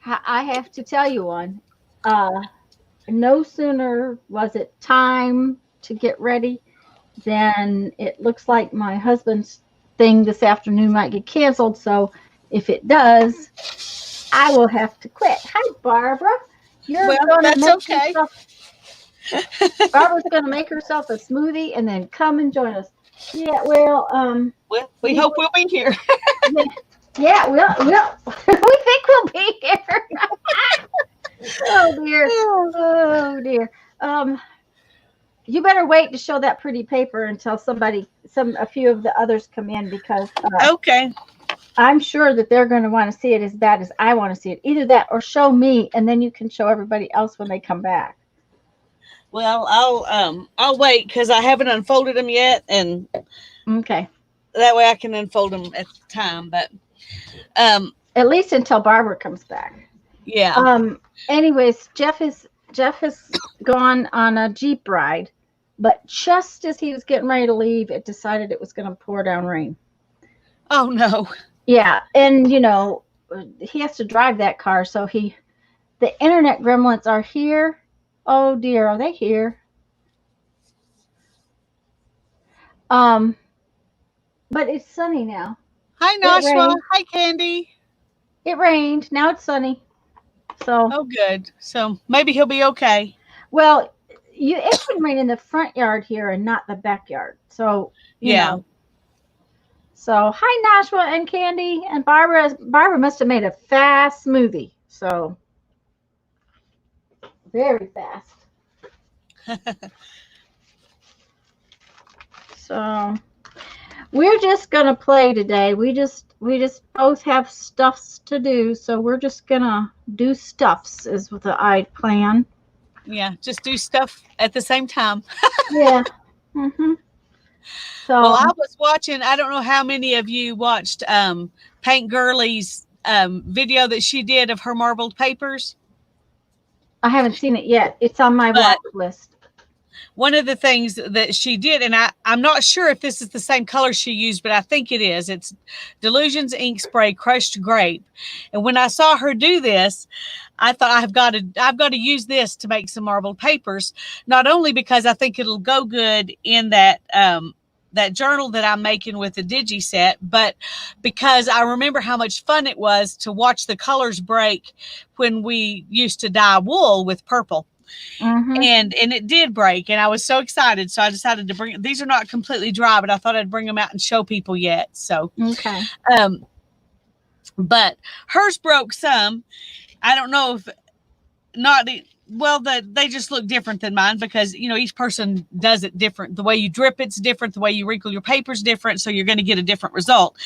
I have to tell you one. Uh, no sooner was it time to get ready than it looks like my husband's thing this afternoon might get canceled. So if it does, I will have to quit. Hi, Barbara. You're Well, gonna that's make okay. yourself. Barbara's gonna make herself a smoothie and then come and join us. Yeah, well, Well, we we hope we'll be here. yeah, yeah, we'll we think we'll be here. Oh dear, oh dear. Um, you better wait to show that pretty paper until a few of the others come in because Okay. I'm sure that they're going to want to see it as bad as I want to see it. Either that or show me, and then you can show everybody else when they come back. Well, I'll wait because I haven't unfolded them yet, and Okay. that way I can unfold them at the time. But um, At least until Barbara comes back. yeah. Anyways, Jeff has gone on a Jeep ride, but just as he was getting ready to leave, it decided it was going to pour down rain. Oh no. Yeah, and he has to drive that car, so the internet gremlins are here. Oh dear, are they here? Um, but it's sunny now. Hi, It Nashua. rained. Hi, Candy. It rained. Now it's sunny. So, Oh, good. So maybe he'll be okay. well, it can rain in the front yard here and not the backyard. So, you Yeah. know. So, hi Nashua and Candy and Barbara. Barbara must have made a fast smoothie. So, very fast. So, we're just gonna play today. We just both have stuffs to do, so we're just gonna do stuffs is what I plan. Yeah. Just do stuff at the same time. Yeah. Mhm. Well, I So was watching. I don't know how many of you watched Paint Girlie's video that she did of her marbled papers, I haven't seen it yet. It's on my watch but list. one of the things that she did, and I'm not sure if this is the same color she used, but I think it is. It's Delusions ink spray crushed grape. And when I saw her do this, I thought I've got to use this to make some marbled papers. Not only because I think it'll go good in that journal that I'm making with the digi set, but because I remember how much fun it was to watch the colors break when we used to dye wool with purple, Mhm. and it did break, and I was so excited, so I decided to bring these. Are not completely dry, but I thought I'd bring them out and show people yet. So Okay. um but hers broke some. I don't know if not well, they just look different than mine because each person does it different. The way you drip it's different, the way you wrinkle your paper's different, so you're going to get a different result.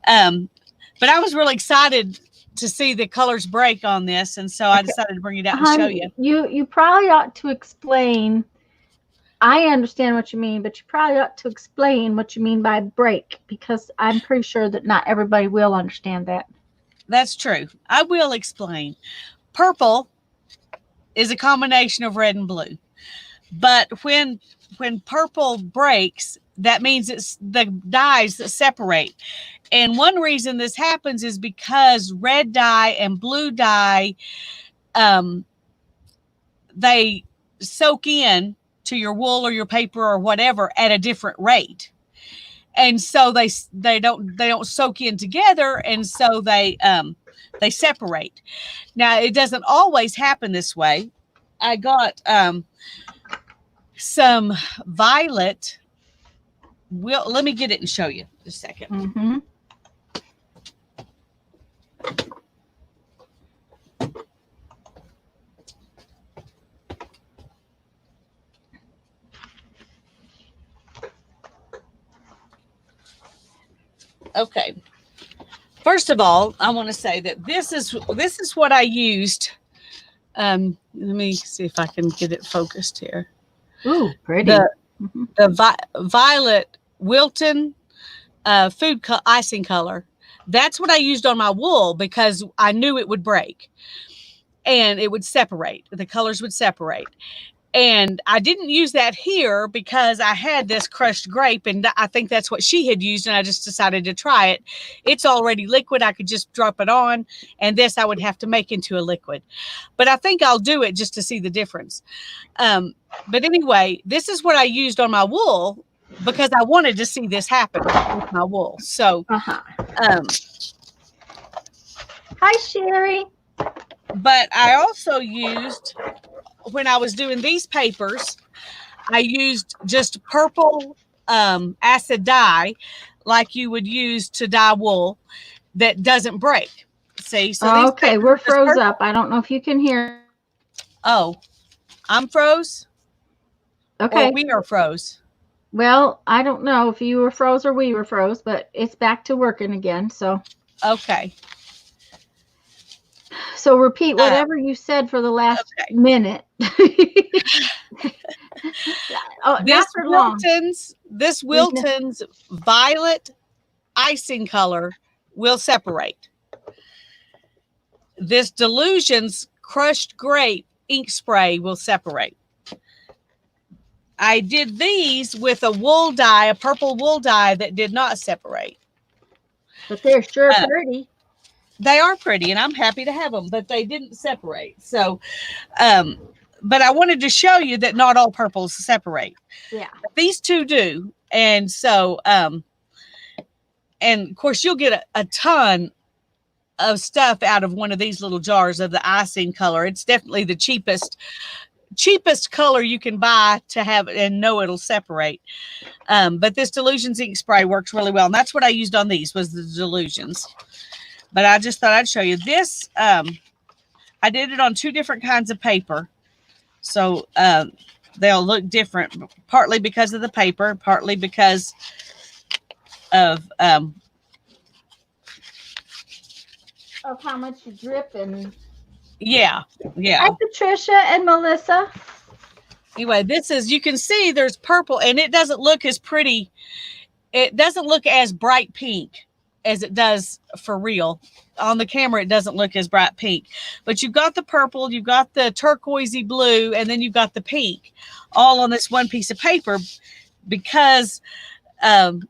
um but I was really excited to see the colors break on this, and so I Okay. decided to bring it out and show you. Honey, you probably ought to explain. I understand what you mean, but you probably ought to explain what you mean by break because I'm pretty sure that not everybody will understand that. That's true. I will explain. Purple is a combination of red and blue. But when purple breaks, that means it's the dyes that separate. And one reason this happens is because red dye and blue dye, um, they soak in to your wool or your paper or whatever at a different rate. And so they don't soak in together, and so they separate. Now it doesn't always happen this way. I got some violet. Let me get it and show you just a second. Mhm. Okay. First of all, I want to say that this is what I used. Let me see if I can get it focused here. Ooh, pretty. The Mhm. violet Wilton food icing color. That's what I used on my wool because I knew it would break and it would separate. The colors would separate. And I didn't use that here because I had this crushed grape, and I think that's what she had used, and I just decided to try it. It's already liquid. I could just drop it on, and this I would have to make into a liquid. But I think I'll do it just to see the difference. But anyway, this is what I used on my wool because I wanted to see this happen with my wool. So, um, Hi, Sherry. but I also used, when I was doing these papers, I used just purple acid dye like you would use to dye wool that doesn't break. See, so these Okay, papers we're are just froze purple. up. I don't know if you can hear. Oh, I'm froze or Okay. we are froze. Well, I don't know if you were froze or we were froze, but it's back to working again. So Okay. repeat whatever you said for the last Okay. minute. Oh, not for long. This Wilton's violet icing color will separate. This Delusion's crushed grape ink spray will separate. I did these with a wool dye, a purple wool dye that did not separate. But they're sure pretty. They are pretty, and I'm happy to have them, but they didn't separate. So, but I wanted to show you that not all purples separate. Yeah. But these two do. And so, and of course, you'll get a ton of stuff out of one of these little jars of the icing color. It's definitely the cheapest color you can buy to have and know it'll separate. But this Delusions ink spray works really well. And that's what I used on these was the Delusions. But I just thought I'd show you this. I did it on two different kinds of paper. So they'll look different, partly because of the paper, partly because of how much you drip and yeah. Hi, Patricia and Melissa. Anyway, this is, you can see there's purple, and it doesn't look as pretty. It doesn't look as bright pink as it does for real. On the camera, it doesn't look as bright pink. But you've got the purple, you've got the turquoisey blue, and then you've got the pink all on this one piece of paper because the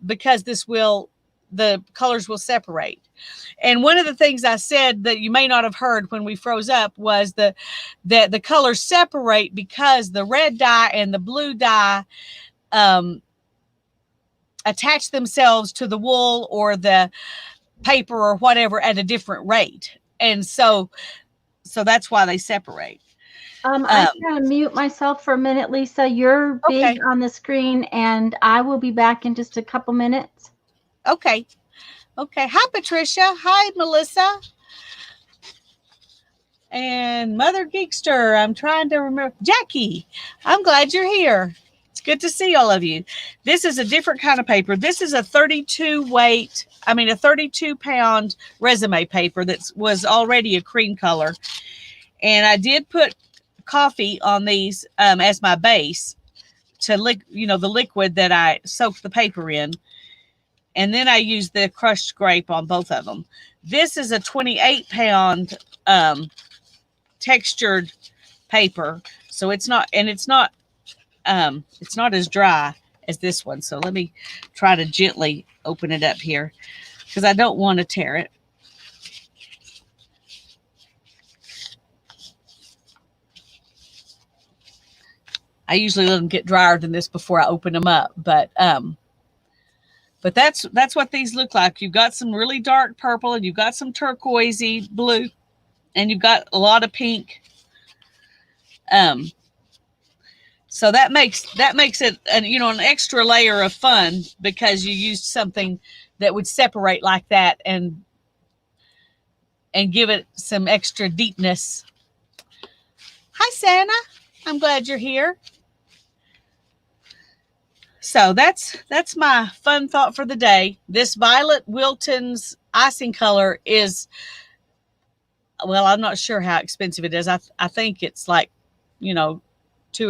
colors will separate. And one of the things I said that you may not have heard when we froze up was that the colors separate because the red dye and the blue dye attach themselves to the wool or the paper or whatever at a different rate. And so that's why they separate. I'm going to mute myself for a minute, Lisa. You're big on the screen, and I will be back in just a couple minutes. Okay. Hi, Patricia. Hi, Melissa. And Mother Geekster. I'm trying to remember. Jackie, I'm glad you're here. It's good to see all of you. This is a different kind of paper. This is a 32 pound resume paper that was already a cream color. And I did put coffee on these as my base to the liquid that I soaked the paper in. And then I used the crushed grape on both of them. This is a 28 pound textured paper. So it's not as dry as this one. So let me try to gently open it up here because I don't want to tear it. I usually let them get drier than this before I open them up, but that's what these look like. You've got some really dark purple, and you've got some turquoisey blue, and you've got a lot of pink. So that makes it an extra layer of fun because you used something that would separate like that and give it some extra deepness. Hi, Santa. I'm glad you're here. So that's my fun thought for the day. This Violet Wilton's icing color is, well, I'm not sure how expensive it is. I think it's like, $2 or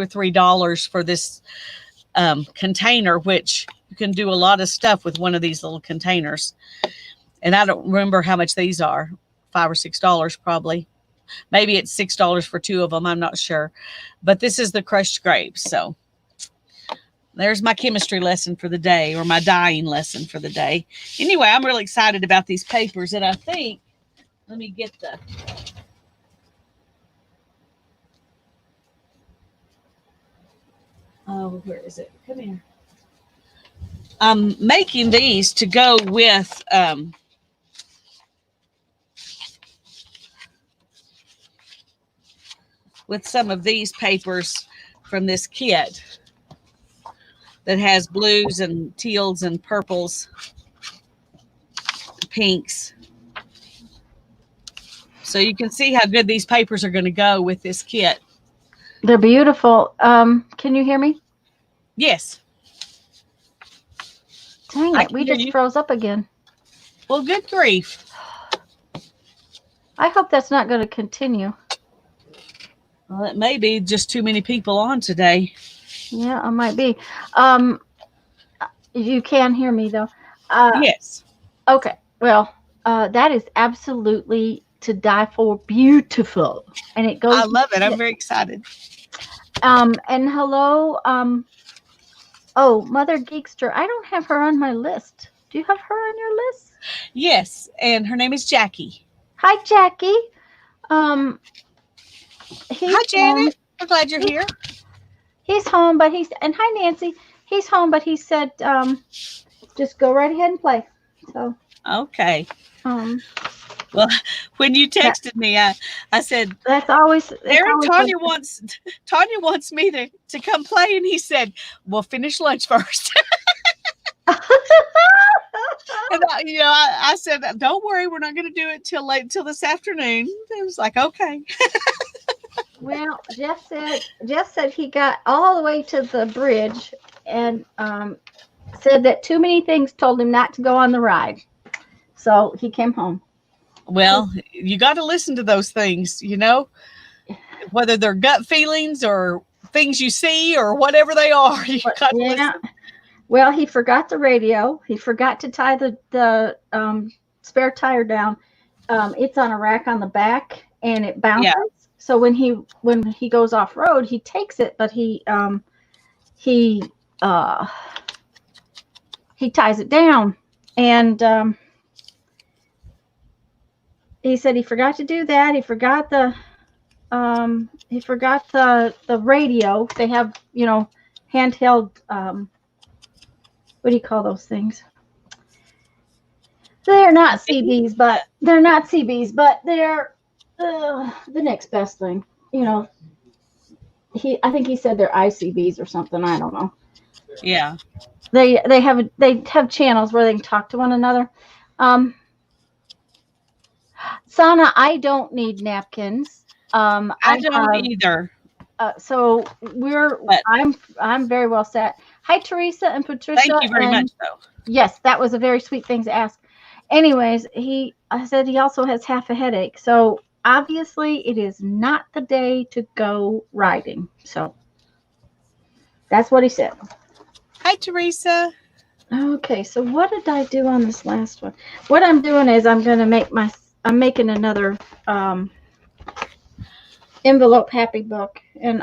$3 for this container, which you can do a lot of stuff with one of these little containers. And I don't remember how much these are, $5 or $6 probably. Maybe it's $6 for 2 of them. I'm not sure. But this is the crushed grapes. So there's my chemistry lesson for the day, or my dyeing lesson for the day. Anyway, I'm really excited about these papers. And I think, let me get the... Oh, where is it? Come here. I'm making these to go with some of these papers from this kit that has blues and teals and purples, pinks. So you can see how good these papers are going to go with this kit. They're beautiful. Can you hear me? Yes. Dang it, we just froze up again. Well, good grief. I hope that's not going to continue. Well, it may be just too many people on today. Yeah, it might be. You can hear me, though. Yes. Okay. Well, that is absolutely to die for beautiful. And it goes... I love it. I'm very excited. And hello, oh, Mother Geekster. I don't have her on my list. Do you have her on your list? Yes, and her name is Jackie. Hi, Jackie. Hi, Janet. I'm glad you're here. He's home, but and hi, Nancy. He's home, but he said, just go right ahead and play. So. Okay. Well, when you texted me, I said, "That's always." Tanya wants me to come play, and he said, "We'll finish lunch first." And I said, "Don't worry, we're not going to do it till this afternoon." It was like, okay. Well, Jeff said he got all the way to the bridge and said that too many things told him not to go on the ride, so he came home. Well, you got to listen to those things, whether they're gut feelings or things you see or whatever they are. You got to listen. Well, he forgot the radio. He forgot to tie the spare tire down. It's on a rack on the back, and it bounces. Yeah. So when he goes off road, he takes it, but he ties it down, and he said he forgot to do that. He forgot the radio. They have, handheld, what do you call those things? They're not CBs, but they're the next best thing. I think he said they're ICBs or something. I don't know. Yeah. They have channels where they can talk to one another. Sana, I don't need napkins. I don't either. So I'm very well set. Hi, Teresa and Patricia. Thank you very much, though. Yes, that was a very sweet thing to ask. Anyways, I said he also has half a headache. So obviously it is not the day to go riding. So that's what he said. Hi, Teresa. Okay, so what did I do on this last one? What I'm doing is I'm making another envelope happy book, and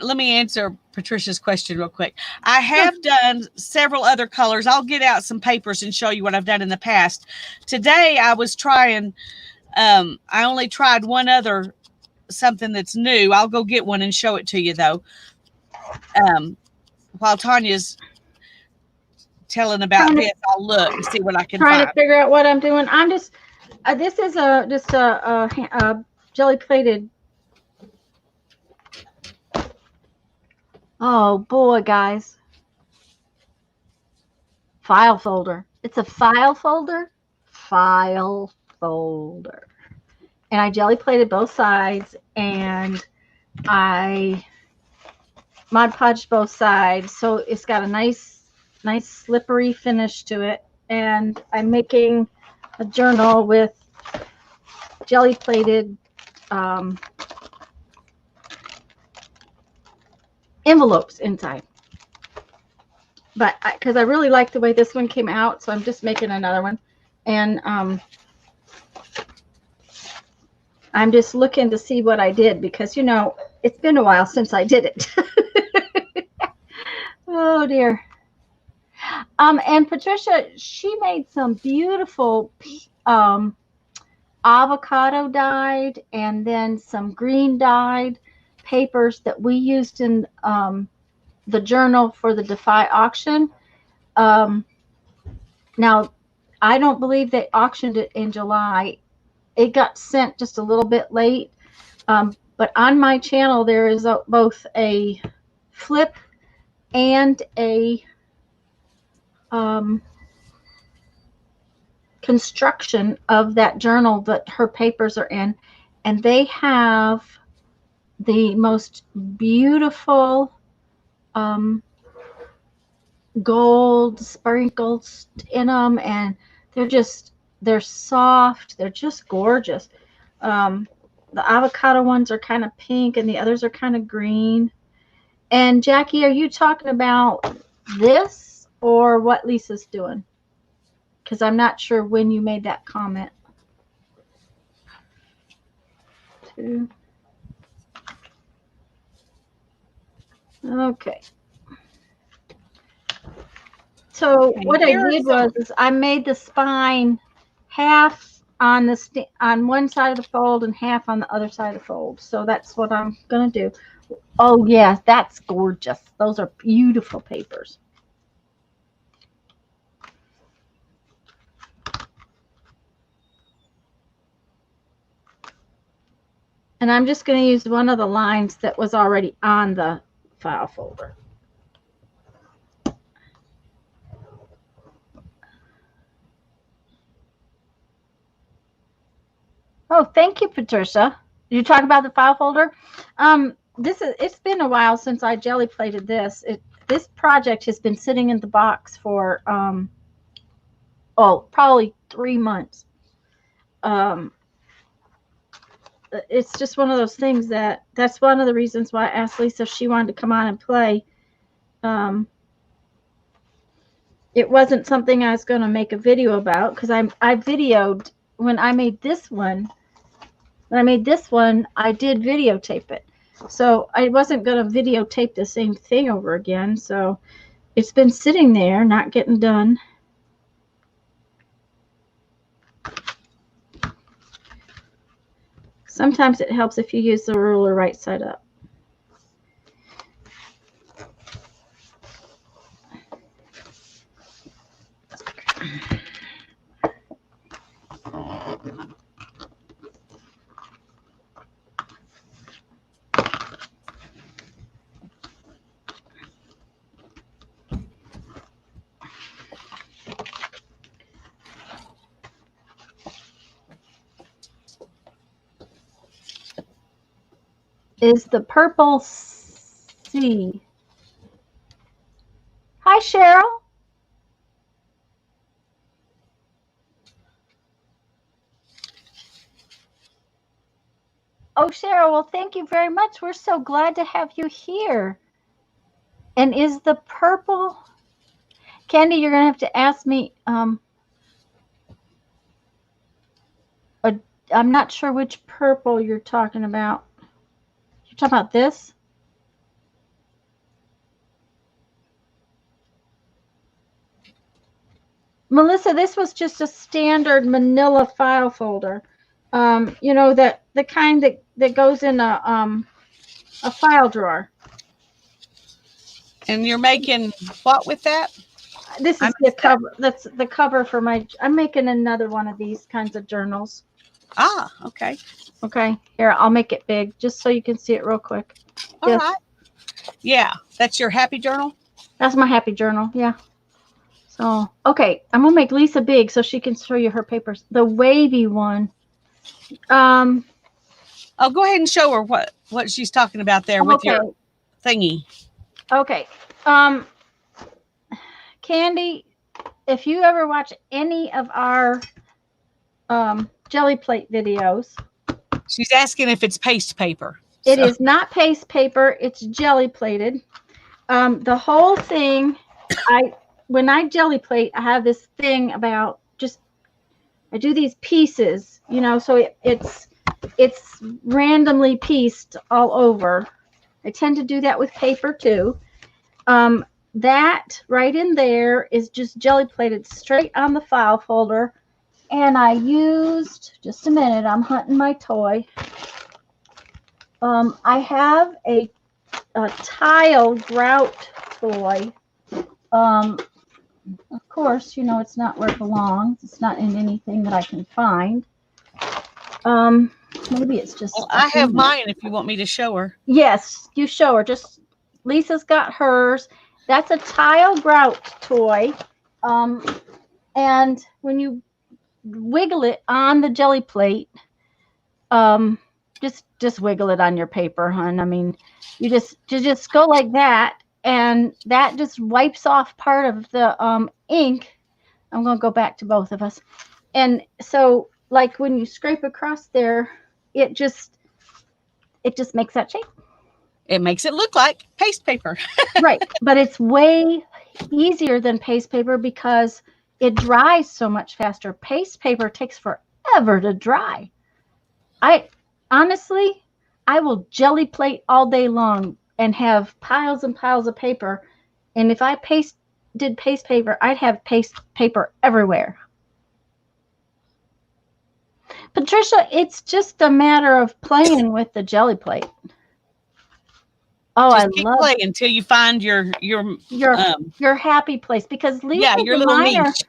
let me answer Patricia's question real quick. I have done several other colors. I'll get out some papers and show you what I've done in the past. Today I was trying, I only tried one other, something that's new. I'll go get one and show it to you though. While Tanya's telling about this, I'll look and see what I can find. Trying to figure out what I'm doing. I'm just, this is just a jelly plated. Oh boy, guys. File folder. It's a file folder. File folder. And I jelly plated both sides, and I Mod Podged both sides, so it's got a nice slippery finish to it. And I'm making a journal with jelly plated envelopes inside. But because I really like the way this one came out, so I'm just making another one. And I'm just looking to see what I did because, it's been a while since I did it. Oh dear. And Patricia, she made some beautiful avocado dyed and then some green dyed papers that we used in the journal for the Defy auction. Now, I don't believe they auctioned it in July. It got sent just a little bit late. But on my channel, there is both a flip and a construction of that journal that her papers are in. And they have the most beautiful gold sprinkles in them, and they're soft, they're just gorgeous. The avocado ones are kind of pink and the others are kind of green. And Jackie, are you talking about this or what Lisa's doing? Because I'm not sure when you made that comment. Okay. So what I did was I made the spine half on on one side of the fold and half on the other side of the fold. So that's what I'm going to do. Oh, yeah, that's gorgeous. Those are beautiful papers. And I'm just going to use one of the lines that was already on the file folder. Oh, thank you, Patricia. You talk about the file folder. It's been a while since I jelly plated this. This project has been sitting in the box for probably 3 months. It's just one of those things that's one of the reasons why I asked Lisa if she wanted to come on and play. It wasn't something I was going to make a video about because I videoed when I made this one. When I made this one, I did videotape it. So I wasn't going to videotape the same thing over again. So it's been sitting there, not getting done. Sometimes it helps if you use the ruler right side up. Is the purple C. Hi, Cheryl. Oh, Cheryl, well, thank you very much. We're so glad to have you here. And is the purple... Candy, you're going to have to ask me... I'm not sure which purple you're talking about. You're talking about this? Melissa, this was just a standard manila file folder. You know, the kind that goes in a file drawer. And you're making what with that? This is the cover. That's the cover for I'm making another one of these kinds of journals. Ah, okay. Okay, here, I'll make it big just so you can see it real quick. All right. Yeah, that's your happy journal? That's my happy journal, yeah. So, okay, I'm going to make Lisa big so she can show you her papers. The wavy one. Oh, go ahead and show her what she's talking about there with your thingy. Okay. Candy, if you ever watch any of our jelly plate videos. She's asking if it's paste paper. It is not paste paper. It's jelly plated. The whole thing, when I jelly plate, I have this thing about just I do these pieces, so it's randomly pieced all over. I tend to do that with paper too. That right in there is just jelly plated straight on the file folder. And I used, just a minute, I'm hunting my toy. I have a tile grout toy. Of course, it's not where it belongs. It's not in anything that I can find. Maybe it's just. Well, I have mine if you want me to show her. Yes, you show her. Just Lisa's got hers. That's a tile grout toy. And when you wiggle it on the jelly plate, just wiggle it on your paper, hon. I mean, you just go like that, and that just wipes off part of the ink. I'm going to go back to both of us. And so, like when you scrape across there, it just makes that shape. It makes it look like paste paper. Right. But it's way easier than paste paper because it dries so much faster. Paste paper takes forever to dry. Honestly, I will jelly plate all day long and have piles and piles of paper. And if I did paste paper, I'd have paste paper everywhere. Patricia, it's just a matter of playing with the jelly plate. Oh, just keep playing until you find your happy place, because Lisa's your little niche.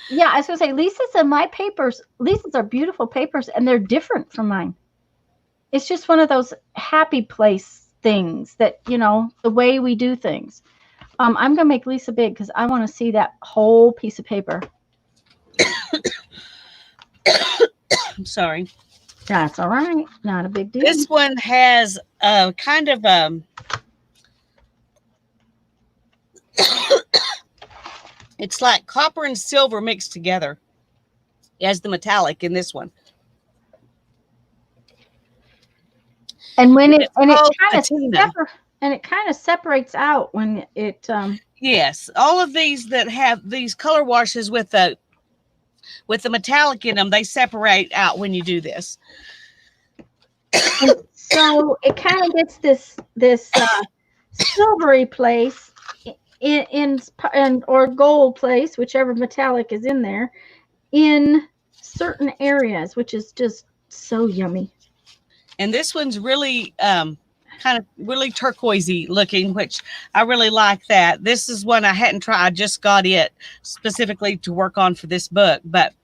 Yeah, I was gonna say Lisa's and my papers. Lisa's are beautiful papers, and they're different from mine. It's just one of those happy place things that the way we do things. I'm gonna make Lisa big because I want to see that whole piece of paper. I'm sorry. That's all right. Not a big deal. This one has a kind of it's like copper and silver mixed together as the metallic in this one. And when it kind of separates out when it yes, all of these that have these color washes with the metallic in them, they separate out when you do this. And so it kind of gets this silvery place in or gold place, whichever metallic is in there, in certain areas, which is just so yummy. And this one's really kind of really turquoisey looking, which I really like that. This is one I hadn't tried. I just got it specifically to work on for this book, but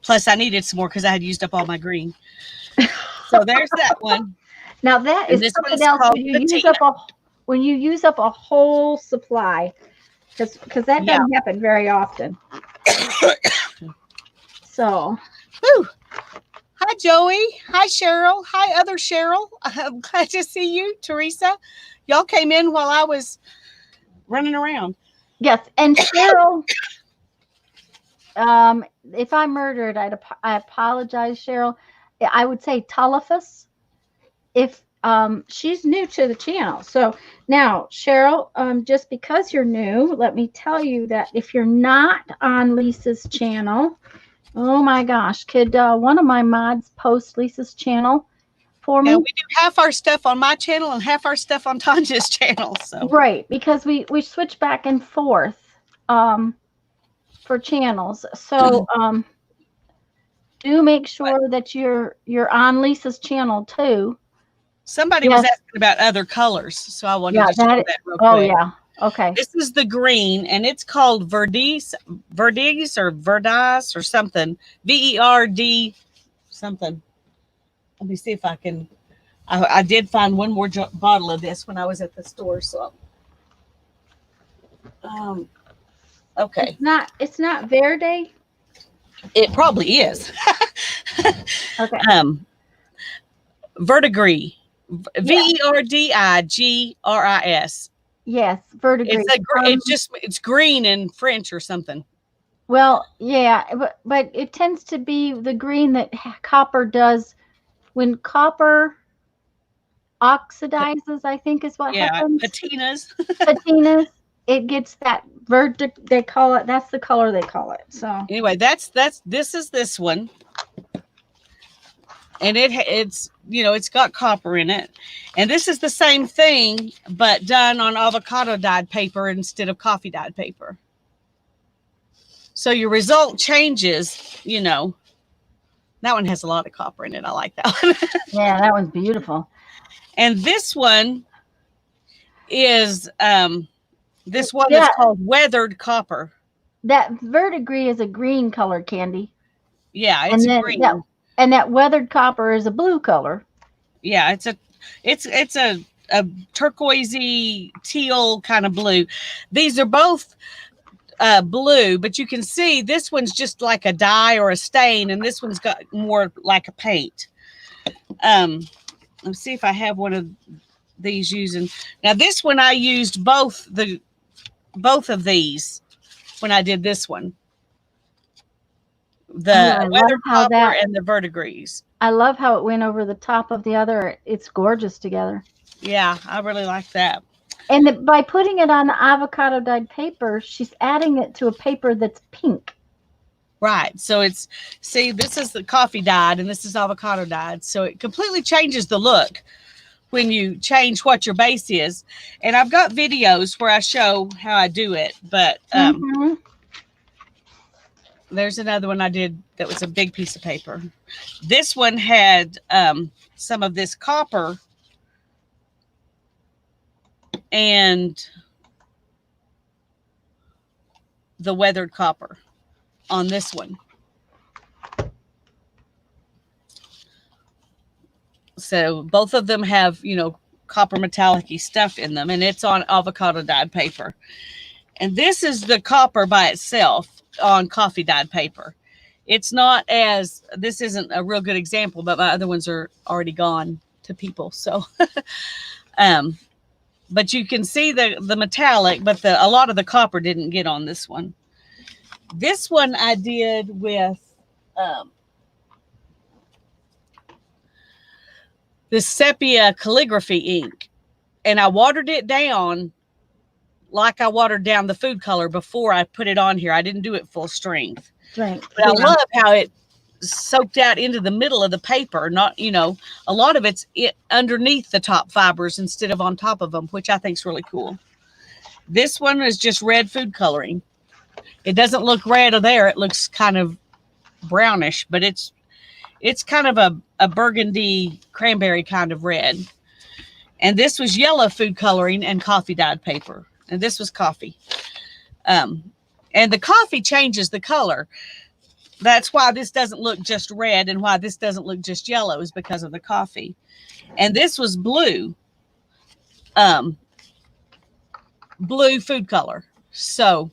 plus I needed some more because I had used up all my green. So there's that one. Now that is something else when you use up a whole supply, because that doesn't happen very often. So, whew. Hi, Joey. Hi, Cheryl. Hi, other Cheryl. I'm glad to see you, Teresa. Y'all came in while I was running around. Yes, and Cheryl, if I murdered, I apologize, Cheryl. I would say Telephus, if she's new to the channel. So now, Cheryl, just because you're new, let me tell you that if you're not on Lisa's channel, oh my gosh, could one of my mods post Lisa's channel for me? Yeah, we do half our stuff on my channel and half our stuff on Tanja's channel. So right, because we switch back and forth for channels. So do make sure that you're on Lisa's channel too. Somebody was asking about other colors, so I wanted to show that real quick. Oh yeah, okay. This is the green, and it's called Verdi's or Verdis or something. VERD something. Let me see if I can. I did find one more bottle of this when I was at the store. So, okay. It's not Verde. It probably is. Okay. Verdigris. VERDIGRIS. Yes, verdigris. It's green in French or something. Well, yeah, but it tends to be the green that copper does when copper oxidizes, I think is what happens. Patinas. Patinas. it gets that they call it, that's the color they call it. So anyway, this is this one. And it's it's got copper in it. And this is the same thing, but done on avocado dyed paper instead of coffee dyed paper. So your result changes, That one has a lot of copper in it. I like that one. Yeah, that one's beautiful. And this one is this one that's called weathered copper. That verdigris is a green color, Candy. Yeah, it's green. And that weathered copper is a blue color. Yeah, it's a turquoisey teal kind of blue. These are both blue, but you can see this one's just like a dye or a stain, and this one's got more like a paint. Let's see if I have one of these using. Now this one I used both of these when I did this one. The weathered copper and the verdigris. I love how it went over the top of the other. It's gorgeous together. Yeah, I really like that. And by putting it on avocado dyed paper, she's adding it to a paper that's pink. Right. So this is the coffee dyed and this is avocado dyed. So it completely changes the look when you change what your base is. And I've got videos where I show how I do it, but there's another one I did that was a big piece of paper. This one had some of this copper and the weathered copper on this one. So both of them have, copper metallic-y stuff in them, and it's on avocado dyed paper. And this is the copper by itself on coffee dyed paper. It's not this isn't a real good example, but my other ones are already gone to people. So, but you can see the metallic, but a lot of the copper didn't get on this one. This one I did with this sepia calligraphy ink, and I watered it down like I watered down the food color before I put it on here. I didn't do it full strength. Right. But I love how it soaked out into the middle of the paper. Not, a lot of it's underneath the top fibers instead of on top of them, which I think is really cool. This one is just red food coloring. It doesn't look red there. It looks kind of brownish, but it's kind of a burgundy cranberry kind of red. And this was yellow food coloring and coffee dyed paper. And this was coffee. And the coffee changes the color. That's why this doesn't look just red and why this doesn't look just yellow is because of the coffee. And this was blue. Blue food color. So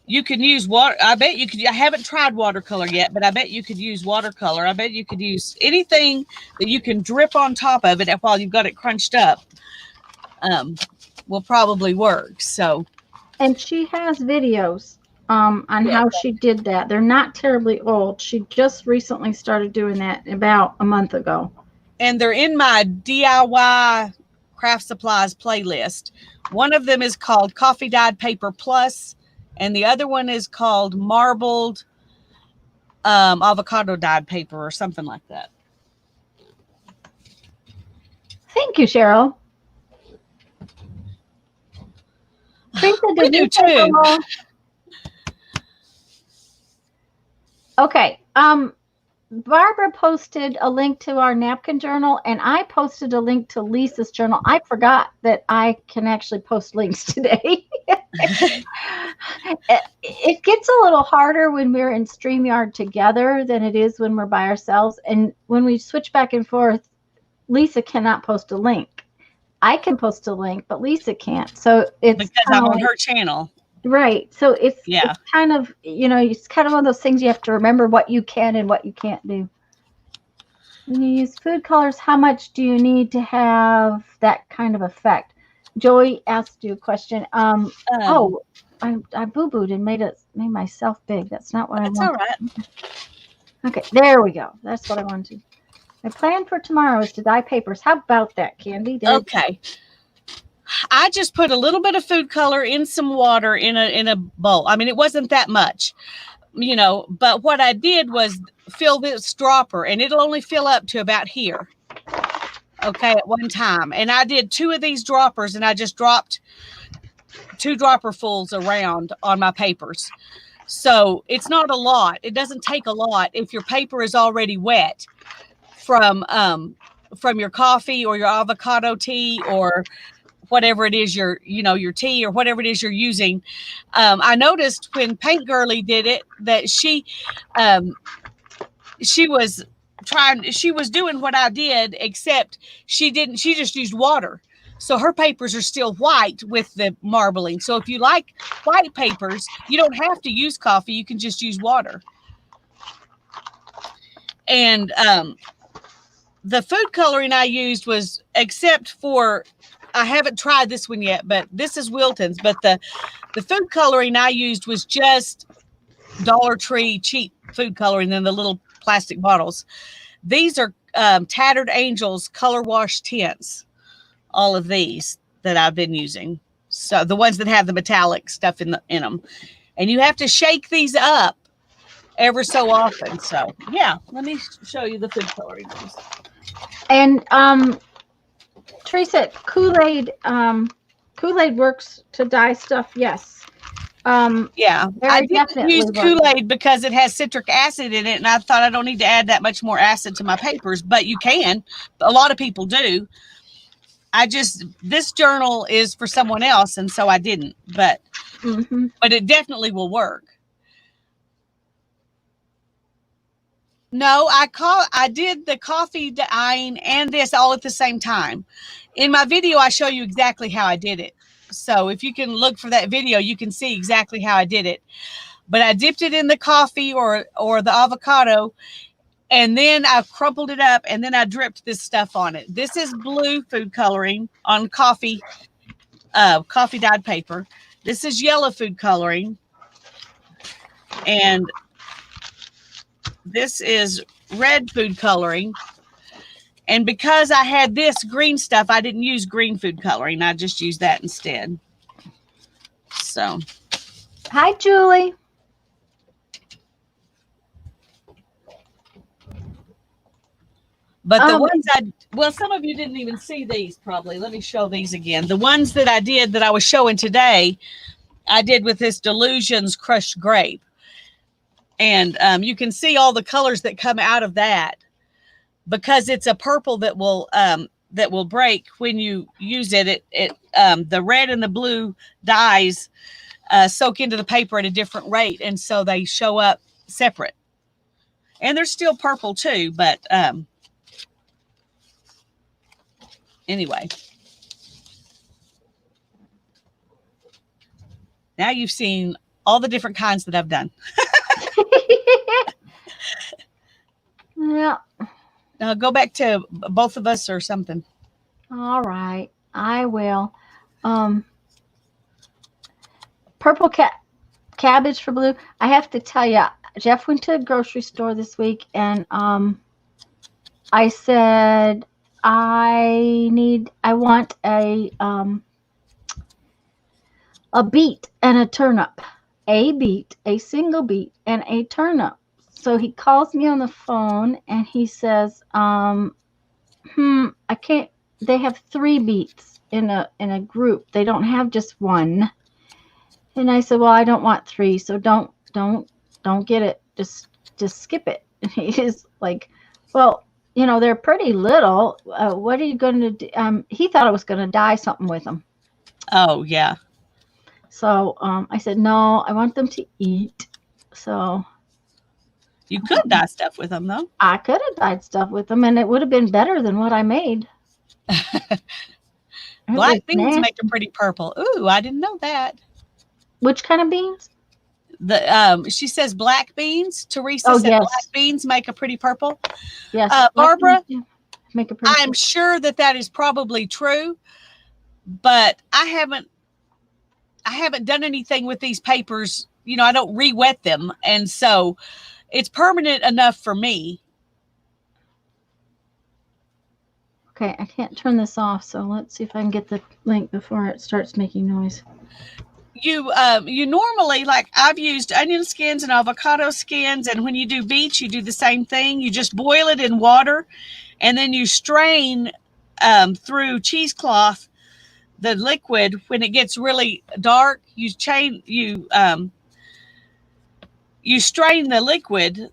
you can use water. I bet you could. I haven't tried watercolor yet, but I bet you could use watercolor. I bet you could use anything that you can drip on top of it while you've got it crunched up. Will probably work. So, and she has videos on how she did that. They're not terribly old. She just recently started doing that about a month ago. And they're in my DIY craft supplies playlist. One of them is called Coffee Dyed Paper Plus, and the other one is called Marbled Avocado Dyed Paper or something like that. Thank you, Cheryl. We do too. Okay. Barbara posted a link to our napkin journal, and I posted a link to Lisa's journal. I forgot that I can actually post links today. It gets a little harder when we're in StreamYard together than it is when we're by ourselves. And when we switch back and forth, Lisa cannot post a link. I can post a link, but Lisa can't. So it's because I'm on her channel. Right. So it's kind of, it's kind of one of those things you have to remember what you can and what you can't do. When you use food colors, how much do you need to have that kind of effect? Joey asked you a question. I boo-booed and made myself big. That's not what I wanted. That's all right. Okay, there we go. That's what I wanted. My plan for tomorrow is to dye papers. How about that, Candy? Okay. I just put a little bit of food color in some water in a bowl. I mean, it wasn't that much, but what I did was fill this dropper, and it'll only fill up to about here. Okay, at one time. And I did 2 of these droppers, and I just dropped 2 dropperfuls around on my papers. So it's not a lot. It doesn't take a lot if your paper is already wet from your coffee or your avocado tea or whatever it is your tea or whatever it is you're using. I noticed when Paint Girly did it that she was doing what I did, except she just used water. So her papers are still white with the marbling. So if you like white papers, you don't have to use coffee. You can just use water. And the food coloring I used was, except for, I haven't tried this one yet, but this is Wilton's. But the food coloring I used was just Dollar Tree cheap food coloring in the little plastic bottles. These are Tattered Angels color wash tints. All of these that I've been using. So the ones that have the metallic stuff in them. And you have to shake these up ever so often. So yeah, let me show you the food coloring ones. And Teresa, Kool-Aid works to dye stuff. Yes. Yeah, I didn't use Kool-Aid because it has citric acid in it, and I thought I don't need to add that much more acid to my papers, but you can. A lot of people do. This journal is for someone else, and so I didn't, but it definitely will work. No, I did the coffee dyeing and this all at the same time. In my video, I show you exactly how I did it. So if you can look for that video, you can see exactly how I did it. But I dipped it in the coffee or the avocado, and then I crumpled it up, and then I dripped this stuff on it. This is blue food coloring on coffee dyed paper. This is yellow food coloring. And this is red food coloring. And because I had this green stuff, I didn't use green food coloring. I just used that instead. So. Hi, Julie. But the ones some of you didn't even see these probably. Let me show these again. The ones that I did that I was showing today, I did with this Delusions crushed grape. And you can see all the colors that come out of that because it's a purple that will break when you use it. The red and the blue dyes soak into the paper at a different rate, and so they show up separate. And they're still purple too, but anyway. Now you've seen all the different kinds that I've done. Yeah. Go back to both of us or something. All right. I will. Purple cabbage for blue. I have to tell you, Jeff went to a grocery store this week, and I said, I want a beet and a turnip. A beet, a single beet, and a turnip. So he calls me on the phone and he says, I can't, they have 3 beets in a group. They don't have just one. And I said, well, I don't want 3, so don't get it. Just skip it. And he's like, well, they're pretty little. What are you going to do? He thought I was going to dye something with them. Oh, yeah. So I said, no, I want them to eat. So you could dye stuff with them, though. I could have dyed stuff with them, and it would have been better than what I made. Black beans make a pretty purple. Ooh, I didn't know that. Which kind of beans? She says black beans. Teresa said yes. Black beans make a pretty purple. Yes. Barbara, make a pretty I'm sure that is probably true, but I haven't done anything with these papers. I don't re-wet them, and so it's permanent enough for me. Okay, I can't turn this off, so let's see if I can get the link before it starts making noise. You normally, like I've used onion skins and avocado skins, and when you do beets, you do the same thing. You just boil it in water, and then you strain through cheesecloth the liquid. When it gets really dark, you strain the liquid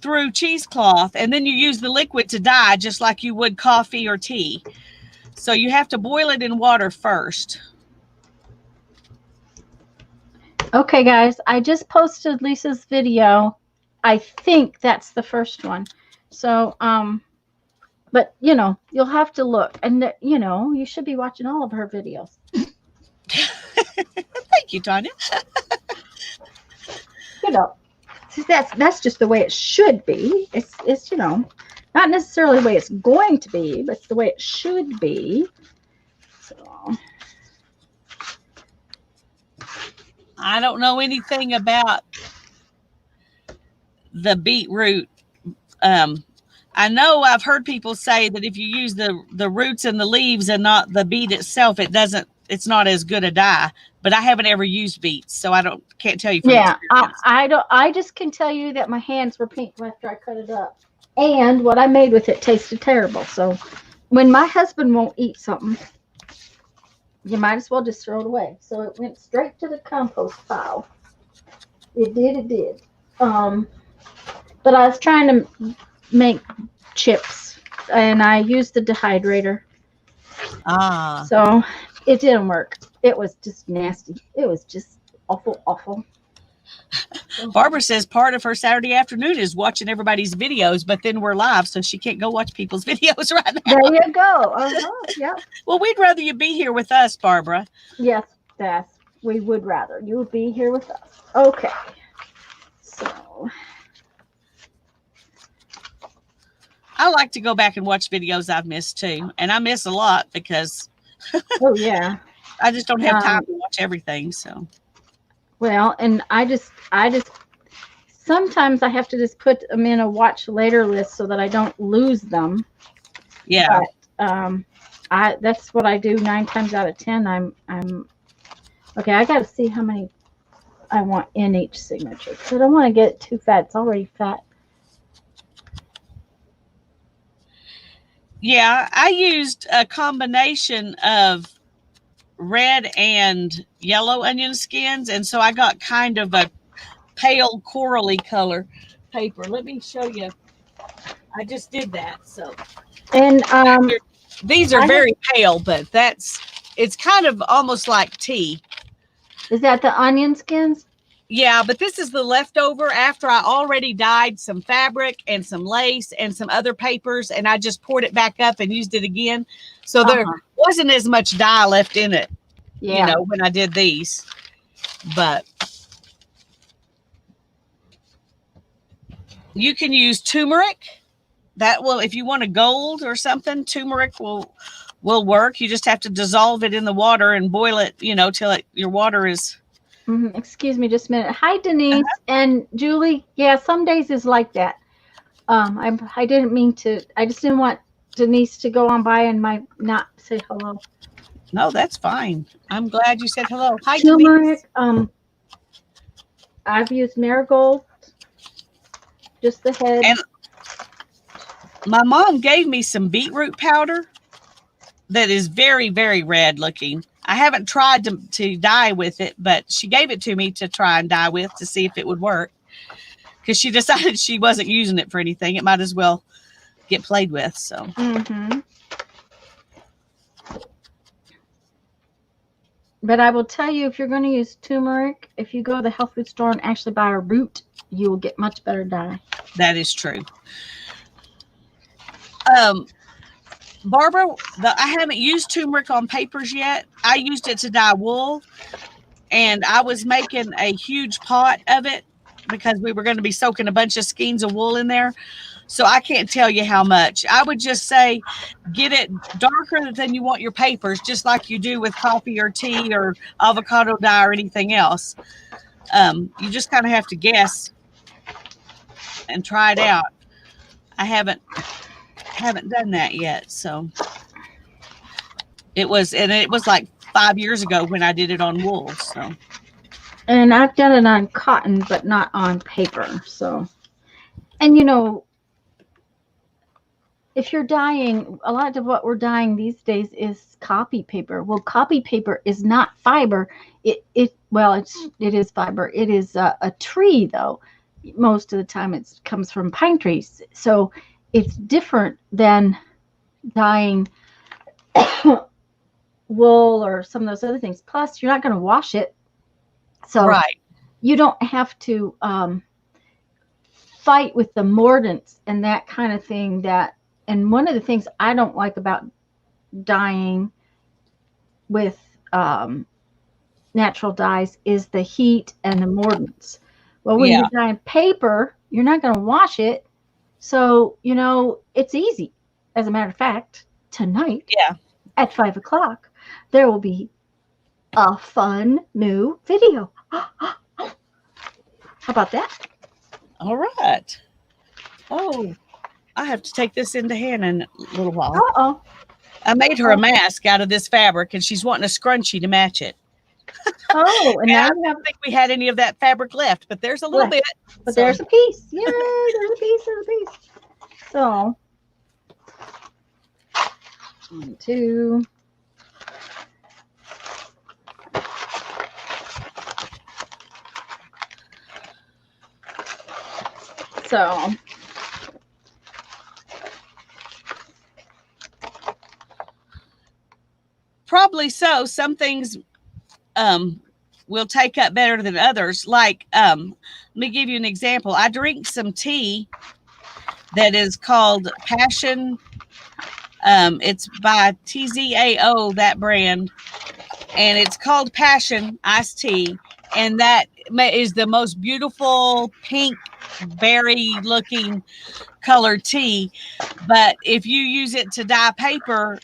through cheesecloth, and then you use the liquid to dye just like you would coffee or tea. So you have to boil it in water first. Okay, guys, I just posted Lisa's video. I think that's the first one. So, but you know, you'll have to look, and you know, you should be watching all of her videos. Thank you, Tanya. You know, that's just the way it should be. It's you know, not necessarily the way it's going to be, but it's the way it should be. So. I don't know anything about the beetroot. I know I've heard people say that if you use the roots and the leaves and not the beet itself, it's not as good a dye. But I haven't ever used beets, so can't tell you from experience. I just can tell you that my hands were pink after I cut it up, and what I made with it tasted terrible. So when my husband won't eat something, you might as well just throw it away. So it went straight to the compost pile. It did. But I was trying to make chips, and I used the dehydrator. So it didn't work. It was just nasty. It was just awful. Barbara says part of her Saturday afternoon is watching everybody's videos, but then we're live, so she can't go watch people's videos right now. There you go. Yeah. Well, we'd rather you be here with us, Barbara. Yes, we would rather you would be here with us. Okay. So I like to go back and watch videos I've missed too, and I miss a lot because oh yeah, I just don't have time to watch everything. So well, and I just sometimes I have to just put them in a watch later list so that I don't lose them. Yeah. But, that's what I do 9 times out of 10. I'm okay. I got to see how many I want in each signature because I don't want to get it too fat. It's already fat. Yeah, I used a combination of red and yellow onion skins, and so I got kind of a pale corally color paper. Let me show you. I just did that. So, and these are very pale, but it's kind of almost like tea. Is that the onion skins? Yeah, but this is the leftover after I already dyed some fabric and some lace and some other papers, and I just poured it back up and used it again. So there wasn't as much dye left in it, you know, when I did these. But you can use turmeric. That will, if you want a gold or something, turmeric will work. You just have to dissolve it in the water and boil it, you know, till your water is. Excuse me just a minute. Hi, Denise and Julie. Yeah, some days is like that. I didn't mean to. I just didn't want Denise to go on by and not say hello. No, that's fine. I'm glad you said hello. Hi, turmeric. Denise. I've used marigold, just the head. And my mom gave me some beetroot powder that is very, very red looking. I haven't tried to dye with it, but she gave it to me to try and dye with to see if it would work. Because she decided she wasn't using it for anything. It might as well get played with. So. But I will tell you, if you're going to use turmeric, if you go to the health food store and actually buy a root, you will get much better dye. That is true. Barbara, I haven't used turmeric on papers yet. I used it to dye wool, and I was making a huge pot of it because we were going to be soaking a bunch of skeins of wool in there. So I can't tell you how much. I would just say get it darker than you want your papers, just like you do with coffee or tea or avocado dye or anything else. You just kind of have to guess and try it out. I haven't haven't done that yet. So it was like 5 years ago when I did it on wool. So And I've done it on cotton, but not on paper. So, and if you're dyeing, a lot of what we're dyeing these days is copy paper. Well, copy paper is not fiber. It is fiber. It is a tree though. Most of the time, it comes from pine trees. So it's different than dyeing wool or some of those other things. Plus, you're not going to wash it, so right. you don't have to fight with the mordants and that kind of thing. And one of the things I don't like about dyeing with natural dyes is the heat and the mordants. Well, when Yeah. you're dyeing paper, you're not going to wash it, so it's easy. As a matter of fact, tonight Yeah. at 5 o'clock, there will be a fun new video. How about that? All right. Oh, I have to take this into hand in a little while. Uh-oh. I made her a mask out of this fabric, and she's wanting a scrunchie to match it. Oh, and And now I you have don't think we had any of that fabric left, but there's a little left. bit. But So, there's a piece. Yay, there's a piece, there's a piece. So, 1, 2. So, probably so. Some things will take up better than others. Like, let me give you an example. I drink some tea that is called Passion. It's by TZAO, that brand, and it's called Passion Iced Tea, and that is the most beautiful pink berry looking colored tea. But if you use it to dye paper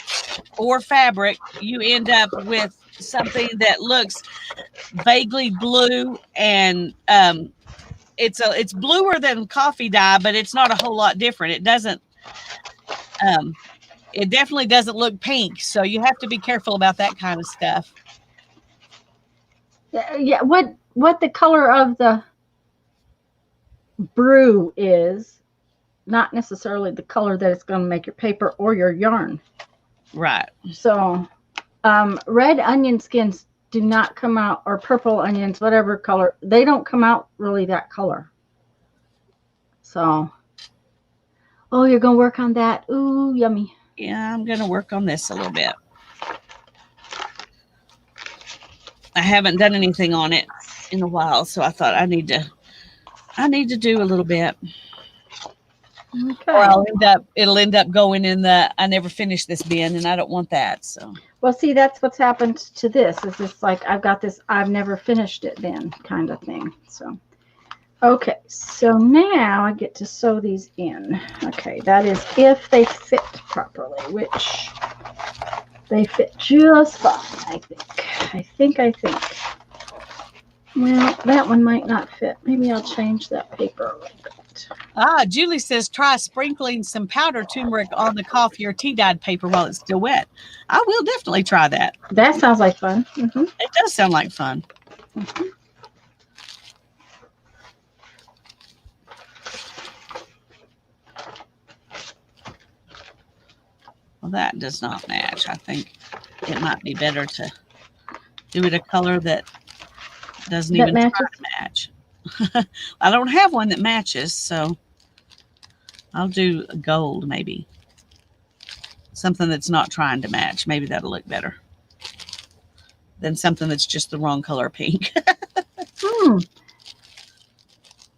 or fabric, you end up with something that looks vaguely blue, and it's bluer than coffee dye, but it's not a whole lot different. It definitely doesn't look pink, so you have to be careful about that kind of stuff. yeah, what the color of the brew is not necessarily the color that it's going to make your paper or your yarn. Right. So, red onion skins do not come out, or purple onions, whatever color, they don't come out really that color. So, oh, you're going to work on that. Ooh, yummy. Yeah, I'm going to work on this a little bit. I haven't done anything on it in a while, so I thought I need to do a little bit. Okay. Or it'll end up going in the I never finished this bin, and I don't want that. So, well, see, that's what's happened to this. Is it's like I've got this I've never finished it bin kind of thing. So, okay, so now I get to sew these in. Okay, that is if they fit properly, which they fit just fine, I think. Well, that one might not fit. Maybe I'll change that paper a little bit. Julie says try sprinkling some powdered turmeric on the coffee or tea dyed paper while it's still wet. I will definitely try that. That sounds like fun. Mm-hmm. It does sound like fun. Mm-hmm. Well, that does not match. I think it might be better to do it a color that doesn't even try to match. I don't have one that matches, so I'll do gold maybe. Something that's not trying to match. Maybe that'll look better than something that's just the wrong color pink.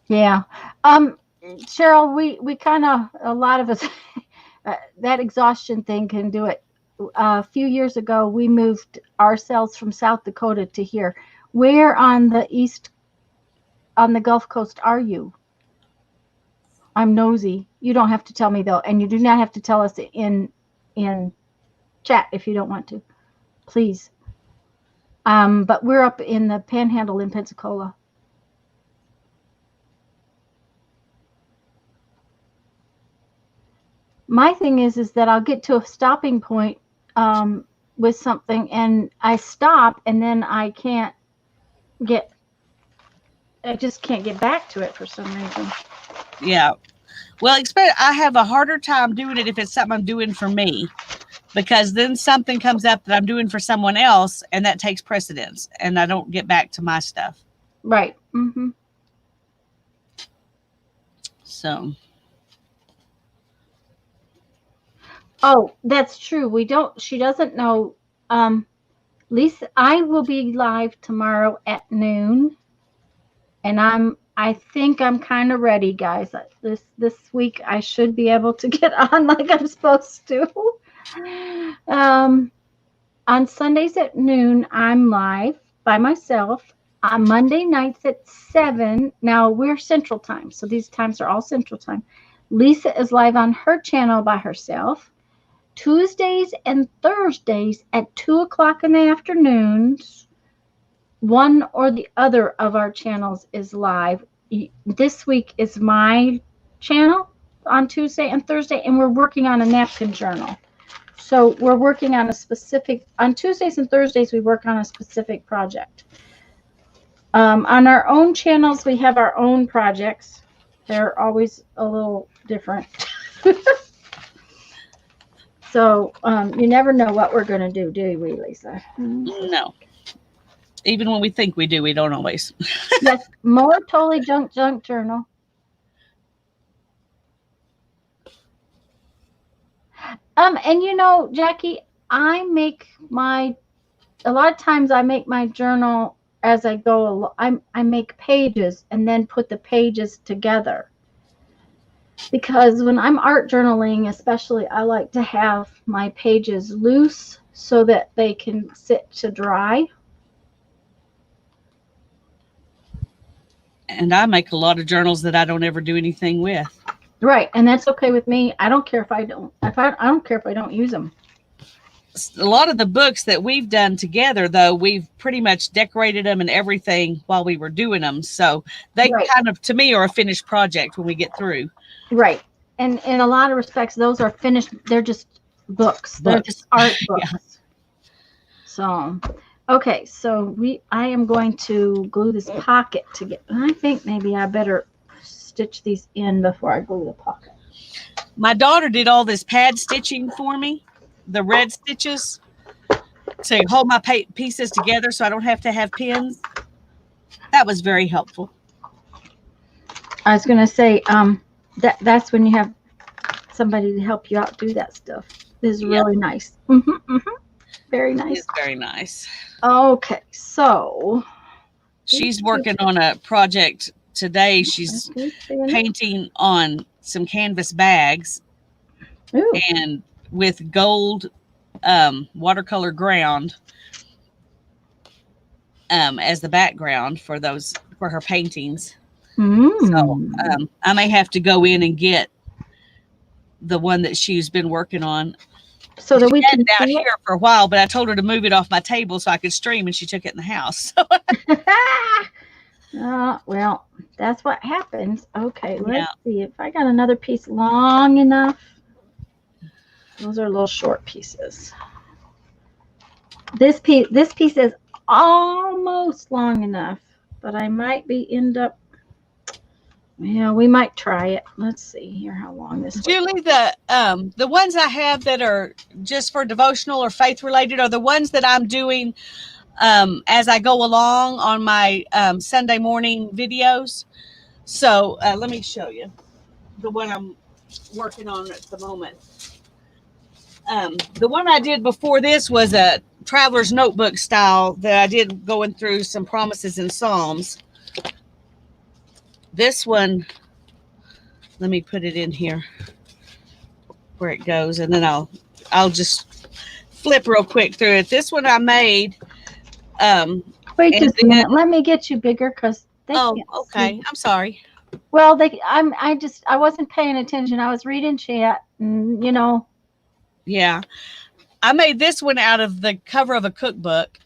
Yeah. Cheryl, we kind of, a lot of us, that exhaustion thing can do it. A few years ago, we moved ourselves from South Dakota to here. Where on the Gulf Coast are you? I'm nosy. You don't have to tell me though, and you do not have to tell us in chat if you don't want to, please. But we're up in the Panhandle in Pensacola. my thing is that I'll get to a stopping point with something, and I stop, and then get I just can't get back to it for some reason. Yeah. Well, I have a harder time doing it if it's something I'm doing for me, because then something comes up that I'm doing for someone else, and that takes precedence, and I don't get back to my stuff. Right. Mm-hmm. So. Oh, that's true. She doesn't know. Lisa, I will be live tomorrow at noon, and I think I'm kind of ready, guys. This week I should be able to get on like I'm supposed to. On Sundays at noon, I'm live by myself. On Monday nights at 7. Now we're Central Time, so these times are all Central Time. Lisa is live on her channel by herself. Tuesdays and Thursdays at 2 o'clock in the afternoons, one or the other of our channels is live. This week is my channel on Tuesday and Thursday, and we're working on a napkin journal. So we're working on on Tuesdays and Thursdays, we work on a specific project. On our own channels, we have our own projects. They're always a little different. So you never know what we're going to do we, Lisa? No. Even when we think we do, we don't always. Yes, more totally junk journal. And Jackie, a lot of times I make my journal as I go along. I make pages and then put the pages together. Because when I'm art journaling, especially, I like to have my pages loose so that they can sit to dry. And I make a lot of journals that I don't ever do anything with. Right, and that's okay with me. I don't care if I don't. I don't care if I don't use them. A lot of the books that we've done together, though, we've pretty much decorated them and everything while we were doing them. So they kind of, to me, are a finished project when we get through. Right. And in a lot of respects, those are finished. They're just books. They're just art books. Yeah. So, okay. So I am going to glue this pocket I think maybe I better stitch these in before I glue the pocket. My daughter did all this pad stitching for me, the red stitches, to hold my pieces together so I don't have to have pins. That was very helpful. I was going to say, that's when you have somebody to help you out do that stuff. This is really nice. Very nice. It's very nice. Okay, so she's working on a project today. She's painting on some canvas bags. Ooh. And with gold watercolor ground as the background for her paintings. So I may have to go in and get the one that she's been working on. So that we can out here for a while, but I told her to move it off my table so I could stream, and she took it in the house. Well, that's what happens. Okay, let's see if I got another piece long enough. Those are little short pieces. This piece is almost long enough, but I might end up. Yeah, we might try it. Let's see here how long this is. Julie, the ones I have that are just for devotional or faith related are the ones that I'm doing as I go along on my Sunday morning videos. So let me show you the one I'm working on at the moment. The one I did before this was a traveler's notebook style that I did going through some promises and Psalms. This one, let me put it in here where it goes, and then I'll just flip real quick through it. This one I made. Wait just a minute. Let me get you bigger because they can't okay. See. I'm sorry. Well, I wasn't paying attention. I was reading chat, and Yeah, I made this one out of the cover of a cookbook,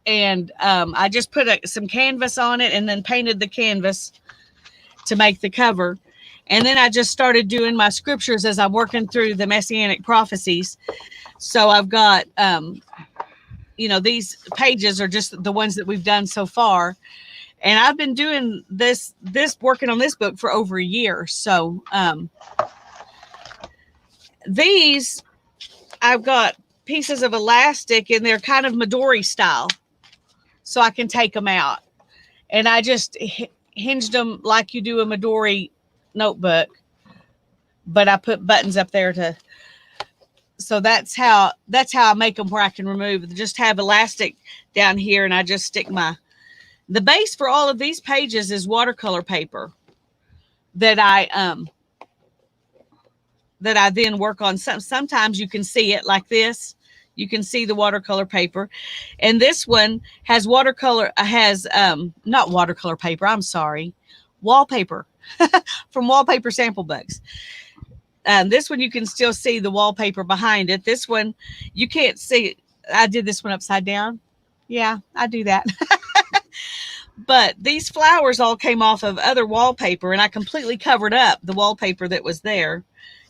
and I just put some canvas on it, and then painted the canvas to make the cover. And then I just started doing my scriptures as I'm working through the Messianic prophecies. So I've got, these pages are just the ones that we've done so far. And I've been doing this working on this book for over a year. So these, I've got pieces of elastic and they're kind of Midori style. So I can take them out. And I just hinged them like you do a Midori notebook. But I put buttons up there so that's how I make them where I can remove. Just have elastic down here and I just stick the base for all of these pages is watercolor paper that I then work on. Sometimes you can see it like this. You can see the watercolor paper. And this one has not watercolor paper, I'm sorry, wallpaper from Wallpaper Sample Books. This one, you can still see the wallpaper behind it. This one, you can't see. I did this one upside down. Yeah, I do that. But these flowers all came off of other wallpaper, and I completely covered up the wallpaper that was there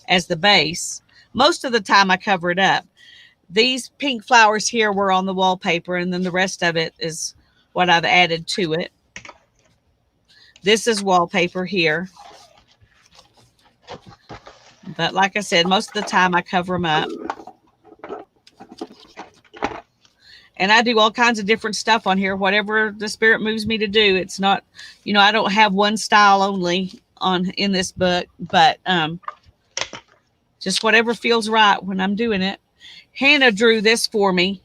as the base. Most of the time, I cover it up. These pink flowers here were on the wallpaper, and then the rest of it is what I've added to it. This is wallpaper here. But like I said, most of the time I cover them up. And I do all kinds of different stuff on here, whatever the Spirit moves me to do. It's not, I don't have one style only in this book, but just whatever feels right when I'm doing it. Hannah drew this for me,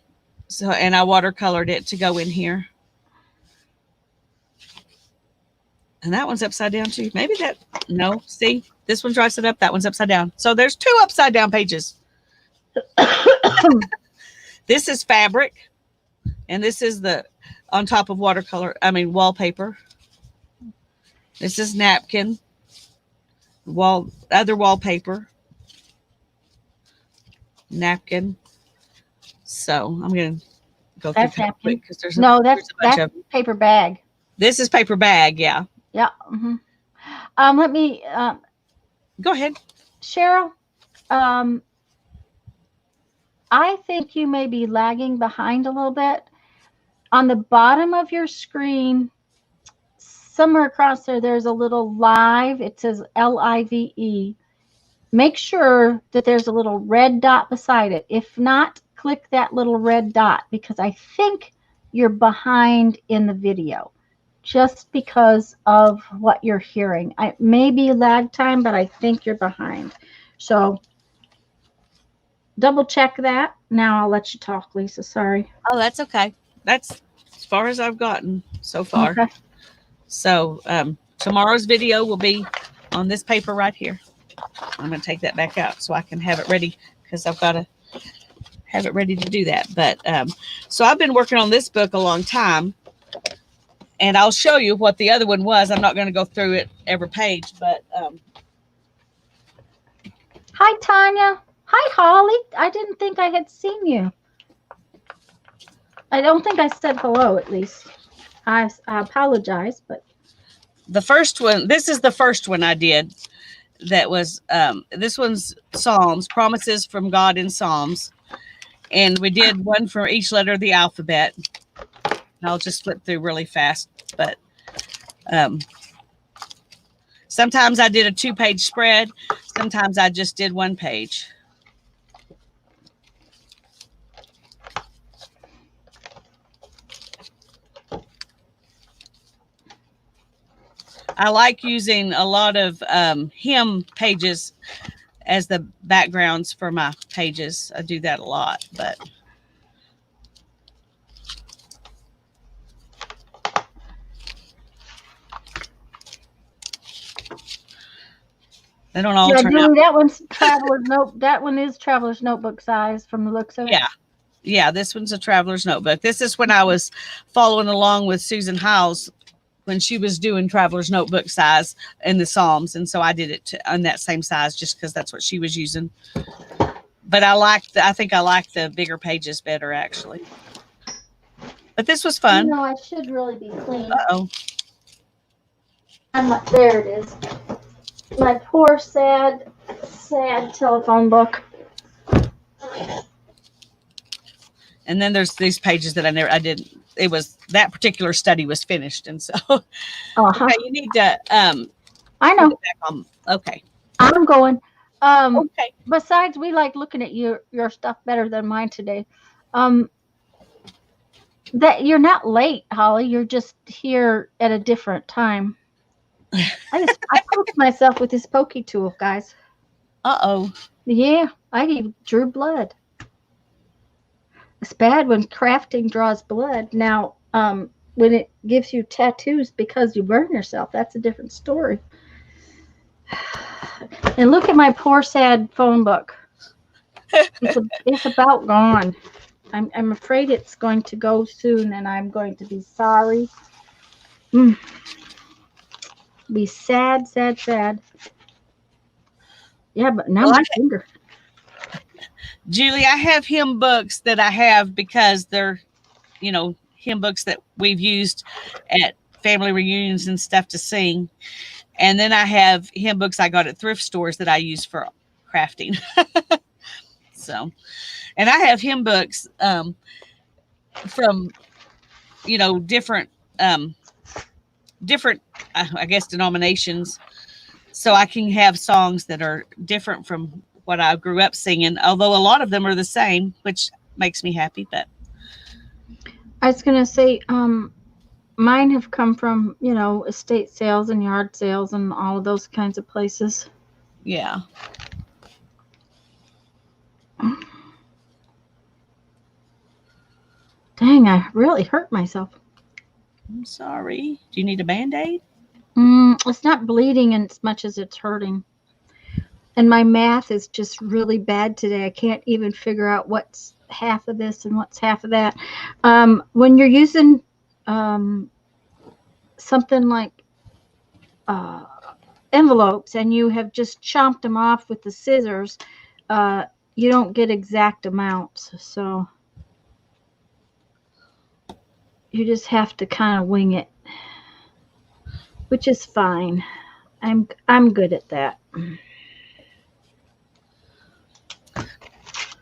and I watercolored it to go in here. And that one's upside down too. Maybe no, see? This one's right side up, that one's upside down. So there's 2 upside down pages. This is fabric. And this is on top of wallpaper. This is napkin. Other wallpaper. Napkin. So I'm going to go through that quick because there's that's paper bag. This is paper bag, yeah. Yeah. Mm-hmm. Let me go ahead, Cheryl. I think you may be lagging behind a little bit. On the bottom of your screen, somewhere across there's a little live. It says LIVE. Make sure that there's a little red dot beside it. If not, click that little red dot because I think you're behind in the video just because of what you're hearing. It may be lag time, but I think you're behind. So double check that. Now I'll let you talk, Lisa. Sorry. Oh, that's okay. That's as far as I've gotten so far. Okay. So tomorrow's video will be on this paper right here. I'm going to take that back out so I can have it ready because I've got to have it ready to do that. But so I've been working on this book a long time, and I'll show you what the other one was. I'm not going to go through it every page, but hi, Tanya. Hi, Holly. I didn't think I had seen you. I don't think I said hello, at least. I apologize, but the first one, this is the first one I did. That was this one's Psalms, promises from God in Psalms, and we did one for each letter of the alphabet. I'll just flip through really fast, but sometimes I did a 2-page spread. Sometimes I just did 1 page. I like using a lot of hymn pages as the backgrounds for my pages. I do that a lot, but they don't all turn out. That one's Traveler's Note. That one is Traveler's Notebook size from the looks of it. Yeah, this one's a Traveler's Notebook. This is when I was following along with Susan Howes when she was doing Traveler's Notebook size in the Psalms. And so I did it on that same size just because that's what she was using. But I think I like the bigger pages better, actually. But this was fun. I should really be clean. Uh-oh. There it is. My poor, sad, sad telephone book. And then there's these pages that I didn't. It was that particular study was finished, and so Uh huh. okay, you need to I put it know. back on. Okay, I'm going. Um. okay. Besides, we like looking at your stuff better than mine today. Um. That you're not late, Holly. You're just here at a different time. I poked myself with this pokey tool, guys. Uh-oh. Yeah, I even drew blood. It's bad when crafting draws blood. Now, when it gives you tattoos because you burn yourself, that's a different story. And look at my poor sad phone book. It's about gone. I'm afraid it's going to go soon, and I'm going to be sorry. Mm, be sad, sad, sad. Yeah, but now Well, my finger. Julie, I have hymn books that I have because they're, hymn books that we've used at family reunions and stuff to sing. And then I have hymn books I got at thrift stores that I use for crafting. So, and I have hymn books from, different, um, different, I guess, denominations. So I can have songs that are different from what I grew up singing, although a lot of them are the same, which makes me happy. But I was gonna say, mine have come from estate sales and yard sales and all of those kinds of places. yeah, Dang, I really hurt myself. I'm sorry. Do you need a band aid? It's not bleeding as much as it's hurting. And my math is just really bad today. I can't even figure out what's half of this and what's half of that. When you're using um, something like uh, envelopes and you have just chomped them off with the scissors, uh, you don't get exact amounts. So you just have to kind of wing it, which is fine. I'm good at that.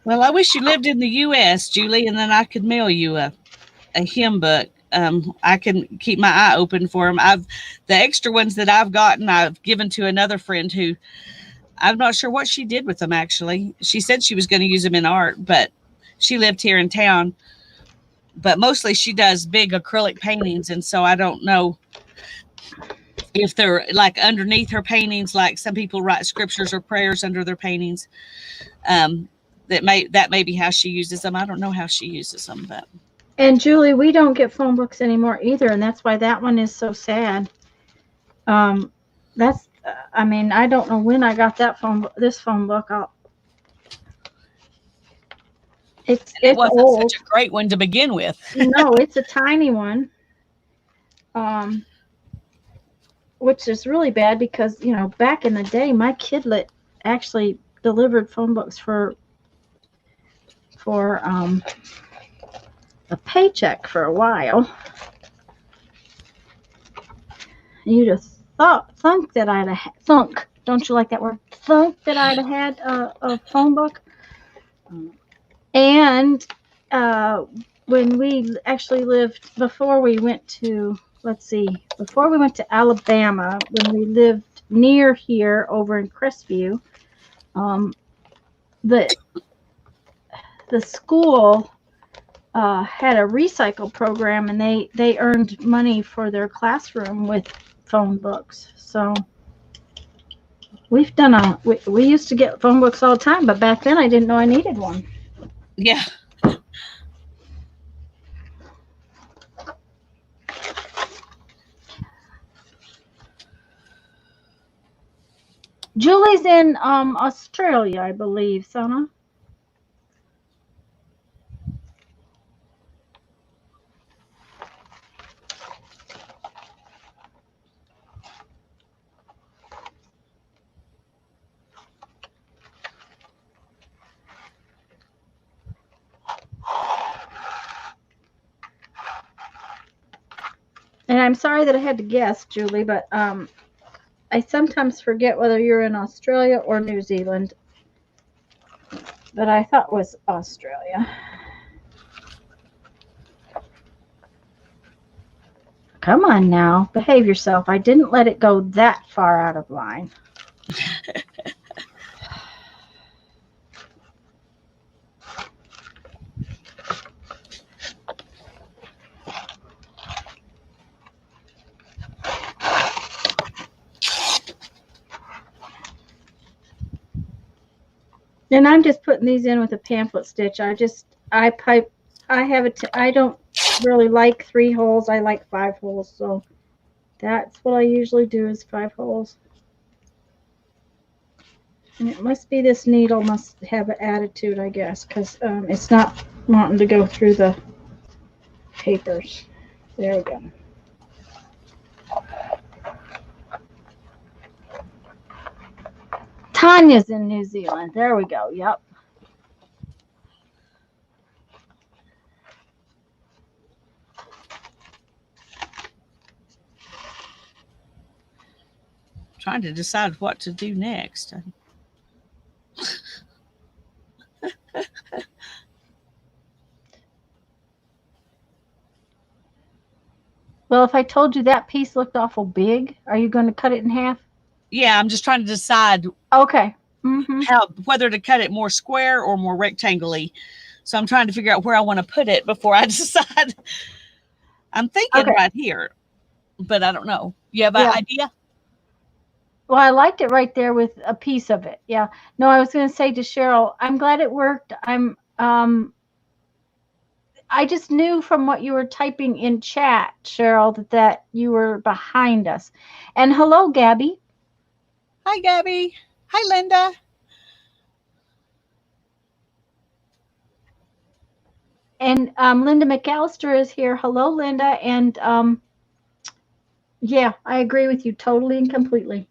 Well, I wish you lived in the U.S., Julie, and then I could mail you a hymn book. I can keep my eye open for them. The extra ones that I've gotten, I've given to another friend who I'm not sure what she did with them. Actually, she said she was going to use them in art, but she lived here in town. But mostly she does big acrylic paintings, and so I don't know if they're like underneath her paintings, like some people write scriptures or prayers under their paintings. Um, that may be how she uses them. I don't know how she uses them, but And Julie, we don't get phone books anymore either, and that's why that one is so sad. Um, that's, I mean, I don't know when I got this phone book. and it It's wasn't such old. a great one to begin with. No, it's a tiny one. Um, which is really bad because back in the day, my kidlet actually delivered phone books for a paycheck for a while. You'd have thunk that I'd have thunk. Don't you like that word? Thunk that I'd have had a phone book. And uh, when we actually lived before we went to before we went to Alabama, when we lived near here over in Crestview, um, the the school had a recycle program, and they earned money for their classroom with phone books. So we used to get phone books all the time, but back then I didn't know I needed one. Yeah. Julie's in Australia, I believe, Sana. And I'm sorry that I had to guess, Julie, but I sometimes forget whether you're in Australia or New Zealand, but I thought it was Australia. Come on now, behave yourself. I didn't let it go that far out of line. And I'm just putting these in with a pamphlet stitch. I don't really like 3 holes. I like 5 holes. So that's what I usually do is 5 holes. And it must be this needle must have an attitude, I guess, because it's not wanting to go through the papers. There we go. Tanya's in New Zealand. There we go. Yep. Trying to decide what to do next. Well, if I told you that piece looked awful big, are you going to cut it in half? Yeah, I'm just trying to decide Okay. Mm-hmm. whether to cut it more square or more rectangular. So I'm trying to figure out where I want to put it before I decide. I'm thinking right here, but I don't know. You have an idea? Well, I liked it right there with a piece of it. Yeah. No, I was going to say to Cheryl, I'm glad it worked. I just knew from what you were typing in chat, Cheryl, that you were behind us. And hello, Gabby. Hi, Gabby. Hi, Linda. And Linda McAllister is here. Hello, Linda. And yeah, I agree with you totally and completely.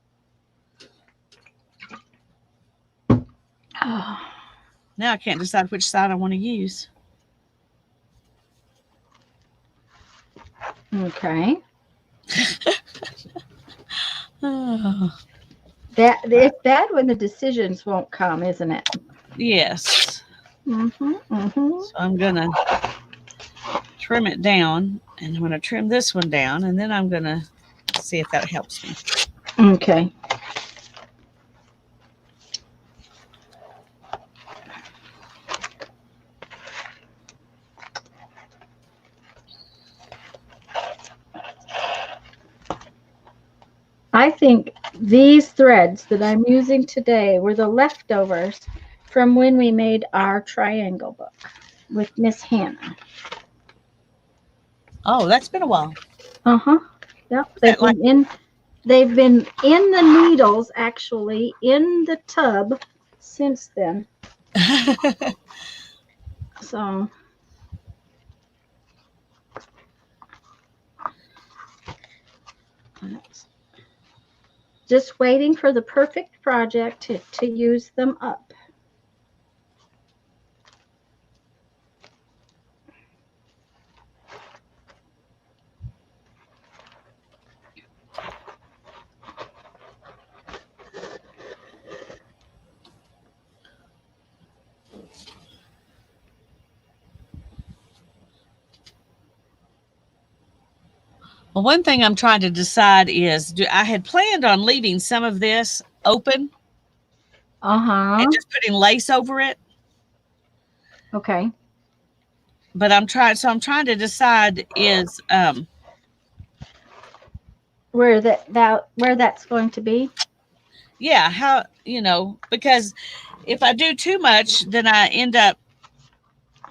Now I can't decide which side I want to use. Okay. It's bad when the decisions won't come, isn't it? Yes. Mm-hmm, mm-hmm. So I'm going to trim it down, and I'm going to trim this one down, and then I'm going to see if that helps me. Okay. I think these threads that I'm using today were the leftovers from when we made our triangle book with Miss Hannah. Oh, that's been a while. Uh-huh. Yep. They've been in the needles, actually, in the tub since then. So just waiting for the perfect project to use them up. Well, one thing I'm trying to decide is I had planned on leaving some of this open. And just putting lace over it. Okay. But I'm trying to decide is where that's going to be. Yeah, how, because if I do too much, then I end up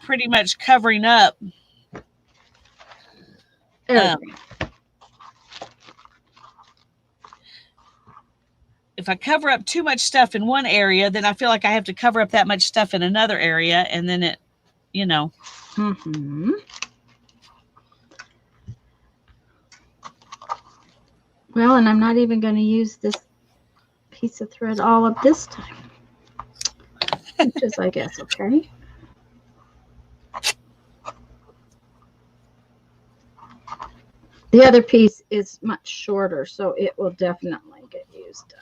pretty much covering up if I cover up too much stuff in one area, then I feel like I have to cover up that much stuff in another area, and then it, Mm-hmm. Well, and I'm not even going to use this piece of thread all of this time, which is, I guess, okay. The other piece is much shorter, so it will definitely get used used.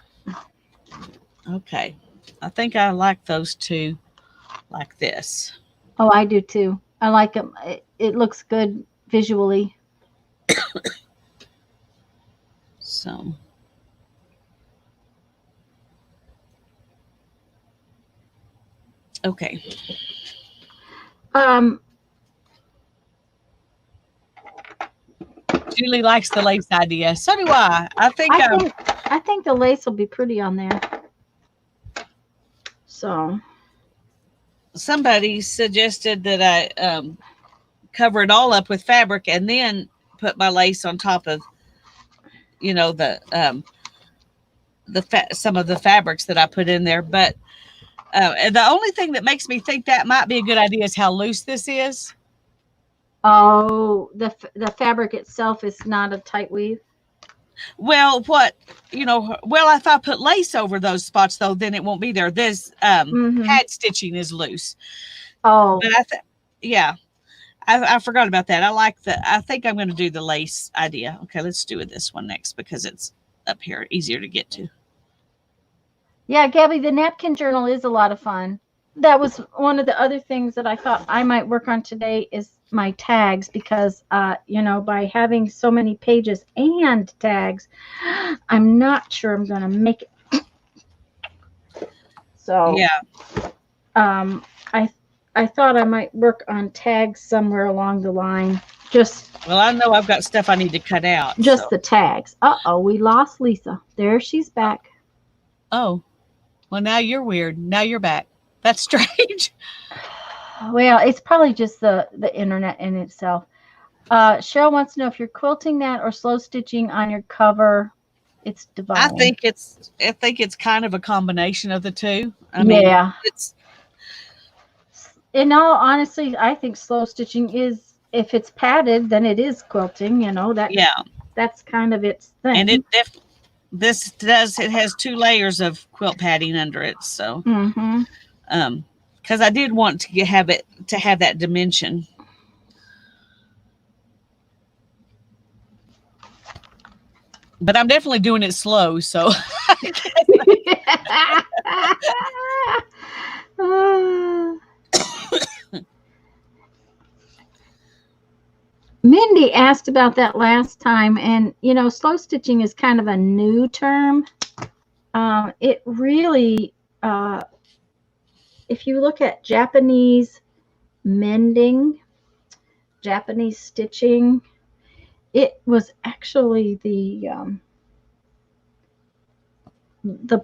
Okay. I think I like those two like this. Oh, I do too. I like them. It looks good visually. So, okay. Um, Julie likes the lace idea. So do I. I think the lace will be pretty on there. So somebody suggested that I cover it all up with fabric and then put my lace on top of, you know, some of the fabrics that I put in there. But and the only thing that makes me think that might be a good idea is how loose this is. oh, the fabric itself is not a tight weave. Well, if I put lace over those spots though, then it won't be there. This Mm-hmm. pad stitching is loose. Oh, But yeah, I forgot about that. I think I'm going to do the lace idea. Okay, let's do this one next because it's up here, easier to get to. yeah, Gabby, the napkin journal is a lot of fun. That was one of the other things that I thought I might work on today is my tags because, by having so many pages and tags, I'm not sure I'm going to make it. So, Yeah. um, I I thought I might work on tags somewhere along the line. Well, I know I've got stuff I need to cut out. Just so. the tags. Uh-oh, we lost Lisa. There she's back. Oh, well, now you're weird. Now you're back. That's strange. Well, it's probably just the internet in itself. Cheryl wants to know if you're quilting that or slow stitching on your cover. It's divine. I think it's kind of a combination of the two. I mean, it's. In all honesty, I think slow stitching is, if it's padded, then it is quilting. That's kind of its thing. And it has 2 layers of quilt padding under it. So, because I did want to have that dimension. But I'm definitely doing it slow, so. Mindy asked about that last time, and slow stitching is kind of a new term. It really, if you look at Japanese mending, Japanese stitching, it was actually the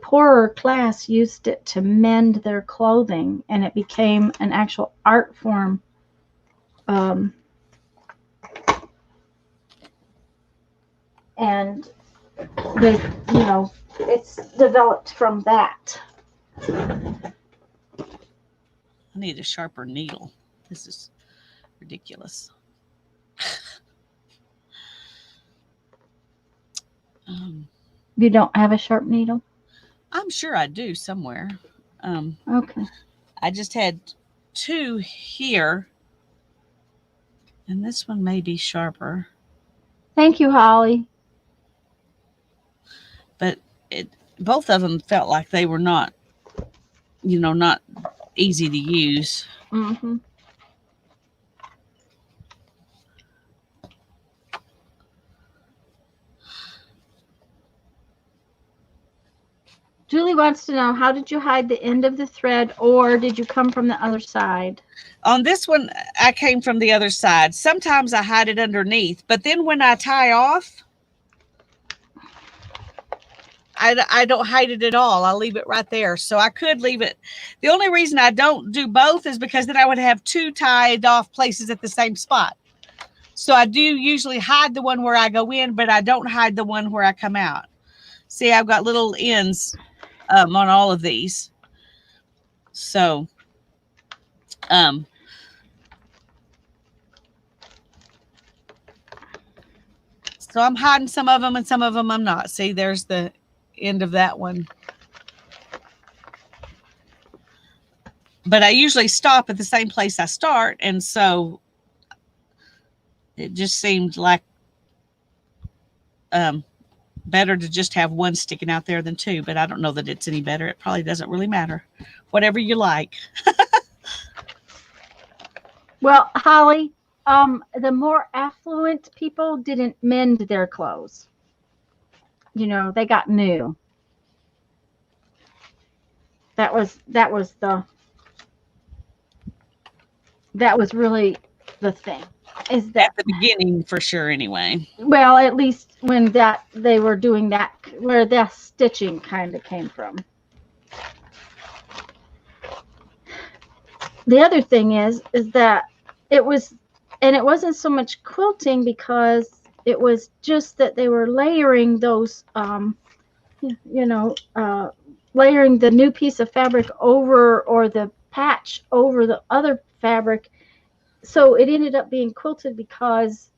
poorer class used it to mend their clothing, and it became an actual art form. And it's developed from that. I need a sharper needle. This is ridiculous. You don't have a sharp needle? I'm sure I do somewhere. Okay. I just had 2 here, and this one may be sharper. Thank you, Holly. But both of them felt like they were not easy to use. Mm-hmm. Julie wants to know, how did you hide the end of the thread, or did you come from the other side? On this one, I came from the other side. Sometimes I hide it underneath, but then when I tie off, I don't hide it at all. I leave it right there. So I could leave it. The only reason I don't do both is because then I would have 2 tied off places at the same spot. So I do usually hide the one where I go in, but I don't hide the one where I come out. See, I've got little ends on all of these. So, so I'm hiding some of them and some of them I'm not. See, there's the end of that one. But I usually stop at the same place I start. And so it just seemed like better to just have one sticking out there than two, but I don't know that it's any better. It probably doesn't really matter. Whatever you like. Well, Holly, the more affluent people didn't mend their clothes. They got new. That was really the thing. Is that At the beginning, for sure, anyway. well, at least when they were doing that, where the stitching kind of came from. The other thing is that it wasn't so much quilting, because it was just that they were layering those, layering the new piece of fabric over, or the patch over the other fabric. So it ended up being quilted because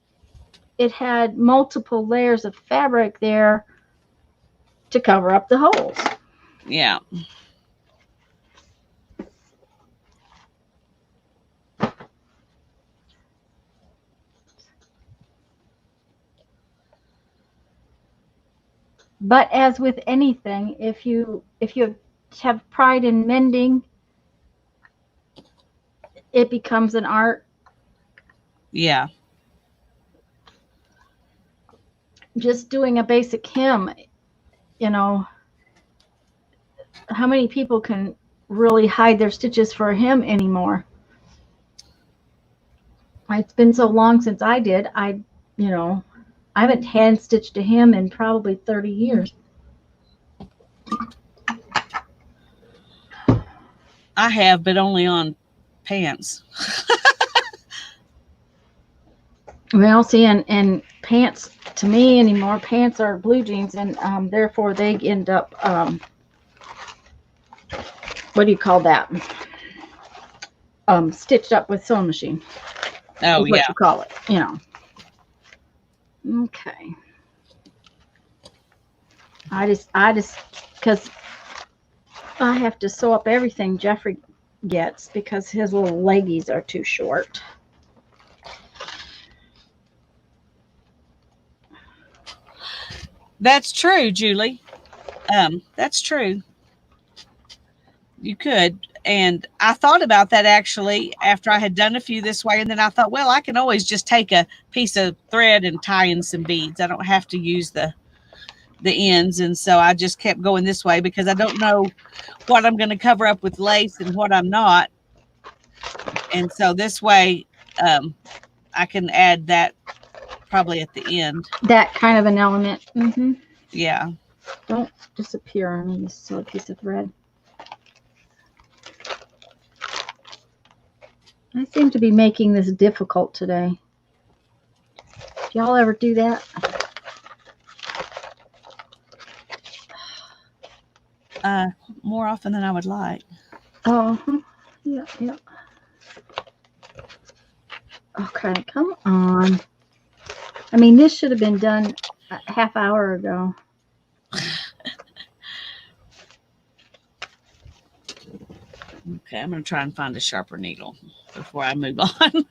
it had multiple layers of fabric there to cover up the holes. Yeah. But as with anything, if you have pride in mending, it becomes an art. Yeah. Just doing a basic hem, how many people can really hide their stitches for a hem anymore? It's been so long since I did. I haven't hand stitched a hem in probably 30 years. I have, but only on pants. Well, see, and pants, to me anymore, pants are blue jeans, and therefore they end up, what do you call that? Stitched up with sewing machine. Oh, is what you call it, Okay. I just, because I have to sew up everything Jeffrey gets because his little leggies are too short. That's true, Julie. That's true. You could. And I thought about that actually after I had done a few this way. And then I thought, well, I can always just take a piece of thread and tie in some beads. I don't have to use the ends. And so I just kept going this way because I don't know what I'm going to cover up with lace and what I'm not. And so this way, I can add that probably at the end. That kind of an element. Mm-hmm. Yeah. Don't disappear on me. This a piece of thread. I seem to be making this difficult today. Do y'all ever do that? More often than I would like. Oh, yeah. Okay, come on. I mean, this should have been done a half hour ago. Okay, I'm going to try and find a sharper needle before I move on.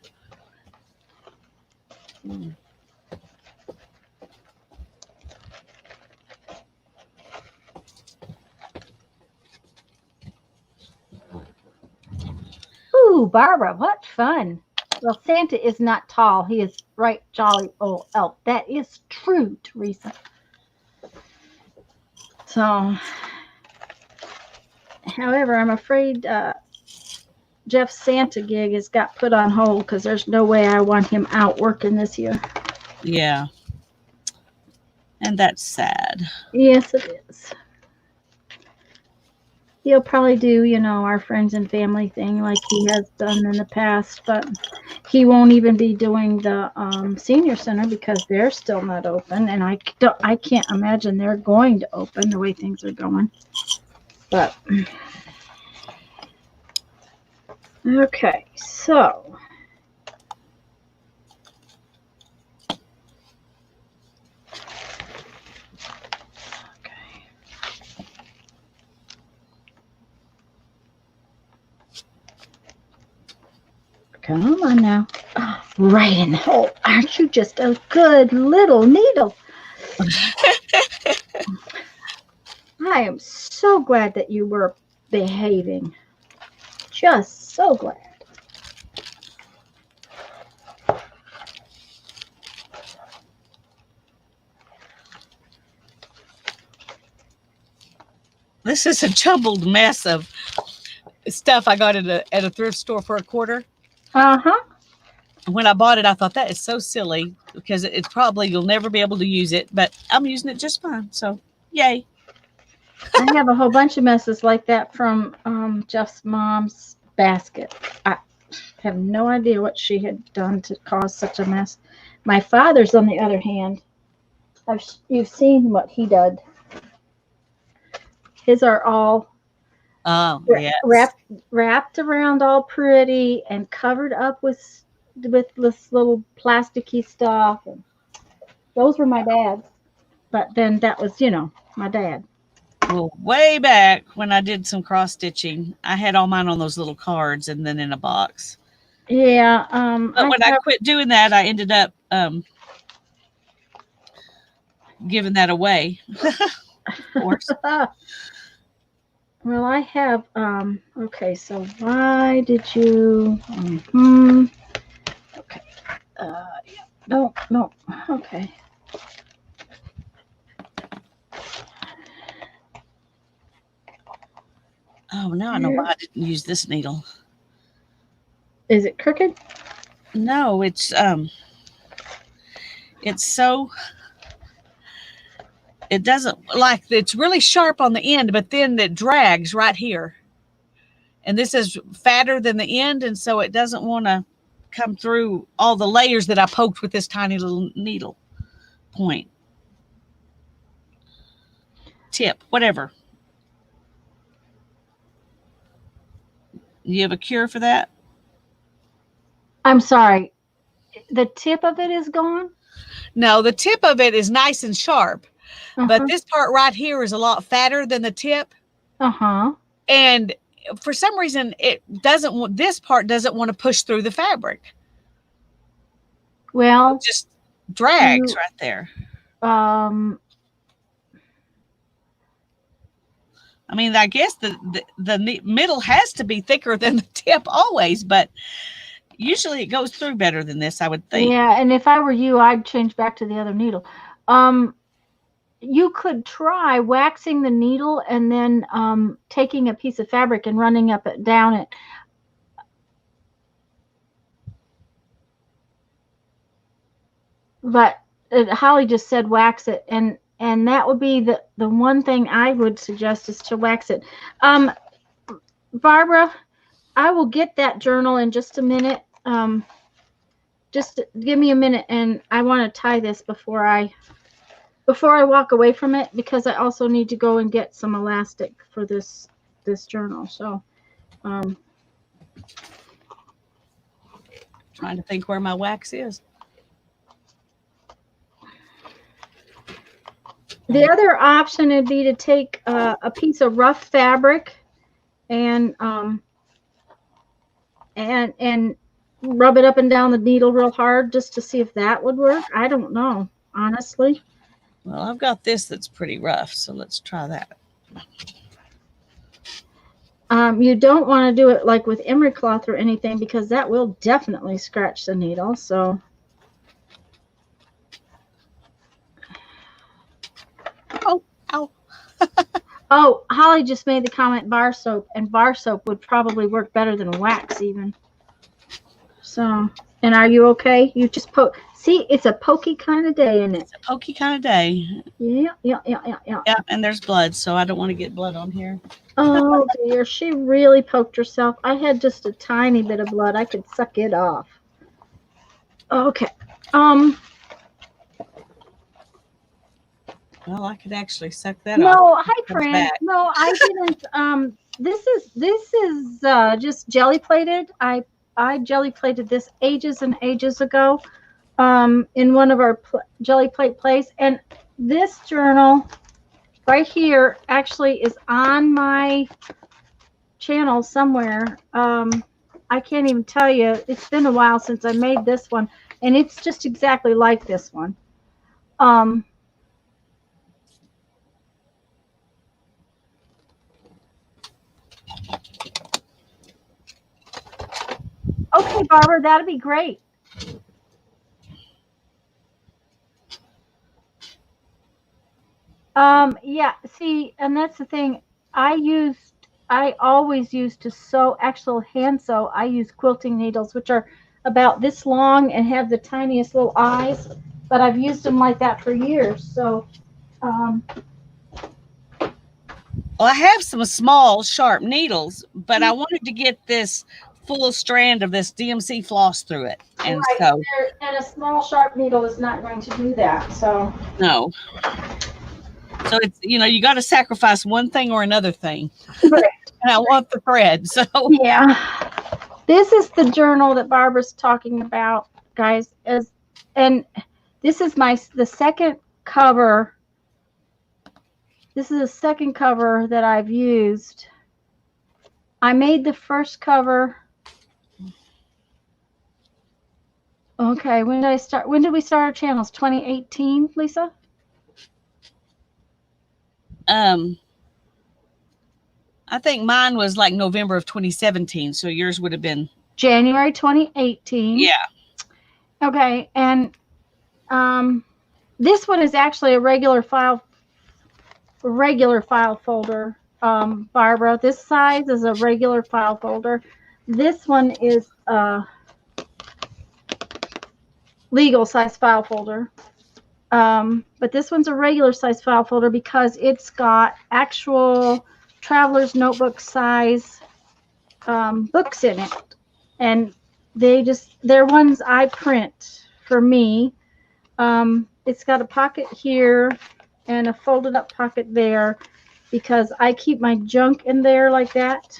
Ooh, Barbara, what fun. Well, Santa is not tall. He is right jolly old elf. That is true, Teresa. So, however, I'm afraid Jeff's Santa gig has got put on hold because there's no way I want him out working this year. Yeah. And that's sad. Yes, it is. He'll probably do, our friends and family thing like he has done in the past, but he won't even be doing the senior center because they're still not open, and I can't imagine they're going to open the way things are going. But okay, so come on now. Oh, right in the hole. Aren't you just a good little needle? I am so glad that you were behaving. Just so glad. This is a jumbled mess of stuff I got at a thrift store for $0.25. Uh-huh. When I bought it, I thought that is so silly because it's probably you'll never be able to use it, but I'm using it just fine. So, yay. I have a whole bunch of messes like that from Jeff's mom's basket. I have no idea what she had done to cause such a mess. My father's, on the other hand, you've seen what he did. His are all yes. wrapped around all pretty and covered up with this little plasticky stuff. And those were my dad's. But then that was, my dad. Well, way back when I did some cross stitching, I had all mine on those little cards and then in a box. Yeah. But when I quit doing that, I ended up giving that away. Of course. Well, I have, okay, so why did you, okay, yeah, no, okay. Oh, now I know why I didn't use this needle. Is it crooked? No, it's so, it doesn't, like, it's really sharp on the end, but then it drags right here. And this is fatter than the end, and so it doesn't want to come through all the layers that I poked with this tiny little needle point. Tip, whatever. You have a cure for that? I'm sorry. The tip of it is gone? No, the tip of it is nice and sharp. But this part right here is a lot fatter than the tip. Uh-huh. And for some reason, this part doesn't want to push through the fabric. Well, it just drags right there. I mean, I guess the middle has to be thicker than the tip always, but usually it goes through better than this, I would think. Yeah, and if I were you, I'd change back to the other needle. You could try waxing the needle and then taking a piece of fabric and running up it down it. But Holly just said wax it, and that would be the one thing I would suggest is to wax it. Barbara, I will get that journal in just a minute. Just give me a minute, and I want to tie this before I walk away from it, because I also need to go and get some elastic for this journal. So, trying to think where my wax is. The other option would be to take a piece of rough fabric and rub it up and down the needle real hard just to see if that would work. I don't know, honestly. Well, I've got this that's pretty rough, so let's try that. You don't want to do it like with emery cloth or anything, because that will definitely scratch the needle. So. Oh, ow. Oh, Holly just made the comment bar soap, and bar soap would probably work better than wax even. So, and are you okay? You just see, it's a pokey kind of day, isn't it? It's a pokey kind of day. Yeah. Yeah, and there's blood, so I don't want to get blood on here. Oh dear, she really poked herself. I had just a tiny bit of blood. I could suck it off. Okay. Well, I could actually suck that off. No, hi, Fran. No, I didn't. This is just jelly plated. I jelly plated this ages and ages ago, in one of our jelly plate plays, and this journal right here actually is on my channel somewhere. I can't even tell you. It's been a while since I made this one, and it's just exactly like this one. Barbara, that'd be great. Yeah, see, and that's the thing. I always used to sew, actual hand sew. I use quilting needles, which are about this long and have the tiniest little eyes, but I've used them like that for years. So, um, Well, I have some small, sharp needles, but I wanted to get this full strand of this DMC floss through it. And right, so, and a small sharp needle is not going to do that. So, no. So it's, you got to sacrifice one thing or another thing. right. And I want the thread. So, Yeah. This is the journal that Barbara's talking about, guys. And this is the second cover. This is the second cover that I've used. I made the first cover. Okay, when did I start? When did we start our channels? 2018, Lisa? I think mine was like November of 2017. So yours would have been January 2018. Yeah. Okay, and this one is actually a regular file folder, Barbara. This size is a regular file folder. This one is a legal size file folder. But this one's a regular size file folder because it's got actual traveler's notebook size books in it. And they're ones I print for me. It's got a pocket here and a folded up pocket there because I keep my junk in there like that.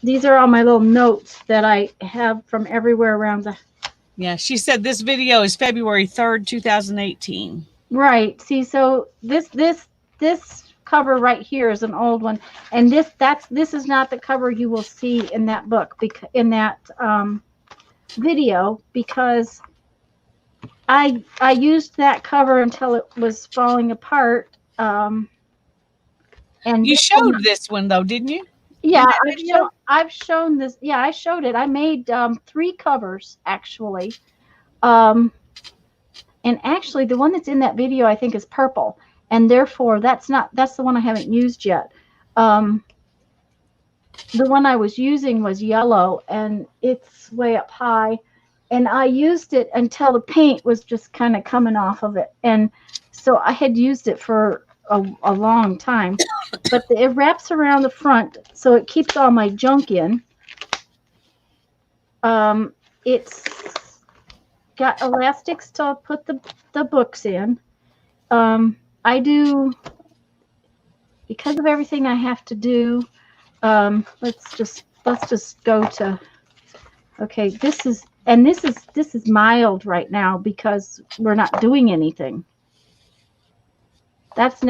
These are all my little notes that I have from everywhere around the. Yeah, she said this video is February 3rd, 2018. Right. See, so this cover right here is an old one, and this is not the cover you will see in that book, in that video, because I used that cover until it was falling apart. And you showed this one though, didn't you? Yeah, I've shown this. Yeah, I showed it. I made 3 covers actually. And actually the one that's in that video I think is purple, and therefore that's the one I haven't used yet. The one I was using was yellow, and it's way up high, and I used it until the paint was just kind of coming off of it, and so I had used it for a long time, but it wraps around the front so it keeps all my junk in. It's got elastics to put the books in. I do, because of everything I have to do. Let's just go to. Okay, this is mild right now because we're not doing anything. That's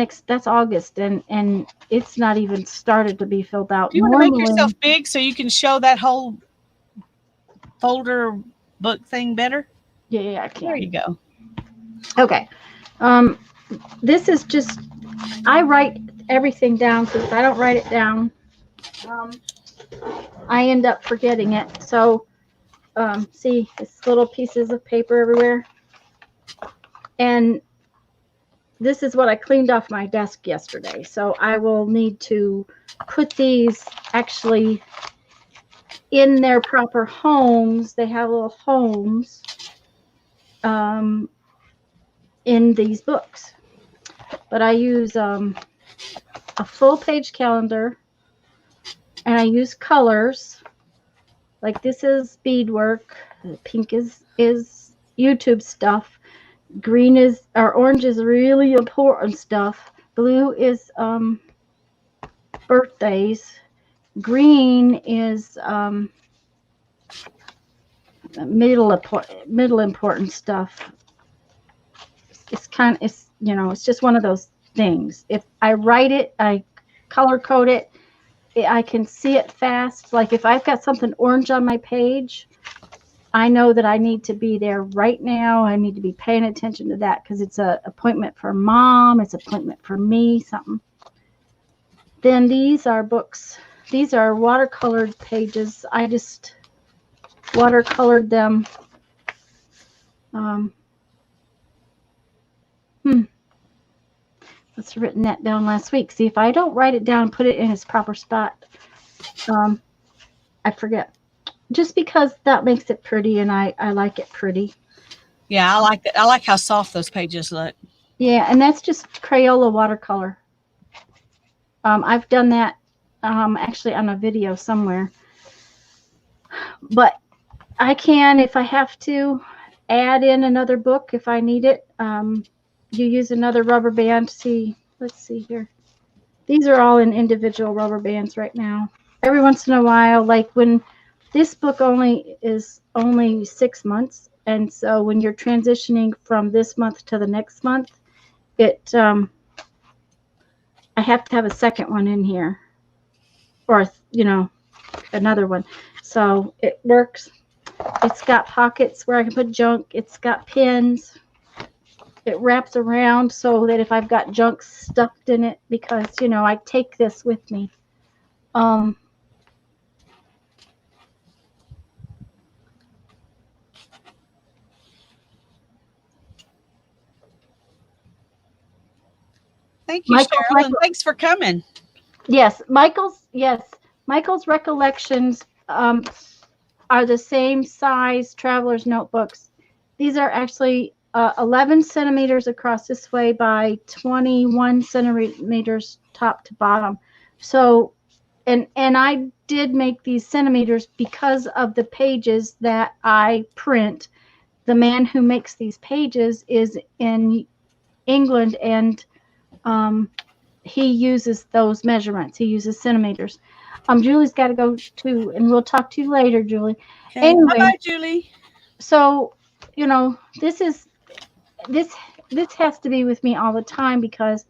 August, and it's not even started to be filled out. Do you want to make yourself big so you can show that whole folder book thing better? Yeah, I can. There you go. Okay. This is just, I write everything down, because if I don't write it down, I end up forgetting it. So, see, it's little pieces of paper everywhere. And this is what I cleaned off my desk yesterday. So I will need to put these actually in their proper homes. They have little homes in these books. But I use a full page calendar, and I use colors. Like this is beadwork. Pink is YouTube stuff. Green or orange is really important stuff. Blue is birthdays. Green is middle important stuff. It's just one of those things. If I write it, I color code it, I can see it fast. Like if I've got something orange on my page, I know that I need to be there right now. I need to be paying attention to that because it's an appointment for Mom. It's an appointment for me, something. Then these are books. These are watercolored pages. I just watercolored them. Let's written that down last week. See, if I don't write it down and put it in its proper spot, I forget. Just because that makes it pretty, and I like it pretty. Yeah, I like that. I like how soft those pages look. Yeah, and that's just Crayola watercolor. I've done that actually on a video somewhere. But I can, if I have to, add in another book if I need it. You use another rubber band. See, let's see here. These are all in individual rubber bands right now. Every once in a while, like when this book is only 6 months, and so when you're transitioning from this month to the next month, I have to have a second one in here, or another one. So it works. It's got pockets where I can put junk. It's got pins. It wraps around so that if I've got junk stuffed in it, because I take this with me. Thank you, Cheryl, and thanks for coming. Yes, Michael's recollections are the same size traveler's notebooks. These are actually 11 centimeters across this way by 21 centimeters top to bottom. So, and I did make these centimeters because of the pages that I print. The man who makes these pages is in England, and he uses those measurements. He uses centimeters. Julie's got to go too, and we'll talk to you later, Julie. Okay. Anyway, bye, Julie. So, this has to be with me all the time, because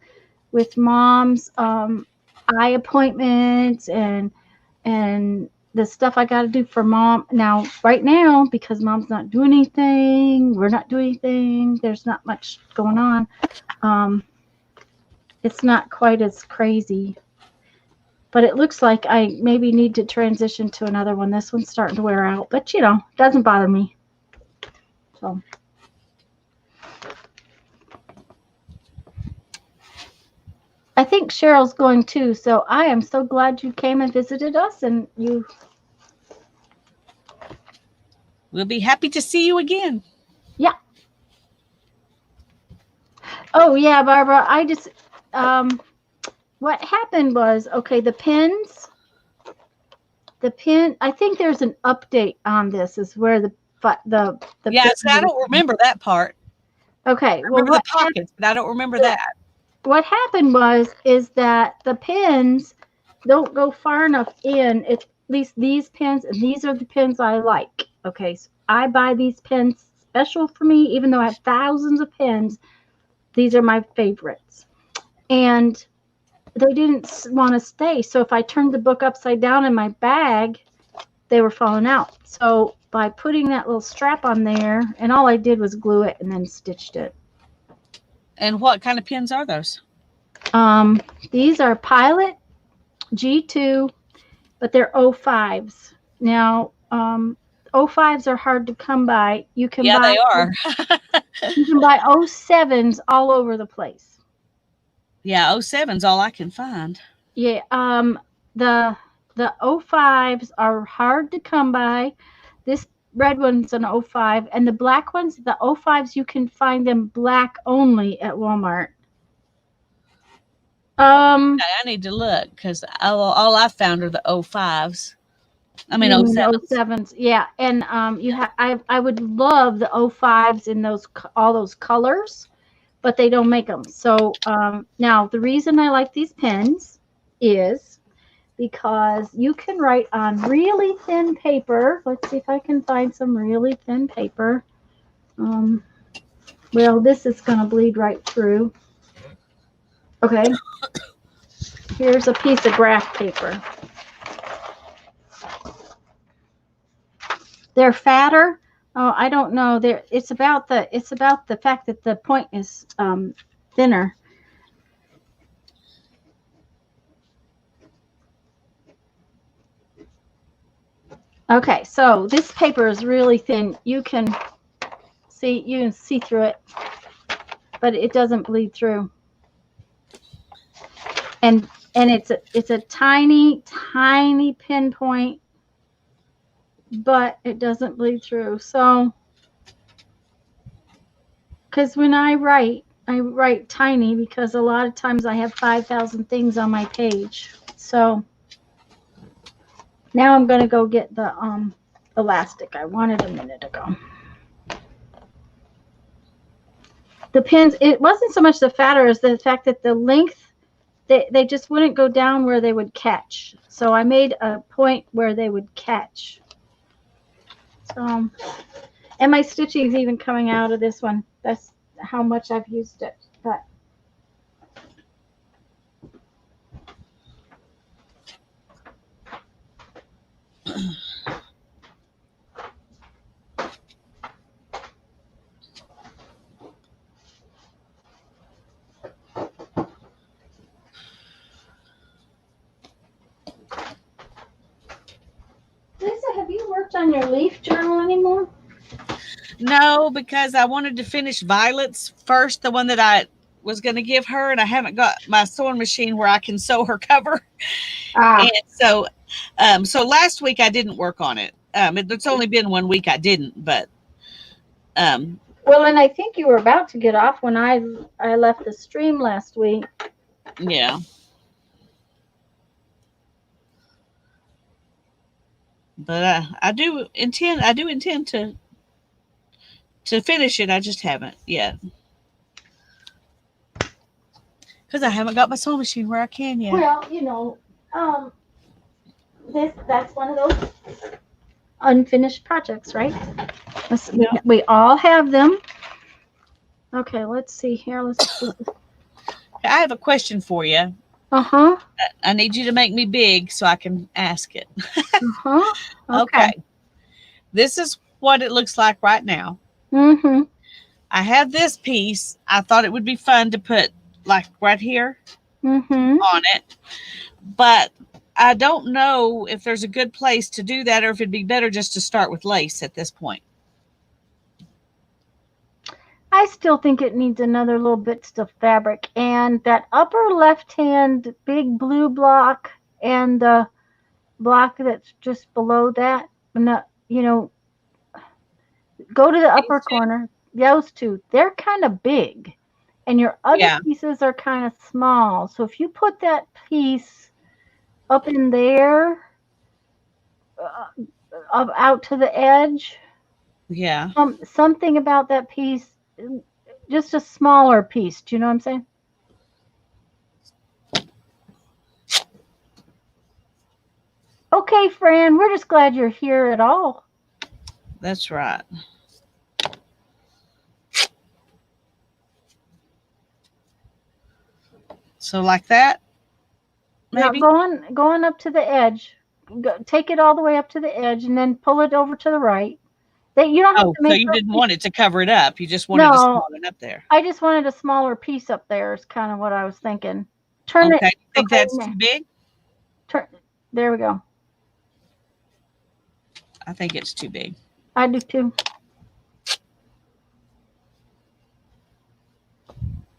with Mom's eye appointments and the stuff I got to do for Mom. Now, right now, because Mom's not doing anything, we're not doing anything, there's not much going on. It's not quite as crazy. But it looks like I maybe need to transition to another one. This one's starting to wear out, but it doesn't bother me. So I think Cheryl's going too. So I am so glad you came and visited us, and we'll be happy to see you again. Yeah. Oh yeah, Barbara. I just what happened was, okay, the pins. I think there's an update on this. Is where the yes, I don't remember that part. Okay, I remember the pockets, but I don't remember that. What happened is that the pins don't go far enough in. At least these pins, and these are the pins I like. Okay, so I buy these pins special for me, even though I have thousands of pins. These are my favorites, and they didn't want to stay. So if I turned the book upside down in my bag, they were falling out. So by putting that little strap on there, and all I did was glue it and then stitched it. And what kind of pins are those? These are Pilot G2, but they're 05s. Now, 05s are hard to come by. You can buy, they are. You can buy 07s all over the place. Yeah, 07's all I can find. Yeah, the 05s are hard to come by. This red one's an 05, and the black ones, the 05s, you can find them black only at Walmart. I need to look, because all I found are the 05s. I mean 07s. Yeah, and I would love the 05s in all those colors, but they don't make them. So now the reason I like these pens is because you can write on really thin paper. Let's see if I can find some really thin paper. Well, this is going to bleed right through. Okay. Here's a piece of graph paper. They're fatter. Oh, I don't know. It's about the fact that the point is thinner. Okay, so this paper is really thin. You can see through it, but it doesn't bleed through. And it's a tiny, tiny pinpoint, but it doesn't bleed through. So, because when I write tiny because a lot of times I have 5,000 things on my page. So now I'm gonna go get the elastic I wanted a minute ago. The pins, it wasn't so much the fatter as the fact that the length, they just wouldn't go down where they would catch. So I made a point where they would catch. So, and my stitching is even coming out of this one. That's how much I've used it. But Lisa, have you worked on your leaf journal anymore? No, because I wanted to finish Violet's first, the one that I was going to give her, and I haven't got my sewing machine where I can sew her cover. Ah, And so last week I didn't work on it. It's only been 1 week I didn't, but um, well, and I think you were about to get off when I left the stream last week. yeah. But I do intend to finish it. I just haven't yet because I haven't got my sewing machine where I can yet. Well, um, that's one of those unfinished projects, right? Yeah. We all have them. Okay, let's see here. Let's see. I have a question for you. Uh-huh. I need you to make me big so I can ask it. Uh-huh. Okay. Okay. This is what it looks like right now. Mm-hmm. I have this piece. I thought it would be fun to put like right here Mm-hmm. on it, but I don't know if there's a good place to do that or if it'd be better just to start with lace at this point. I still think it needs another little bits of fabric, and that upper left-hand big blue block and the block that's just below that. No, go to the upper These two? corner. Those two, they're kind of big, and your other Yeah, pieces are kind of small. So if you put that piece up in there, up out to the edge, yeah. something about that piece, just a smaller piece. Do you know what I'm saying? Okay, Fran, we're just glad you're here at all. That's right. So like that, Now maybe. going up to the edge. Take it all the way up to the edge, and then pull it over to the right. That you don't have Oh, to so make you those didn't pieces. want it to cover it up. You just wanted a No, small one up there. I just wanted a smaller piece up there. Is kind of what I was thinking. Turn it. Okay. You think Okay, that's too big? turn. There we go. I think it's too big. I do too.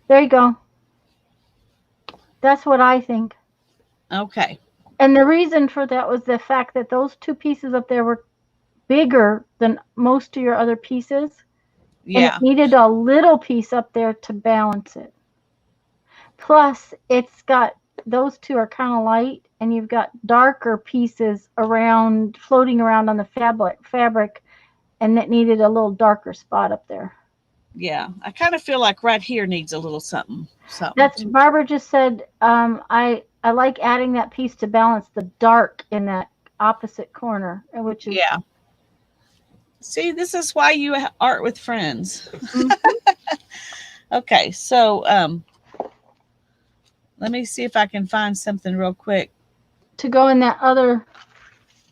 There you go. That's what I think. Okay. And the reason for that was the fact that those two pieces up there were bigger than most of your other pieces, and it Yeah. needed a little piece up there to balance it. Plus, it's got those two are kind of light, and you've got darker pieces around floating around on the fabric, and it needed a little darker spot up there. Yeah. I kind of feel like right here needs a little something. Something. That's Barbara just said. I like adding that piece to balance the dark in that opposite corner, which is Yeah. See, this is why you art with friends. mhm. Okay. So let me see if I can find something real quick. To go in that other.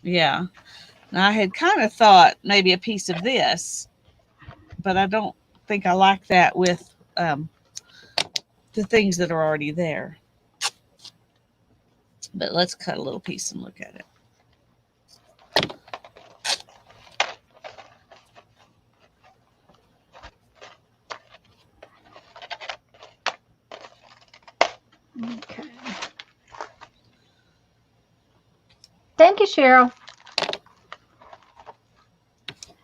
Yeah. Now, I had kind of thought maybe a piece of this, but I don't think I like that with the things that are already there. But let's cut a little piece and look at it. Thank you, Cheryl.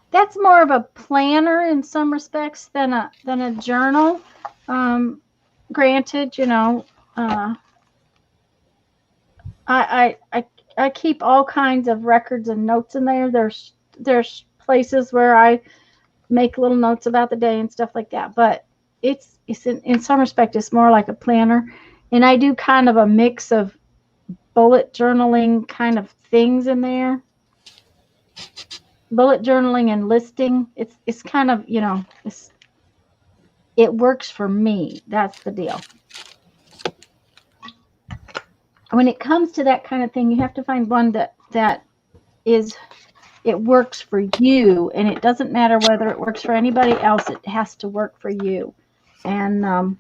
That's more of a planner in some respects than a journal. Granted, you know, I keep all kinds of records and notes in there. There's places where I make little notes about the day and stuff like that. But it's in some respect it's more like a planner, and I do kind of a mix of bullet journaling kind of things in there. Bullet journaling and listing. It's kind of, you know, it works for me. That's the deal. When it comes to that kind of thing, you have to find one that is, it works for you, and it doesn't matter whether it works for anybody else. It has to work for you, and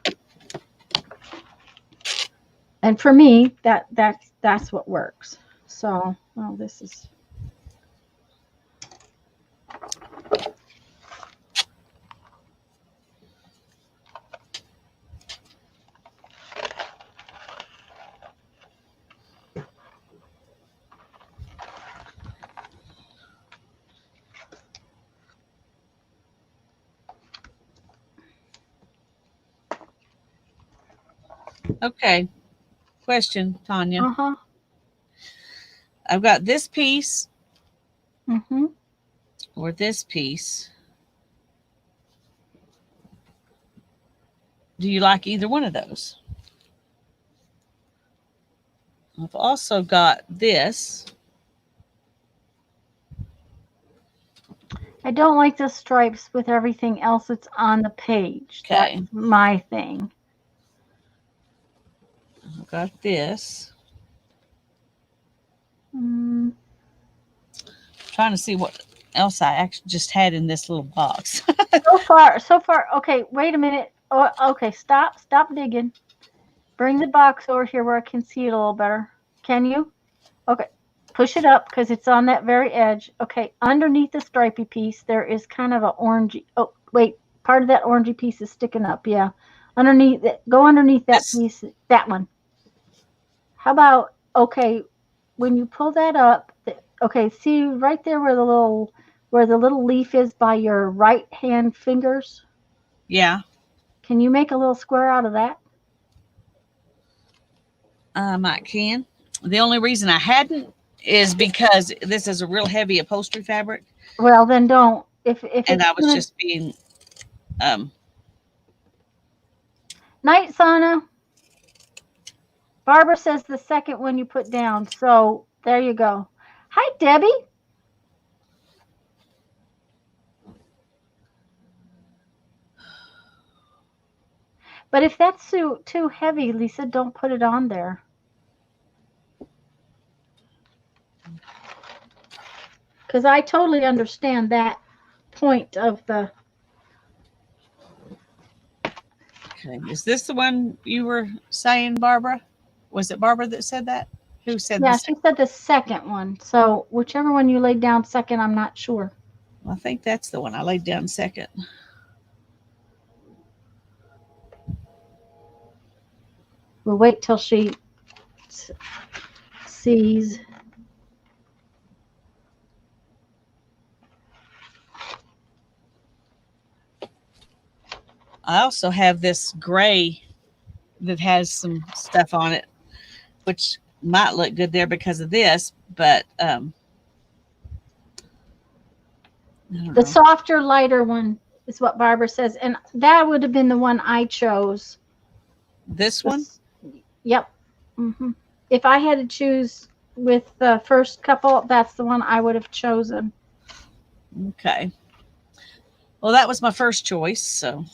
for me, that's what works. So, well, this is. Okay. Question, Tanya. Uh-huh. I've got this piece Mm-hmm. or this piece. Do you like either one of those? I've also got this. I don't like the stripes with everything else that's on the page. Okay. That's my thing. I've got this. Trying to see what else I actually just had in this little box. So far. Okay, wait a minute. Oh, okay, stop digging. Bring the box over here where I can see it a little better. Can you? Okay, push it up because it's on that very edge. Okay, underneath the stripy piece, there is kind of an orangey. Oh, wait, part of that orangey piece is sticking up. Yeah, underneath it. Go underneath that piece. That one. How about, okay, when you pull that up, okay, see right there where the little leaf is by your right hand fingers? Yeah. Can you make a little square out of that? I can. The only reason I hadn't is because this is a real heavy upholstery fabric. Well, then don't. If and I was just being Night, Sana. Barbara says the second one you put down. So there you go. Hi, Debbie. But if that's too heavy, Lisa, don't put it on there. Because I totally understand that point of the. Okay. Is this the one you were saying, Barbara? Was it Barbara that said that? Who said Yeah, she said the second one. So whichever one you laid down second, I'm not sure. I think that's the one I laid down second. We'll wait till she sees. I also have this gray that has some stuff on it, which might look good there because of this, but the softer, lighter one is what Barbara says, and that would have been the one I chose. This one? Yep. Mm-hmm. If I had to choose with the first couple, that's the one I would have chosen. Okay. Well, that was my first choice, so.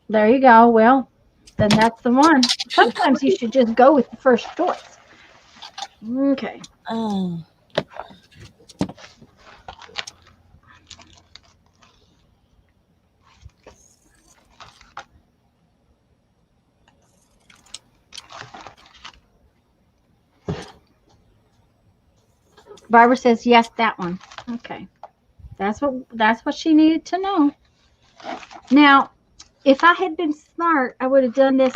There you go. Well, then that's the one. Sometimes you should just go with the first choice. Okay. Oh. Barbara says yes, that one. Okay. That's what she needed to know. Now, if I had been smart, I would have done this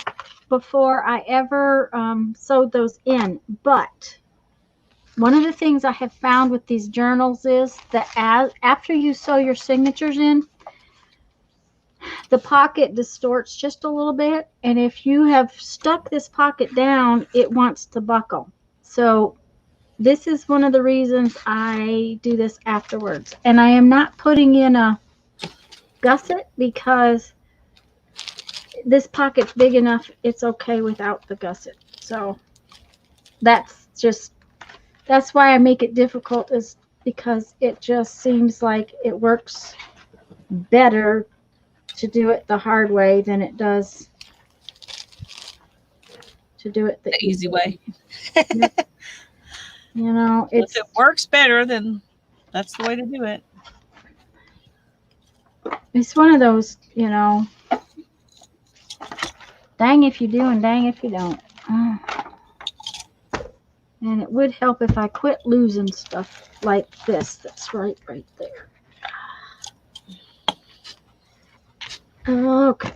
before I ever sewed those in. But One of the things I have found with these journals is that after you sew your signatures in, the pocket distorts just a little bit. And if you have stuck this pocket down, it wants to buckle. So this is one of the reasons I do this afterwards. And I am not putting in a gusset because this pocket's big enough. It's okay without the gusset. So that's why I make it difficult, is because it just seems like it works better to do it the hard way than it does to do it the easy way. You know, if it works better, then that's the way to do it. It's one of those, you know, dang if you do and dang if you don't. And it would help if I quit losing stuff like this that's right there. Okay.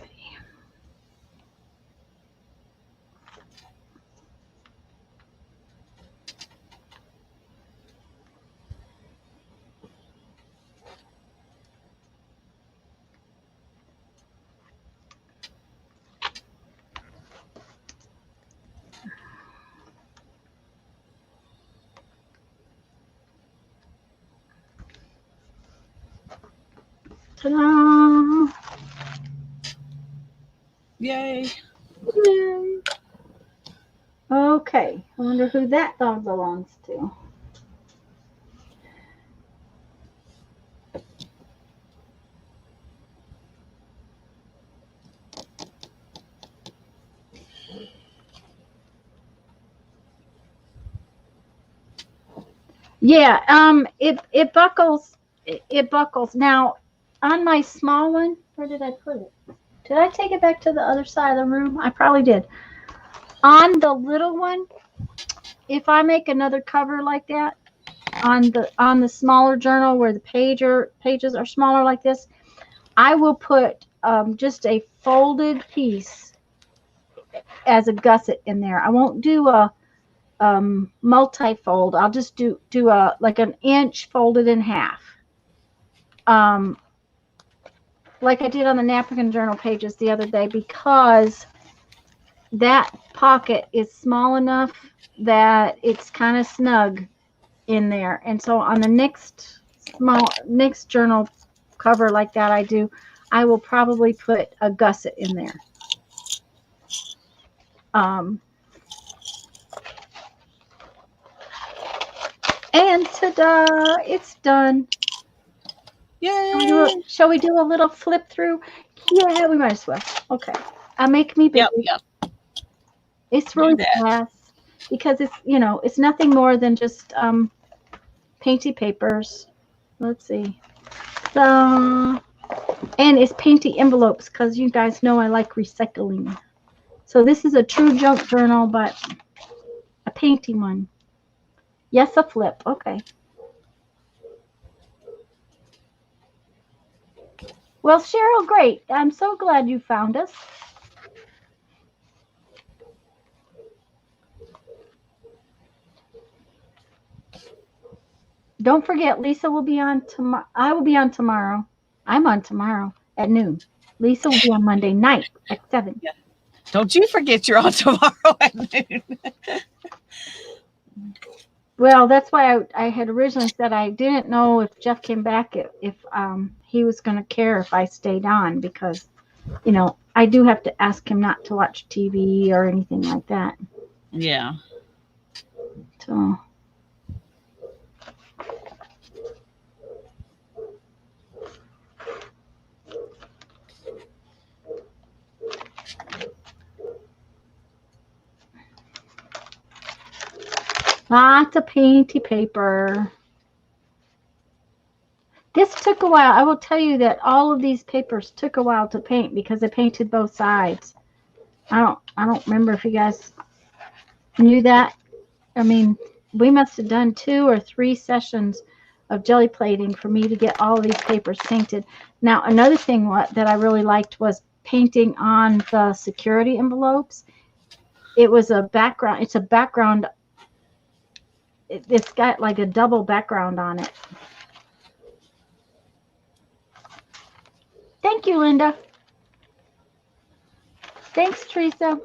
Ta-da! Yay. Yay! Okay, I wonder who that dog belongs to. Yeah, it buckles. It buckles. Now, on my small one, where did I put it? Did I take it back to the other side of the room? I probably did. On the little one, if I make another cover like that, on the smaller journal where the pages are smaller like this, I will put just a folded piece as a gusset in there. I won't do a multi-fold. I'll just do a like an inch folded in half, like I did on the napkin journal pages the other day, because that pocket is small enough that it's kind of snug in there. And so on the next journal cover like that I will probably put a gusset in there. And ta-da, it's done. Yay! Shall we do a little flip through? Yeah, we might as well. Okay. Make me big. Yep. It's really fast because it's, you know, it's nothing more than just painty papers. Let's see. So, and it's painty envelopes because you guys know I like recycling. So this is a true junk journal, but a painty one. Yes, a flip. Okay. Well, Cheryl, great. I'm so glad you found us. Don't forget, Lisa will be on tomorrow. I will be on tomorrow. I'm on tomorrow at noon. Lisa will be on Monday night at 7. Yeah. Don't you forget you're on tomorrow at noon. Well, that's why I had originally said I didn't know if Jeff came back, if he was going to care if I stayed on, because, you know, I do have to ask him not to watch TV or anything like that. Yeah. So. Lots of painty paper. This took a while. I will tell you that all of these papers took a while to paint because I painted both sides. I don't remember if you guys knew that. I mean, we must have done 2 or 3 sessions of jelly plating for me to get all of these papers painted. Now, another thing that I really liked was painting on the security envelopes. It was a background. It's a background it's got like a double background on it. Thank you, Linda. Thanks, Teresa.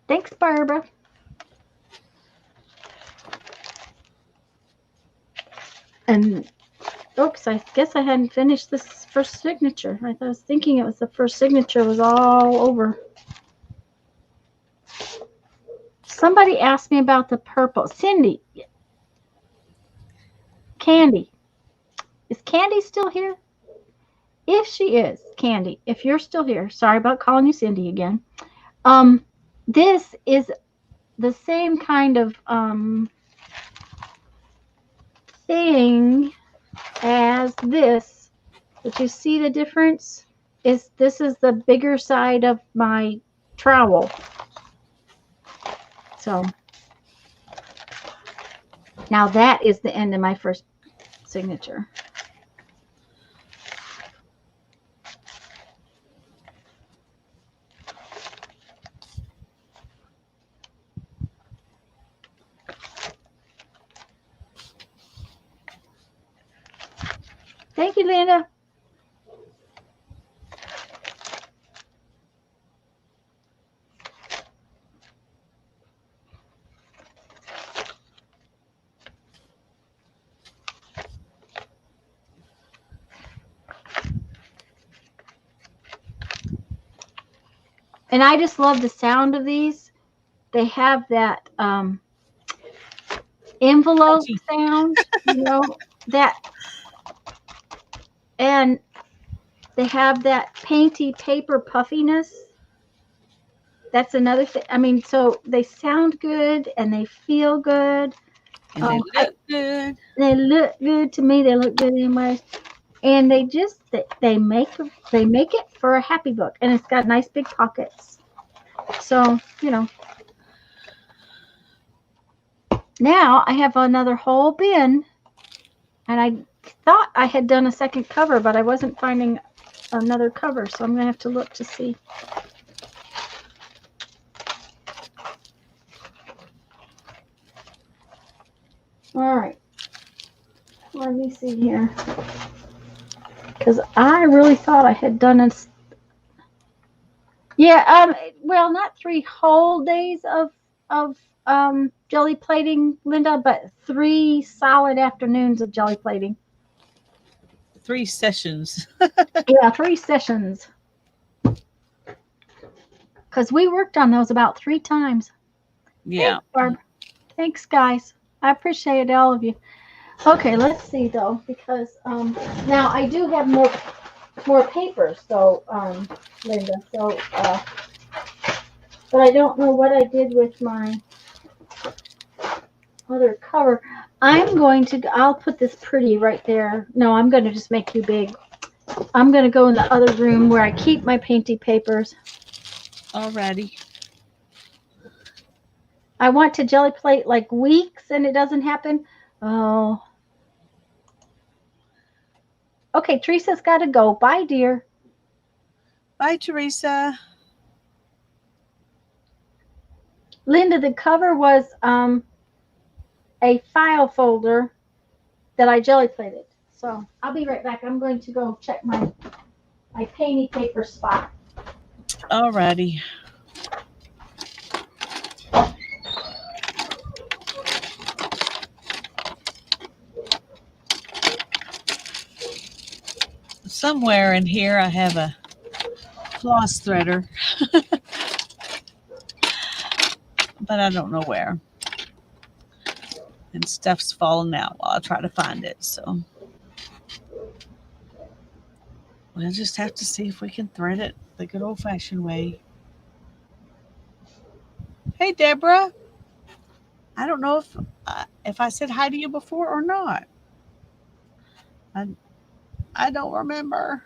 Thanks, Barbara. And oops, I guess I hadn't finished this first signature. I was thinking it was the first signature was all over. Somebody asked me about the purple. Cindy. Candy. Is Candy still here? If she is, Candy, if you're still here, sorry about calling you Cindy again. This is the same kind of thing as this. But you see the difference? This is the bigger side of my trowel. So now that is the end of my first signature. Thank you, Linda. And I just love the sound of these. They have that envelope sound, you know, that, and they have that painty paper puffiness. That's another thing. I mean, so they sound good and they feel good. And they look good. They look good to me. They look good anyway. And they just they make it for a happy book, and it's got nice big pockets. So, you know. Now I have another whole bin, and I thought I had done a second cover, but I wasn't finding another cover, so I'm going to have to look to see. All right. Let me see here. Because I really thought I had done a... Yeah, well, not 3 whole days of jelly plating, Linda, but 3 solid afternoons of jelly plating. 3 sessions. Yeah, 3 sessions. Because we worked on those about 3 times. Yeah. Thanks, Barb. Thanks, guys. I appreciate all of you. Okay, let's see though, because now I do have more papers, so Linda. So, but I don't know what I did with my other cover. I'll put this pretty right there. No, I'm going to just make you big. I'm going to go in the other room where I keep my painty papers. Alrighty. I want to jelly plate like weeks and it doesn't happen. Oh. Okay, Teresa's got to go. Bye, dear. Bye, Teresa. Linda, the cover was a file folder that I jelly plated. So I'll be right back. I'm going to go check my painty paper spot. Alrighty. Somewhere in here I have a floss threader. But I don't know where. And stuff's falling out while I try to find it. So we'll just have to see if we can thread it the good old-fashioned way. Hey, Deborah. I don't know if I said hi to you before or not. I don't remember.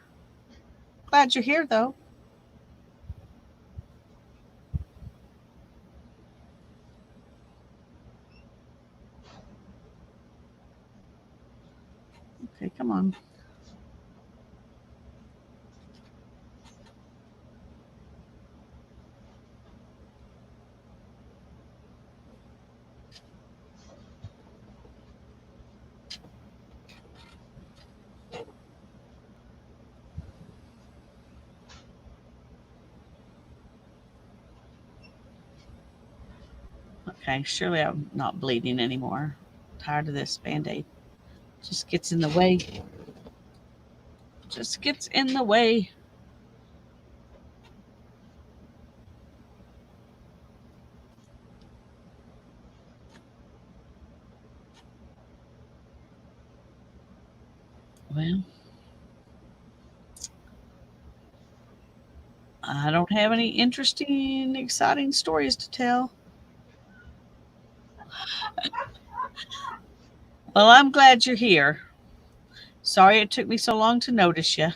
Glad you're here, though. Okay, come on. Okay, surely I'm not bleeding anymore. Tired of this Band-Aid. Just gets in the way. Just gets in the way. Well, I don't have any interesting, exciting stories to tell. Well, I'm glad you're here. Sorry it took me so long to notice you.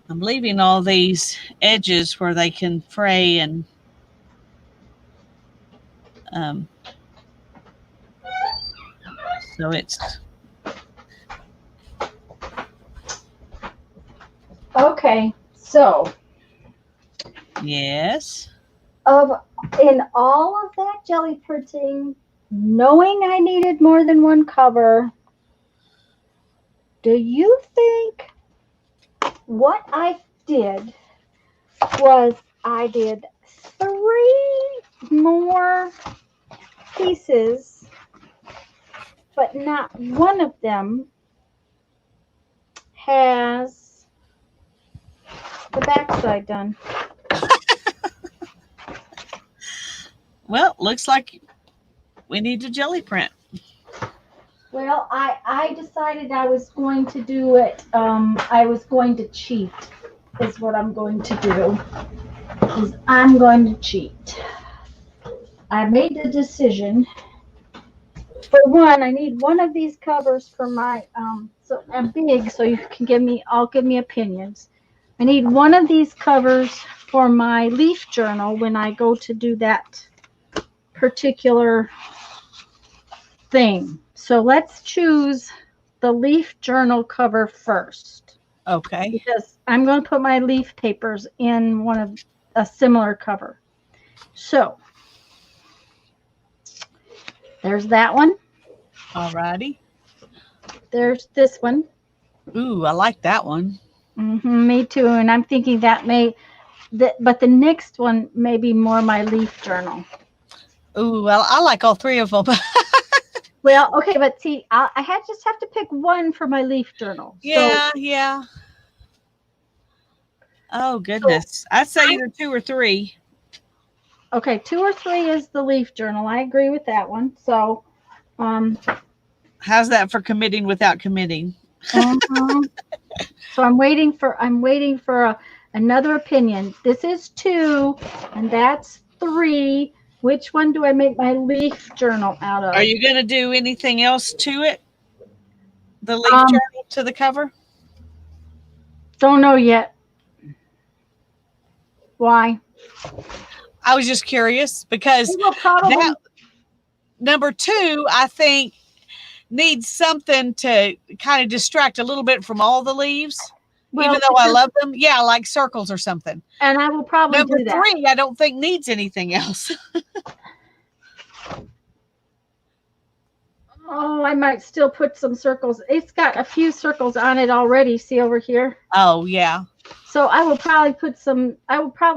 I'm leaving all these edges where they can fray and um, so it's Okay, so yes. of in all of that jelly printing, knowing I needed more than one cover, do you think what I did was I did 3 more pieces, but not one of them has the backside done. Well, looks like we need to jelly print. Well, I decided I was going to do it. I was going to cheat, is what I'm going to do. Is I'm going to cheat. I made the decision. For one, I need one of these covers for my so I'm big, so you can give me opinions. I need one of these covers for my leaf journal when I go to do that particular thing. So let's choose the leaf journal cover first, Okay. because I'm going to put my leaf papers in one of a similar cover. So there's that one. Alrighty. There's this one. Ooh, I like that one. Me too. And I'm thinking but the next one may be more my leaf journal. Ooh, well, I like all 3 of them. Well, okay, but see, just have to pick one for my leaf journal. Yeah, yeah. Oh goodness, I'd say either 2 or 3. Okay, 2 or 3 is the leaf journal. I agree with that one. So, how's that for committing without committing? mhm. So I'm waiting for another opinion. This is 2, and that's 3. Which one do I make my leaf journal out of? Are you going to do anything else to it? The leaf Um, journal to the cover? Don't know yet. Why? I was just curious because We will probably that number 2, I think, needs something to kind of distract a little bit from all the leaves. well, even though I love them. Yeah, like circles or something. and I will probably Number do that. 3, I don't think needs anything else. Oh, I might still put some circles. It's got a few circles on it already. See over here? Oh, yeah. So I will probably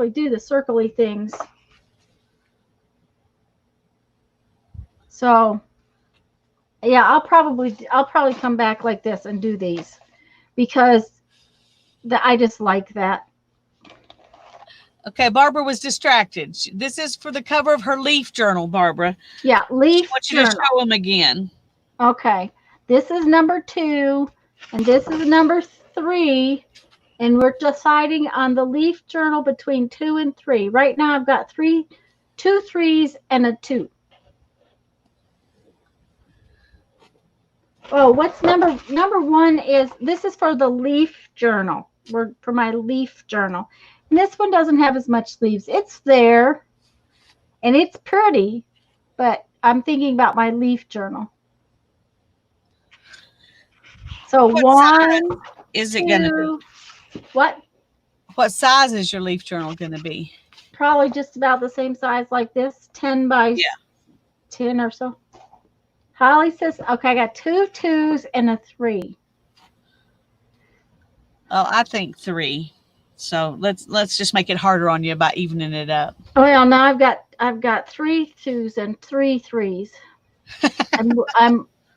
do the circly things. So yeah, I'll probably come back like this and do these, because I just like that. Okay, Barbara was distracted. This is for the cover of her leaf journal, Barbara. Yeah, leaf I want you journal. to show them again. Okay, this is number 2, and this is number 3, and we're deciding on the leaf journal between 2 and 3. Right now, I've got 2 3s and a 2. Oh, what's number one is this is for the leaf journal. For my leaf journal. And this one doesn't have as much leaves. It's there and it's pretty, but I'm thinking about my leaf journal. So What size one, is it going to be? two, what? What size is your leaf journal going to be? Probably just about the same size like this, 10 by Yeah. 10 or so. Holly says, okay, I got 2 2s and a 3. Oh, I think 3. So let's just make it harder on you by evening it up. Well, now I've got 3 2s and 3 3s.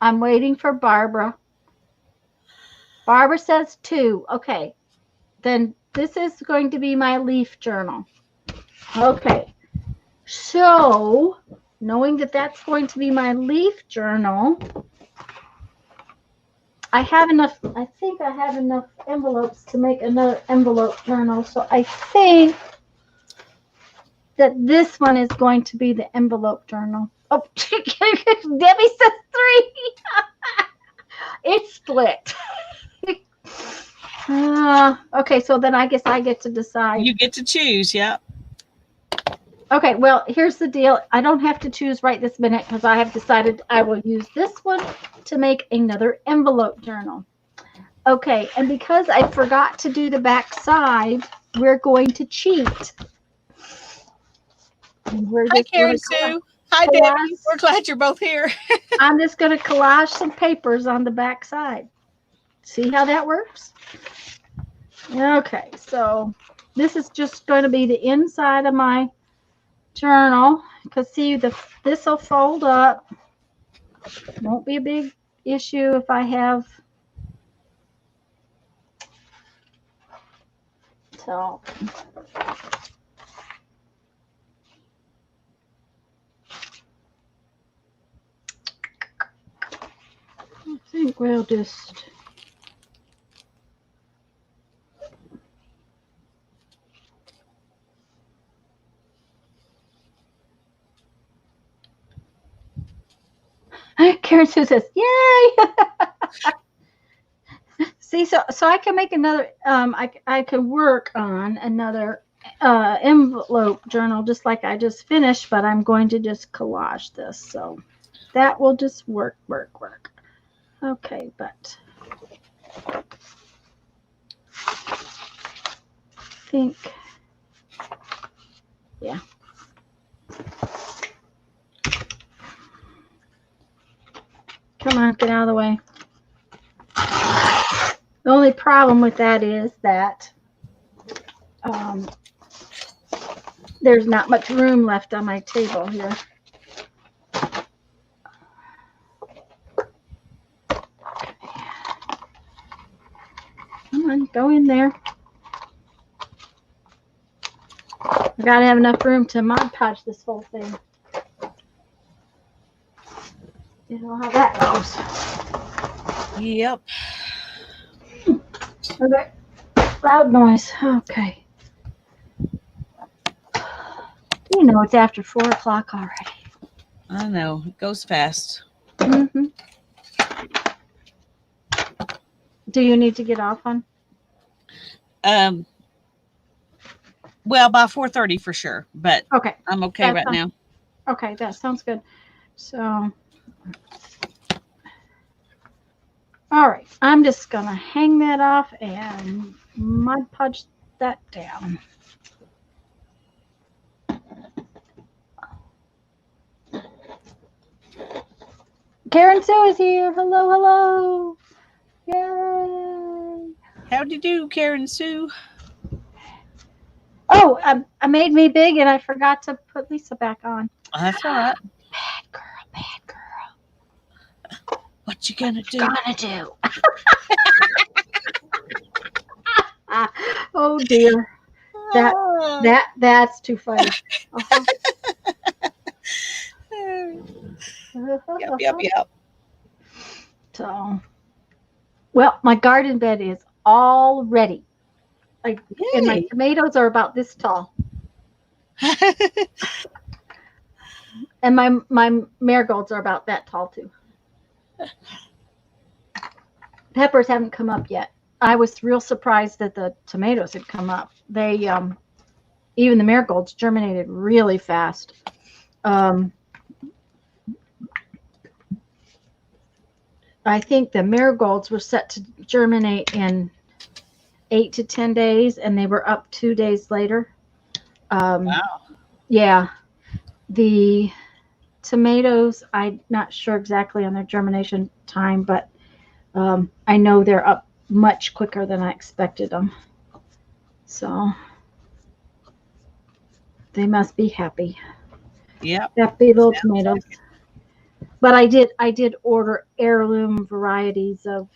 I'm waiting for Barbara. Barbara says 2. Okay. Then this is going to be my leaf journal. Okay. So, knowing that that's going to be my leaf journal, I think I have enough envelopes to make another envelope journal. So I think that this one is going to be the envelope journal. Oh, Debbie says 3. It's split. Okay, so then I guess I get to decide. You get to choose, yeah. Okay, well, here's the deal. I don't have to choose right this minute because I have decided I will use this one to make another envelope journal. Okay, and because I forgot to do the back side, we're going to cheat. Hi, Karen Sue. Hi, Debbie. We're glad you're both here. I'm just going to collage some papers on the back side. See how that works? Okay, so this is just going to be the inside of my journal. Because see, this will fold up. Won't be a big issue if I have. So. I think we'll just. Karen Sue says, "Yay!" See, so I can make another. I can work on another envelope journal just like I just finished, but I'm going to just collage this. So that will just work. Okay, but I think, yeah. Come on, get out of the way. The only problem with that is that there's not much room left on my table here. Come on, go in there. I gotta have enough room to Mod Podge this whole thing. You know how that goes. Yep. Okay. Loud noise. Okay. You know it's after 4 o'clock already. I know. It goes fast. Mm-hmm. Do you need to get off on? Well, by 4:30 for sure, but okay. I'm okay right now. Okay, that sounds good. So, all right, I'm just gonna hang that off and Mod Podge that down. Karen Sue is here. Hello. Yay. How'd you do, Karen Sue? Oh, I made me big and I forgot to put Lisa back on. That's all right. Bad girl. What you gonna do? Oh dear. That's too funny. Uh-huh. Yep. So, well, my garden bed is all ready. Like, and my tomatoes are about this tall. And my marigolds are about that tall too. peppers haven't come up yet. I was real surprised that the tomatoes had come up. They even the marigolds germinated really fast. Um, I think the marigolds were set to germinate in 8 to 10 days, and they were up 2 days later. Um, Wow. yeah, the tomatoes, I'm not sure exactly on their germination time, but I know they're up much quicker than I expected them. So they must be happy. Yep. Happy little Sounds tomatoes. like But I did order heirloom varieties of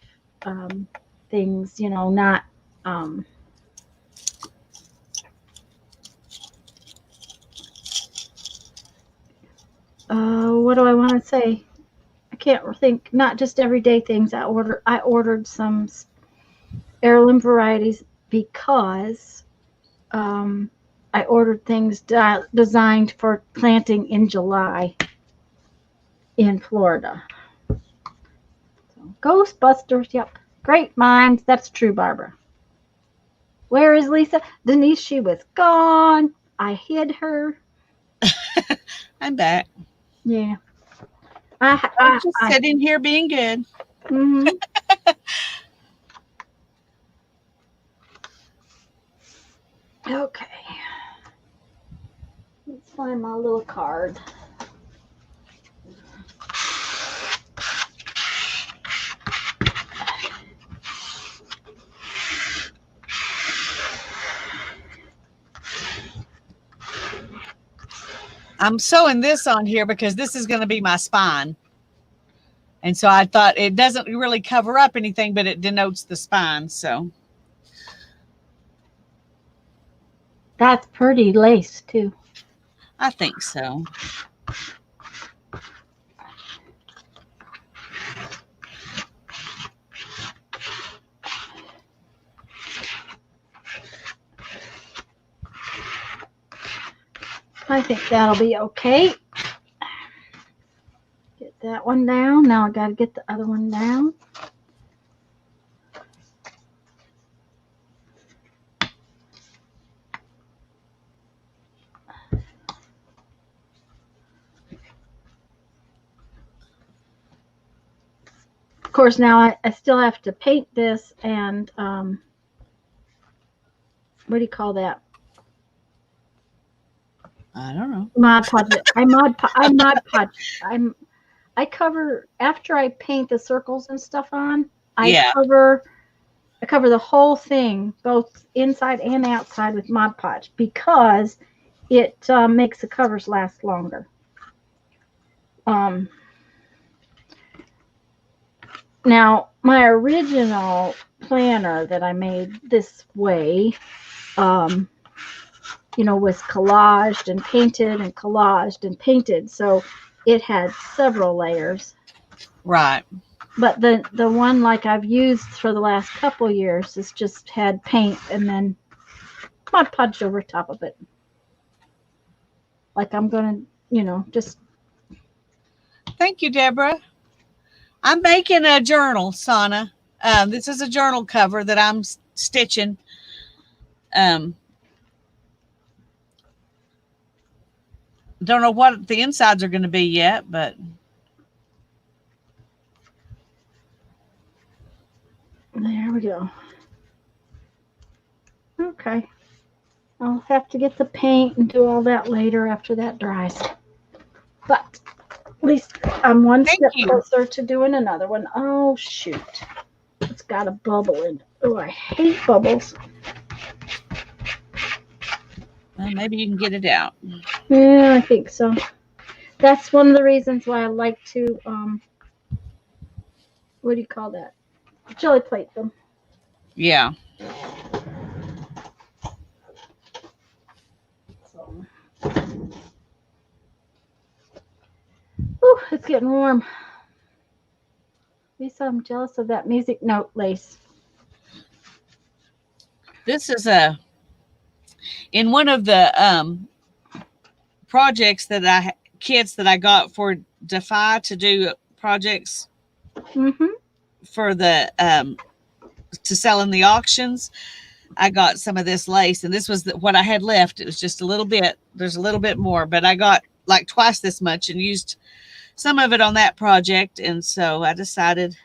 um, things, not um, what do I want to say? I can't think. Not just everyday things. I ordered some heirloom varieties because um, I ordered things designed for planting in July in Florida. So, Ghostbusters. Yep. Great minds. That's true, Barbara. Where is Lisa? Denise, she was gone. I hid her. it. I'm back. Yeah. I was just sitting here being good. Mm-hmm. Okay. Let's find my little card. I'm sewing this on here because this is going to be my spine. And so I thought it doesn't really cover up anything, but it denotes the spine. So That's pretty lace, too. I think so. I think that'll be okay. Get that one down. Now I got to get the other one down. Of course, now I still have to paint this and what do you call that? I don't know. Mod Podge it. I cover after I paint the circles and stuff on. I Yeah. cover I cover the whole thing, both inside and outside, with Mod Podge because it makes the covers last longer. Um, Now, my original planner that I made this way, um, was collaged and painted and collaged and painted. So it had several layers. Right. But the one like I've used for the last couple years has just had paint and then Mod Podge over top of it. Like I'm gonna, just Thank you, Deborah. I'm making a journal, Sana. This is a journal cover that I'm stitching. Um, don't know what the insides are going to be yet, but there we go. Okay. I'll have to get the paint and do all that later after that dries. But at least I'm one thank step you. closer to doing another one. Oh, shoot. It's got a bubble in it. Oh, I hate bubbles. Well, maybe you can get it out. Yeah, I think so. That's one of the reasons why I like to, what do you call that? Jelly plate them. Yeah. So. Ooh, it's getting warm. Lisa, I'm jealous of that music note lace. This is in one of the projects that kits that I got for Defy to do projects Mm-hmm. for the to sell in the auctions, I got some of this lace, and this was what I had left. It was just a little bit. There's a little bit more, but I got like twice this much and used some of it on that project. And so I decided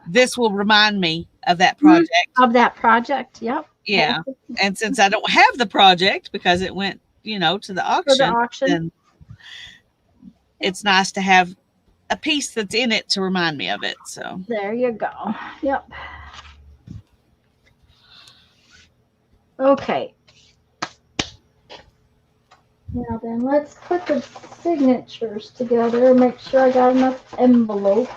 this will remind me of that project. Of that project, yep. Yeah. And since I don't have the project because it went, to the For the auction, auction. then it's nice to have a piece that's in it to remind me of it. So there you go. Yep. Okay. Now then, let's put the signatures together. Make sure I got enough envelopes.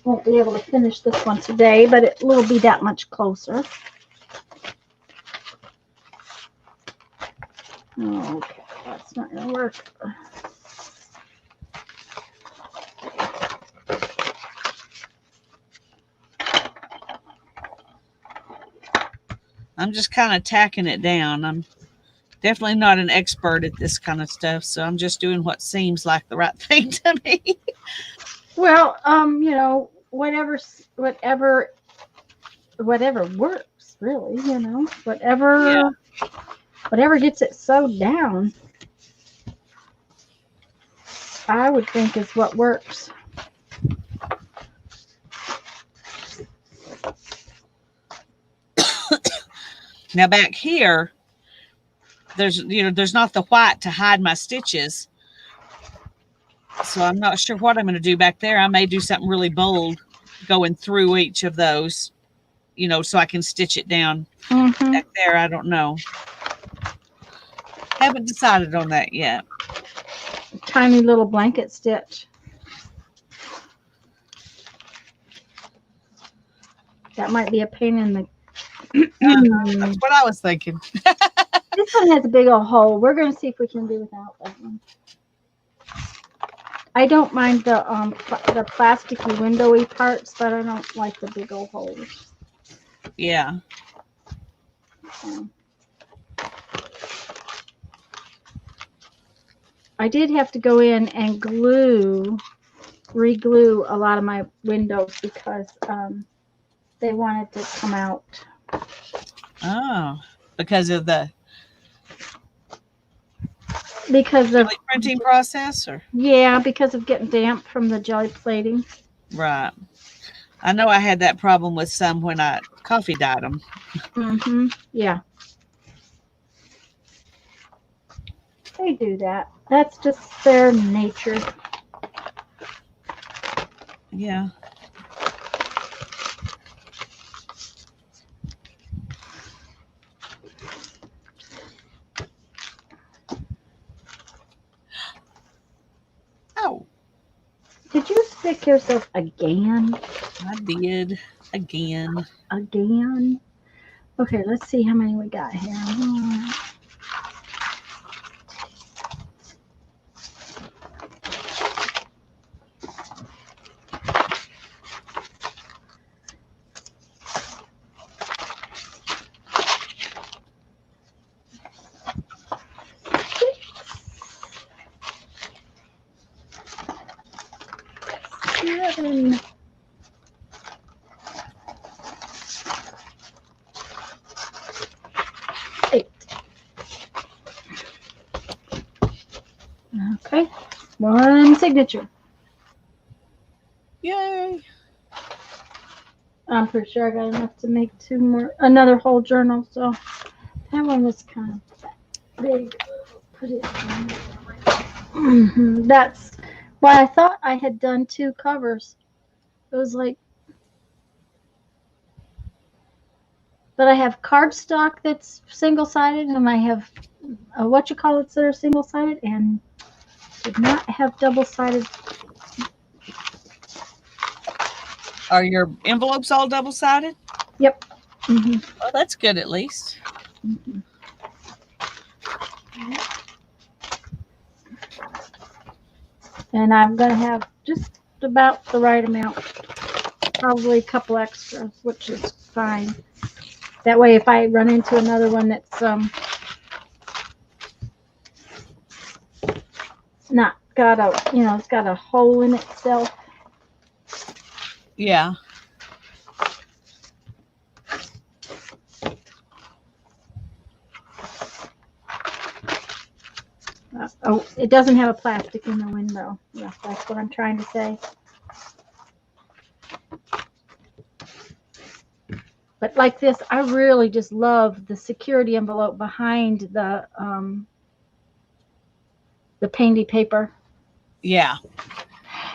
Won't be able to finish this one today, but it will be that much closer. Okay, that's not going to work. I'm just kind of tacking it down. I'm definitely not an expert at this kind of stuff, so I'm just doing what seems like the right thing to me. Well, whatever works, really, whatever gets it sewed down, I would think is what works. Now back here, there's not the white to hide my stitches. So I'm not sure what I'm going to do back there. I may do something really bold going through each of those, so I can stitch it down back there. I don't know. Haven't decided on that yet. Tiny little blanket stitch. That might be a pain in the... That's what I was thinking. This one has a big old hole. We're going to see if we can do without that one. I don't mind the plasticky windowy parts, but I don't like the big old holes. Yeah. I did have to go in and re-glue a lot of my windows because they wanted to come out. Oh, because of the printing process, or because of getting damp from the jelly plating. Right. I know I had that problem with some when I coffee dyed them. Yeah. They do that. That's just their nature. Yeah. Oh. Did you stick yourself again? I did. Again. Again? Okay, let's see how many we got here. Seven. Eight. Okay, one signature. Yay. I'm pretty sure I got enough to make another whole journal. So that one was kind of big. Put it in. That's why I thought I had done 2 covers. It was like, but I have cardstock that's single-sided, and I have that are single-sided, and did not have double-sided. Are your envelopes all double-sided? Yep. Well, that's good at least. And I'm going to have just about the right amount. Probably a couple extras, which is fine. That way, if I run into another one that's not got a, it's got a hole in itself. Yeah. Oh, it doesn't have a plastic in the window. Yeah, that's what I'm trying to say. But like this, I really just love the security envelope behind the painty paper. Yeah.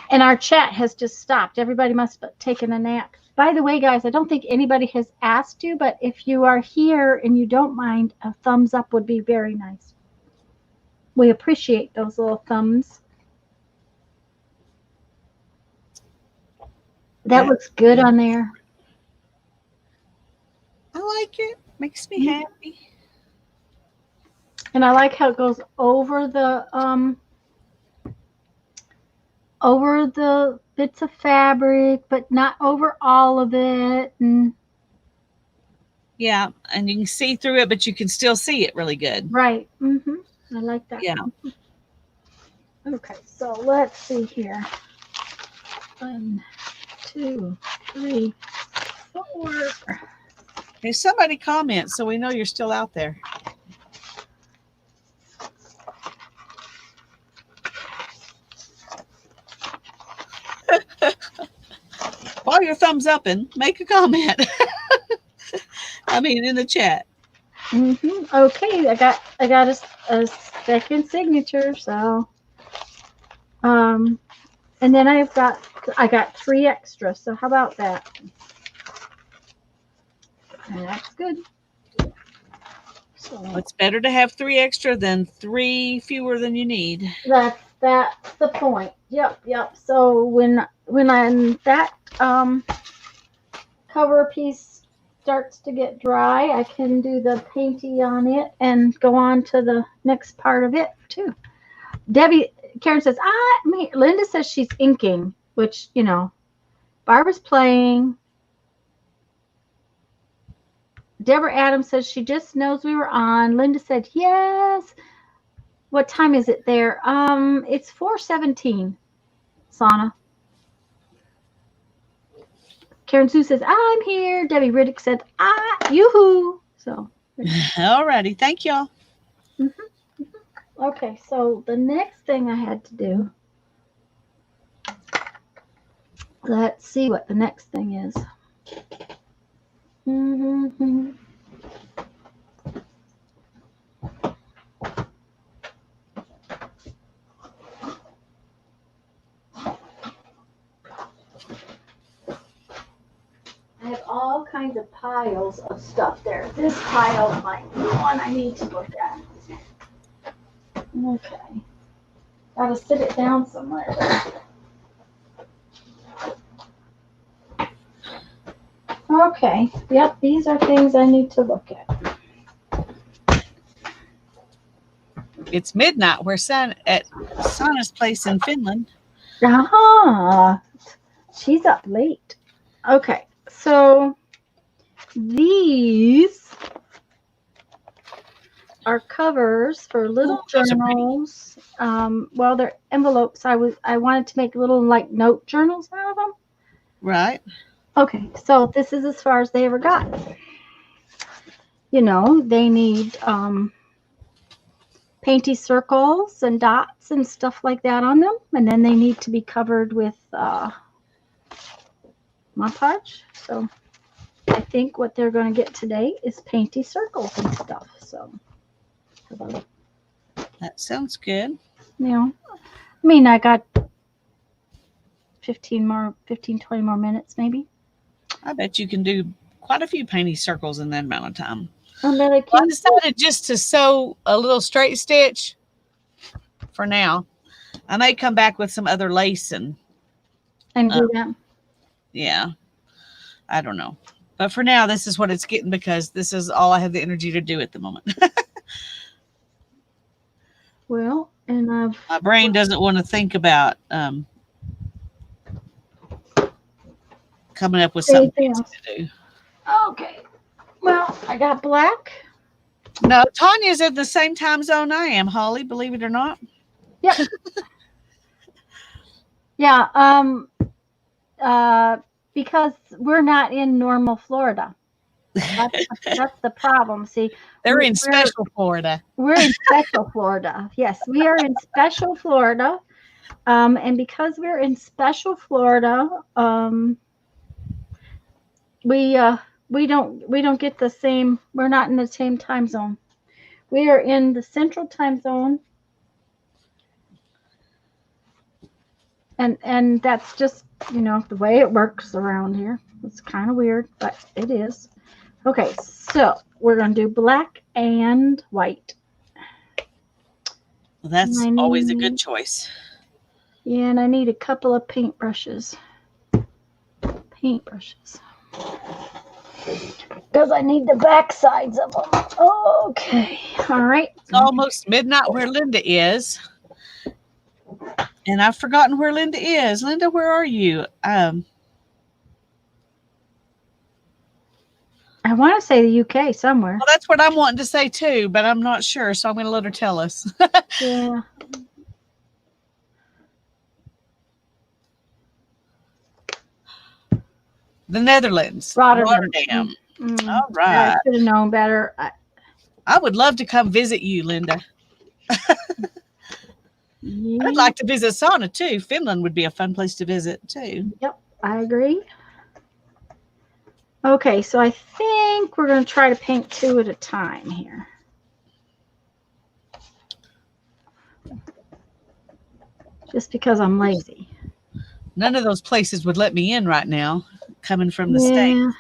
And our chat has just stopped. Everybody must have taken a nap. By the way, guys, I don't think anybody has asked you, but if you are here and you don't mind, a thumbs up would be very nice. We appreciate those little thumbs. That looks good on there. I like it. Makes me happy. And I like how it goes over the bits of fabric, but not over all of it. And yeah, and you can see through it, but you can still see it really good. Right. Mm-hmm. I like that. Yeah. Okay, so let's see here. 1, 2, 3, 4. If somebody comments, so we know you're still out there. While you're thumbs up and make a comment. I mean, in the chat. Mm-hmm. Okay, I got a second signature, so and then I got 3 extra. So how about that? And that's good. So It's better to have 3 extra than 3 fewer than you need. that's the point. Yep. So when that cover piece starts to get dry, I can do the painty on it and go on to the next part of it too. Karen says, Linda says she's inking, which, Barbara's playing. Deborah Adams says she just knows we were on. Linda said, yes. What time is it there? It's 4:17, Sana. Karen Sue says, I'm here. Debbie Riddick said, yoo-hoo. So. Alrighty. Thank y'all. Mm-hmm. Okay, so the next thing I had to do, let's see what the next thing is. Mm-hmm. I have all kinds of piles of stuff there. This pile might be one I need to look at. Okay. Gotta sit it down somewhere. Okay. Yep, these are things I need to look at. It's midnight. We're at Sana's place in Finland. She's up late. Okay. So these are covers for little journals. Well, they're envelopes. I wanted to make little like note journals out of them. Right. Okay, so this is as far as they ever got. They need painty circles and dots and stuff like that on them, and then they need to be covered with Mod Podge. So I think what they're going to get today is painty circles and stuff. So that sounds good. I got 15, 20 more minutes maybe. I bet you can do quite a few painty circles in that amount of time. I decided just to sew a little straight stitch for now. I may come back with some other lace and do that. Yeah. I don't know. But for now, this is what it's getting because this is all I have the energy to do at the moment. Well, and my brain doesn't want to think about coming up with something to do. Okay. Well, I got black. No, Tanya's in the same time zone I am, Holly, believe it or not. Yep. Yeah. Because we're not in normal Florida. That's the problem. See, They're in special Florida. we're in special Florida. Yes, we are in special Florida. And because we're in special Florida, we we don't get the same. We're not in the same time zone. We are in the central time zone, and that's just the way it works around here. It's kind of weird, but it is. Okay, so we're gonna do black and white. Well, that's And I always a good need, choice. yeah, and I need a couple of paintbrushes. Paintbrushes. Because I need the back sides of them. Okay, all right. It's almost midnight where Linda is. And I've forgotten where Linda is. Linda, where are you? I want to say the UK somewhere. Well, that's what I'm wanting to say too, but I'm not sure, so I'm going to let her tell us. Yeah. The Netherlands. Rotterdam. All right. I should have known better. I would love to come visit you, Linda. Yeah. I'd like to visit Sauna too. Finland would be a fun place to visit too. Yep, I agree. Okay, so I think we're going to try to paint two at a time here. Just because I'm lazy. None of those places would let me in right now, coming from the States.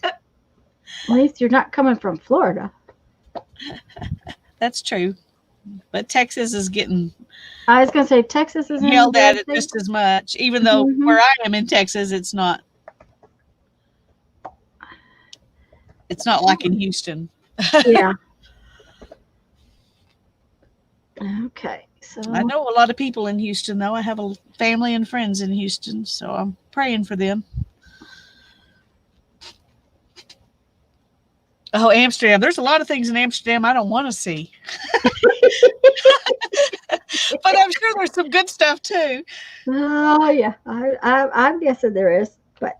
At least you're not coming from Florida. That's true. But Texas is getting I was going to say Texas is yelled at it just as much, even though where I am in Texas, it's not like in Houston. Yeah. Okay. So I know a lot of people in Houston, though. I have a family and friends in Houston, so I'm praying for them. Oh, Amsterdam. There's a lot of things in Amsterdam I don't want to see. But I'm sure there's some good stuff too. Oh yeah, I'm guessing there is, but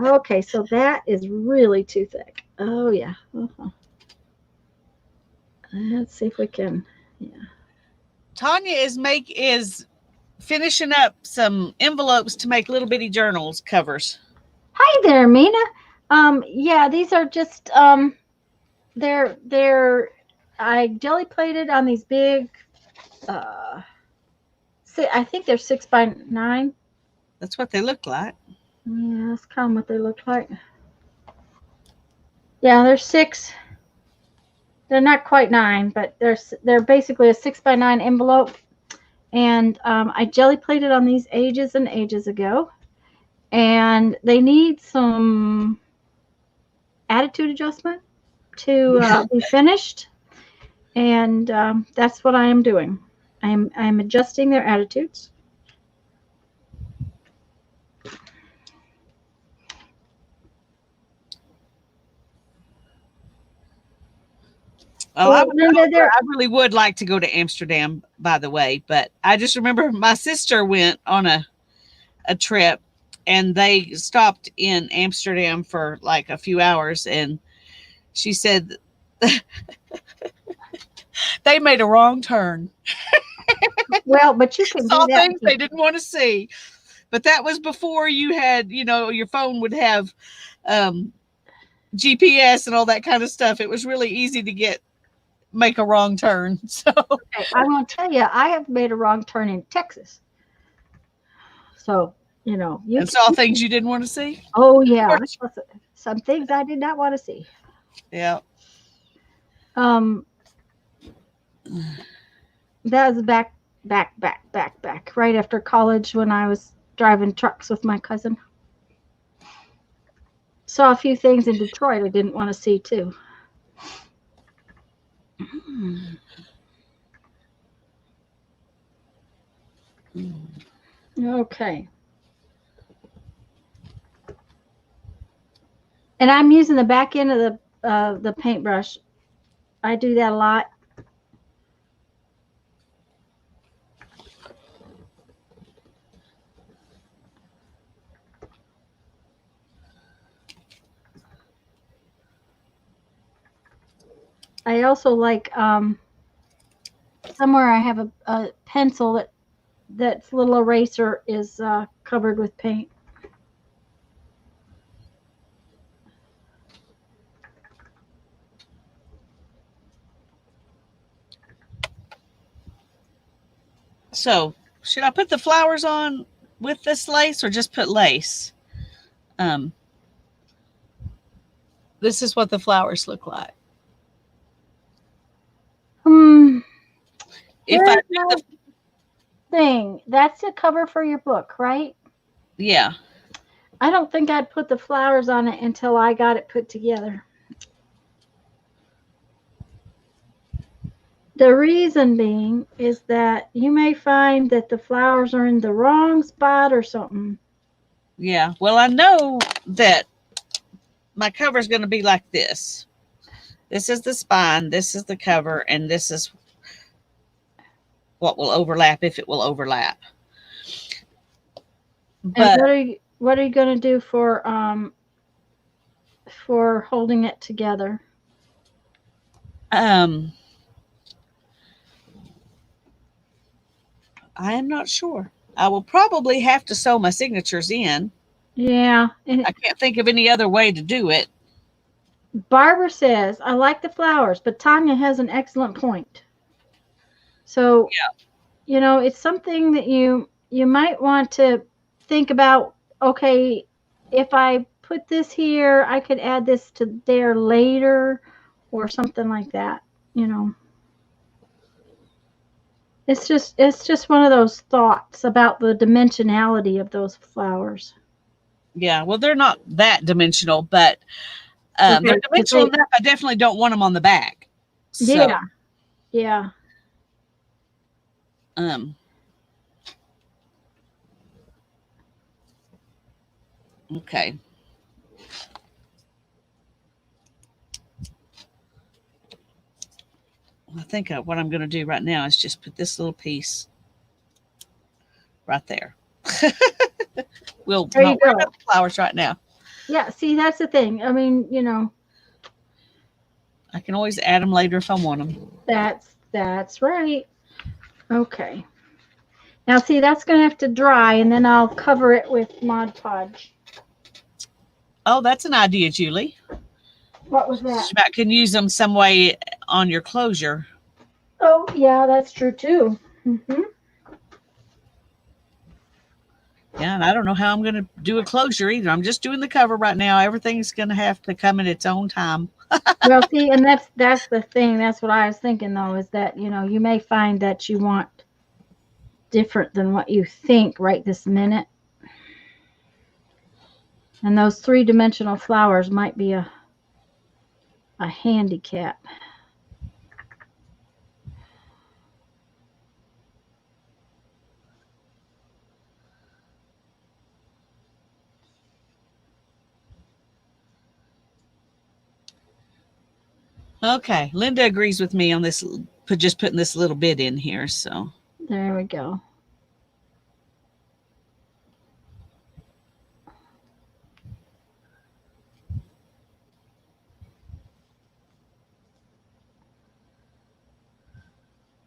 okay. So that is really too thick. Oh yeah. Let's see if we can. Yeah. Tanya is finishing up some envelopes to make little bitty journals covers. Hi there, Mina. Yeah, these are just they're I jelly plated on these big I think they're 6x9. That's what they look like. Yeah, that's kind of what they look like. Yeah, they're 6. They're not quite 9, but they're basically a 6x9 envelope. And I jelly plated on these ages and ages ago, and they need some attitude adjustment to be finished. And that's what I am doing. I'm adjusting their attitudes. Oh, I really would like to go to Amsterdam, by the way, but I just remember my sister went on a trip and they stopped in Amsterdam for like a few hours, and she said they made a wrong turn. Well, but you can saw do that. Things they didn't want to see. But that was before you had, your phone would have GPS and all that kind of stuff. It was really easy to make a wrong turn. So okay, I'm going to tell you, I have made a wrong turn in Texas. So, you saw things you didn't want to see. Oh yeah, some things I did not want to see. Yeah. That was back right after college when I was driving trucks with my cousin. Saw a few things in Detroit I didn't want to see too. Okay. And I'm using the back end of the paintbrush. I do that a lot. I also like somewhere I have a pencil that's little eraser is covered with paint. So, should I put the flowers on with this lace or just put lace? Um, this is what the flowers look like. Hmm. If I Here's do my the, thing. That's the cover for your book, right? yeah, I don't think I'd put the flowers on it until I got it put together. The reason being is that you may find that the flowers are in the wrong spot or something. yeah. Well, I know that my cover is going to be like this. This is the spine, this is the cover, and this is what will overlap if it will overlap. And But what are you going to do for holding it together? um, I am not sure. I will probably have to sew my signatures in. Yeah. And I can't think of any other way to do it. Barbara says, I like the flowers, but Tanya has an excellent point. So, it's something that you might want to think about. Okay, if I put this here, I could add this to there later or something like that, you know. It's just one of those thoughts about the dimensionality of those flowers. Yeah, well, they're not that dimensional, but they're If dimensional enough. I definitely don't want them on the back. So, yeah, yeah. um, okay. I think what I'm going to do right now is just put this little piece right there. We'll There not you worry go. about the flowers right now. Yeah, see, that's the thing. I mean, I can always add them later if I want them. that's right. Okay. Now, see, that's going to have to dry, and then I'll cover it with Mod Podge. Oh, that's an idea, Julie. What was that? You can use them some way on your closure. Oh, yeah, that's true too. Yeah, and I don't know how I'm going to do a closure either. I'm just doing the cover right now. Everything's going to have to come in its own time. Well, see, and that's the thing. That's what I was thinking though, is that you may find that you want different than what you think right this minute, and those three-dimensional flowers might be a handicap. Okay, Linda agrees with me on this. Just putting this little bit in here. So There we go.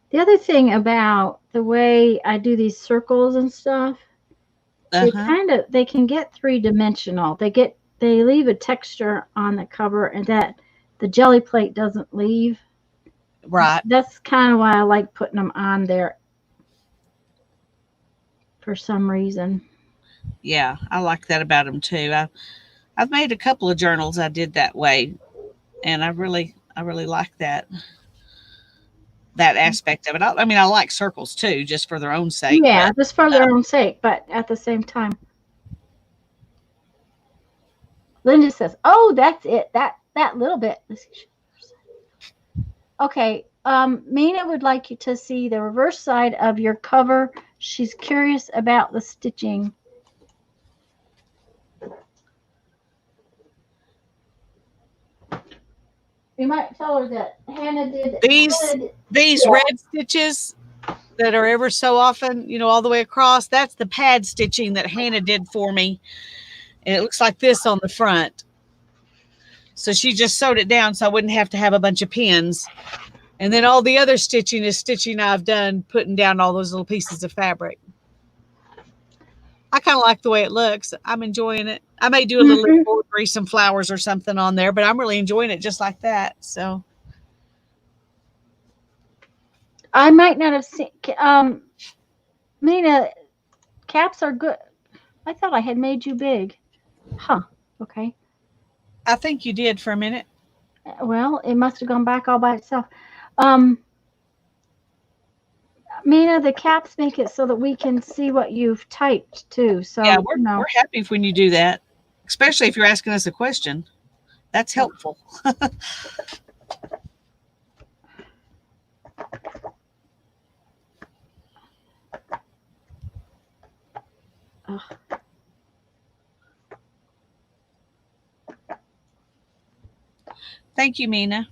The other thing about the way I do these circles and stuff, they can get three-dimensional. They leave a texture on the cover and that the jelly plate doesn't leave. right. That's kind of why I like putting them on there for some reason. Yeah, I like that about them too. I've made a couple of journals I did that way, and I really like that aspect of it. I mean, I like circles too, just for their own sake. Yeah, But just for their own sake, but at the same time. Linda says, "Oh, that's it. That little bit." Okay. Mina would like you to see the reverse side of your cover. She's curious about the stitching. You might tell her that Hannah did. These red stitches that are ever so often, all the way across, that's the pad stitching that Hannah did for me. And it looks like this on the front. So she just sewed it down so I wouldn't have to have a bunch of pins. And then all the other stitching is stitching I've done, putting down all those little pieces of fabric. I kind of like the way it looks. I'm enjoying it. I may do a little embroidery, some flowers or something on there, but I'm really enjoying it just like that. So I might not have seen. Mina, caps are good. I thought I had made you big. Huh. Okay. I think you did for a minute. Well, it must have gone back all by itself. Um, Mina, the caps make it so that we can see what you've typed too. So Yeah, you know. we're happy when you do that, especially if you're asking us a question. That's helpful. Ugh. Thank you, Mina.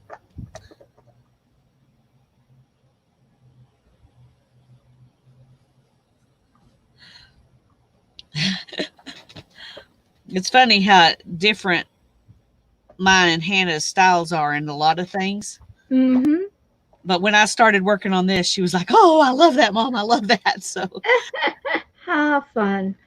It's funny how different mine and Hannah's styles are in a lot of things. Mm-hmm. But when I started working on this, she was like, "Oh, I love that, Mom. I love that." So How fun.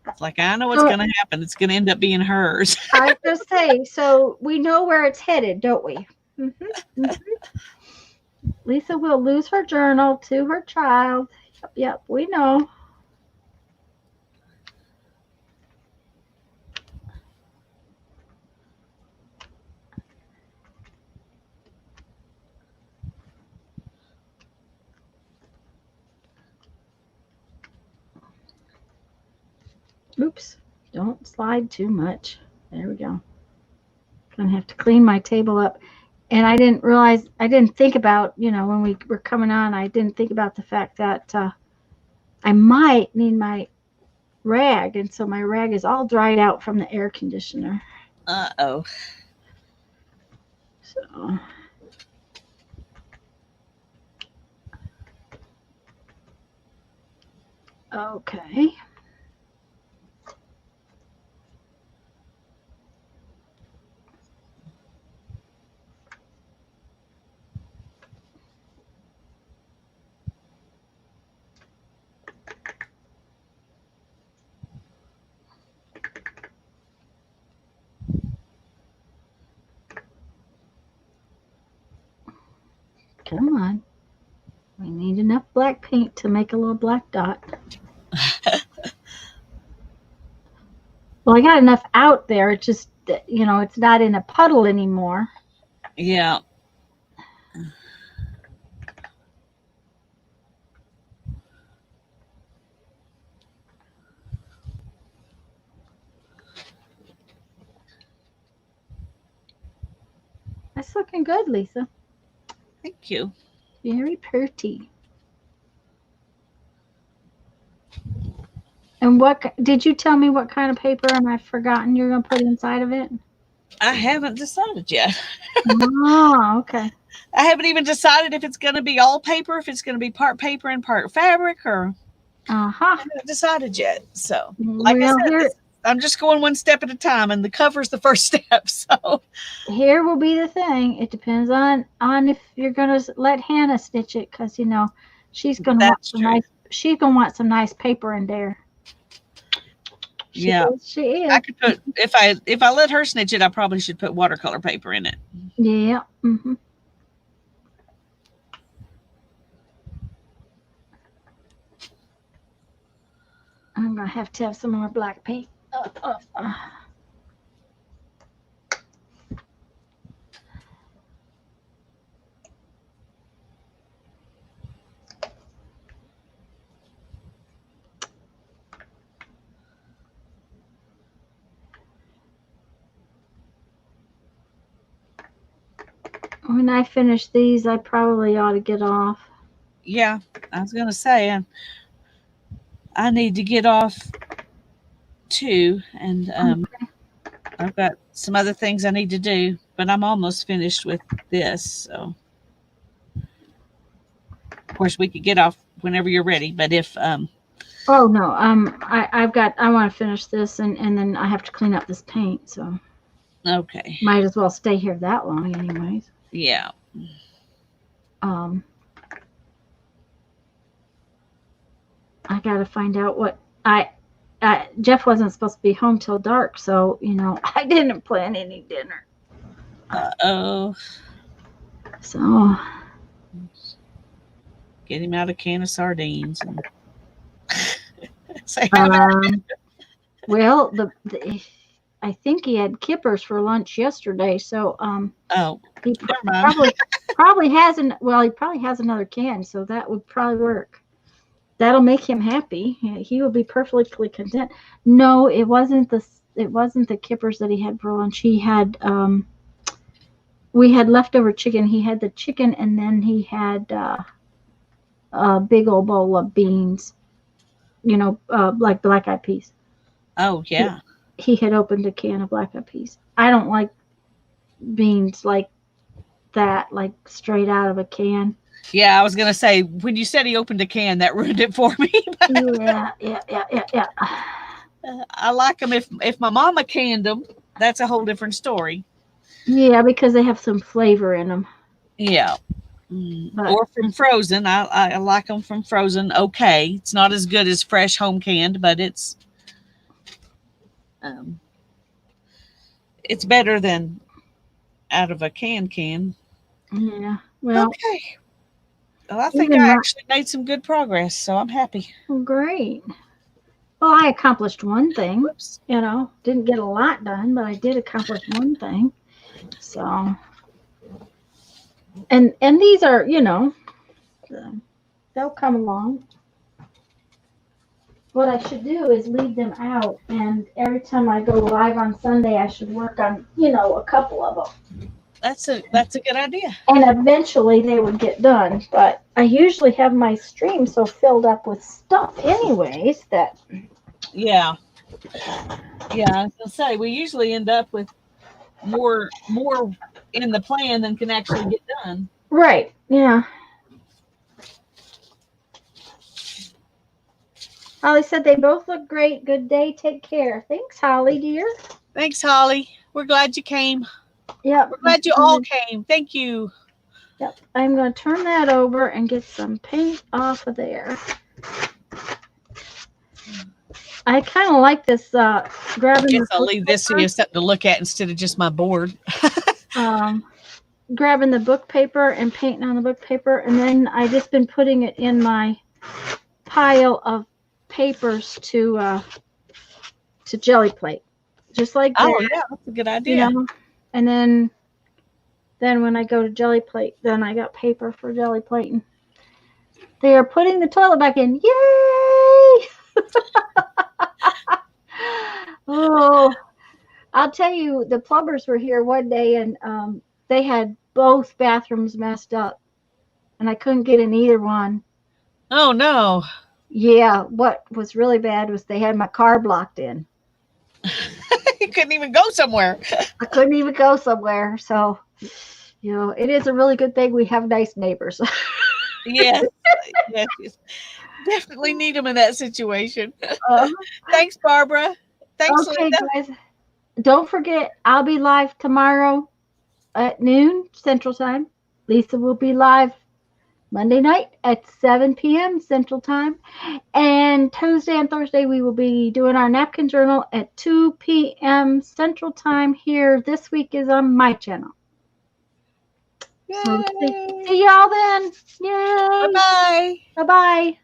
it's like, I know what's going to happen. It's going to end up being hers. I was going to say, so we know where it's headed, don't we? Mm-hmm. Mm-hmm. Lisa will lose her journal to her child. Yep, we know. Oops, don't slide too much. There we go. Gonna have to clean my table up. And I didn't realize, I didn't think about, when we were coming on, I didn't think about the fact that I might need my rag. And so my rag is all dried out from the air conditioner. Uh-oh. So. Okay. Come on. We need enough black paint to make a little black dot. Well, I got enough out there. It's just, it's not in a puddle anymore. Yeah. That's looking good, Lisa. Thank you. Very pretty. And what did you tell me? What kind of paper am I forgotten you're gonna put inside of it? I haven't decided yet. Oh, okay. I haven't even decided if it's going to be all paper, if it's going to be part paper and part fabric, or I haven't decided yet. So, like I said, I'm just going one step at a time, and the cover's the first step. So, here will be the thing. It depends on if you're gonna let Hannah stitch it, because she's gonna want some nice. She's gonna want some nice paper in there. She is. I could put if I let her stitch it, I probably should put watercolor paper in it. Yeah. Mm-hmm. I'm gonna have to have some more black paint. When I finish these, I probably ought to get off. Yeah, I was gonna say, I need to get off too, and I've got some other things I need to do, but I'm almost finished with this. So, of course, we could get off whenever you're ready. But if Oh no. I want to finish this, and then I have to clean up this paint. So Okay. might as well stay here that long, anyways. Yeah. Um, I got to find out what Jeff wasn't supposed to be home till dark, so I didn't plan any dinner. Oh. So Get him out a can of sardines and say, have it. um, well, I think he had kippers for lunch yesterday, so Oh, he never mind. probably hasn't. Well, he probably has another can, so that would probably work. That'll make him happy. He will be perfectly content. No, it wasn't the kippers that he had for lunch. He had we had leftover chicken. He had the chicken, and then he had a big old bowl of beans. Like black eyed peas. Oh, He, yeah. he had opened a can of black eyed peas. I don't like beans like that, like straight out of a can. Yeah, I was going to say, when you said he opened a can, that ruined it for me. Yeah. I like them if my mama canned them. That's a whole different story. Yeah, because they have some flavor in them. Yeah. But Or from frozen. I like them from frozen. Okay. It's not as good as fresh home canned, but um, it's better than out of a can. yeah, well, Okay. Well, I think even I my actually made some good progress, so I'm happy. great. Well, I accomplished one thing. Whoops. Didn't get a lot done, but I did accomplish one thing. So, and these are, they'll come along. What I should do is leave them out, and every time I go live on Sunday, I should work on, a couple of them. That's a good idea. And eventually they would get done. But I usually have my stream so filled up with stuff, anyways, that. Yeah. Yeah, I was gonna say we usually end up with more in the plan than can actually get done. Right. Yeah. Holly said they both look great. Good day. Take care. Thanks, Holly, dear. Thanks, Holly. We're glad you came. Yep. We're glad you all came. Thank you. Yep. I'm going to turn that over and get some paint off of there. I kind of like this grabbing. I guess I'll leave this so you have something to look at instead of just my board. Grabbing the book paper and painting on the book paper, and then I just been putting it in my pile of papers to jelly plate, just like that. Oh yeah, that's a good idea. And then when I go to jelly plate, then I got paper for jelly plating. They are putting the toilet back in. Yay! Oh, I'll tell you, the plumbers were here one day, and they had both bathrooms messed up, and I couldn't get in either one. Oh no. Yeah, what was really bad was they had my car blocked in. You couldn't even go somewhere. I couldn't even go somewhere. So, it is a really good thing we have nice neighbors. Yes. Yes. Definitely need them in that situation. Thanks, Barbara. Thanks, Okay, Linda. guys. Don't forget, I'll be live tomorrow at noon Central Time. Lisa will be live Monday night at 7 p.m. Central Time. And Tuesday and Thursday, we will be doing our napkin journal at 2 p.m. Central Time here. This week is on my channel. So see y'all then. Yay. Bye-bye. Bye-bye.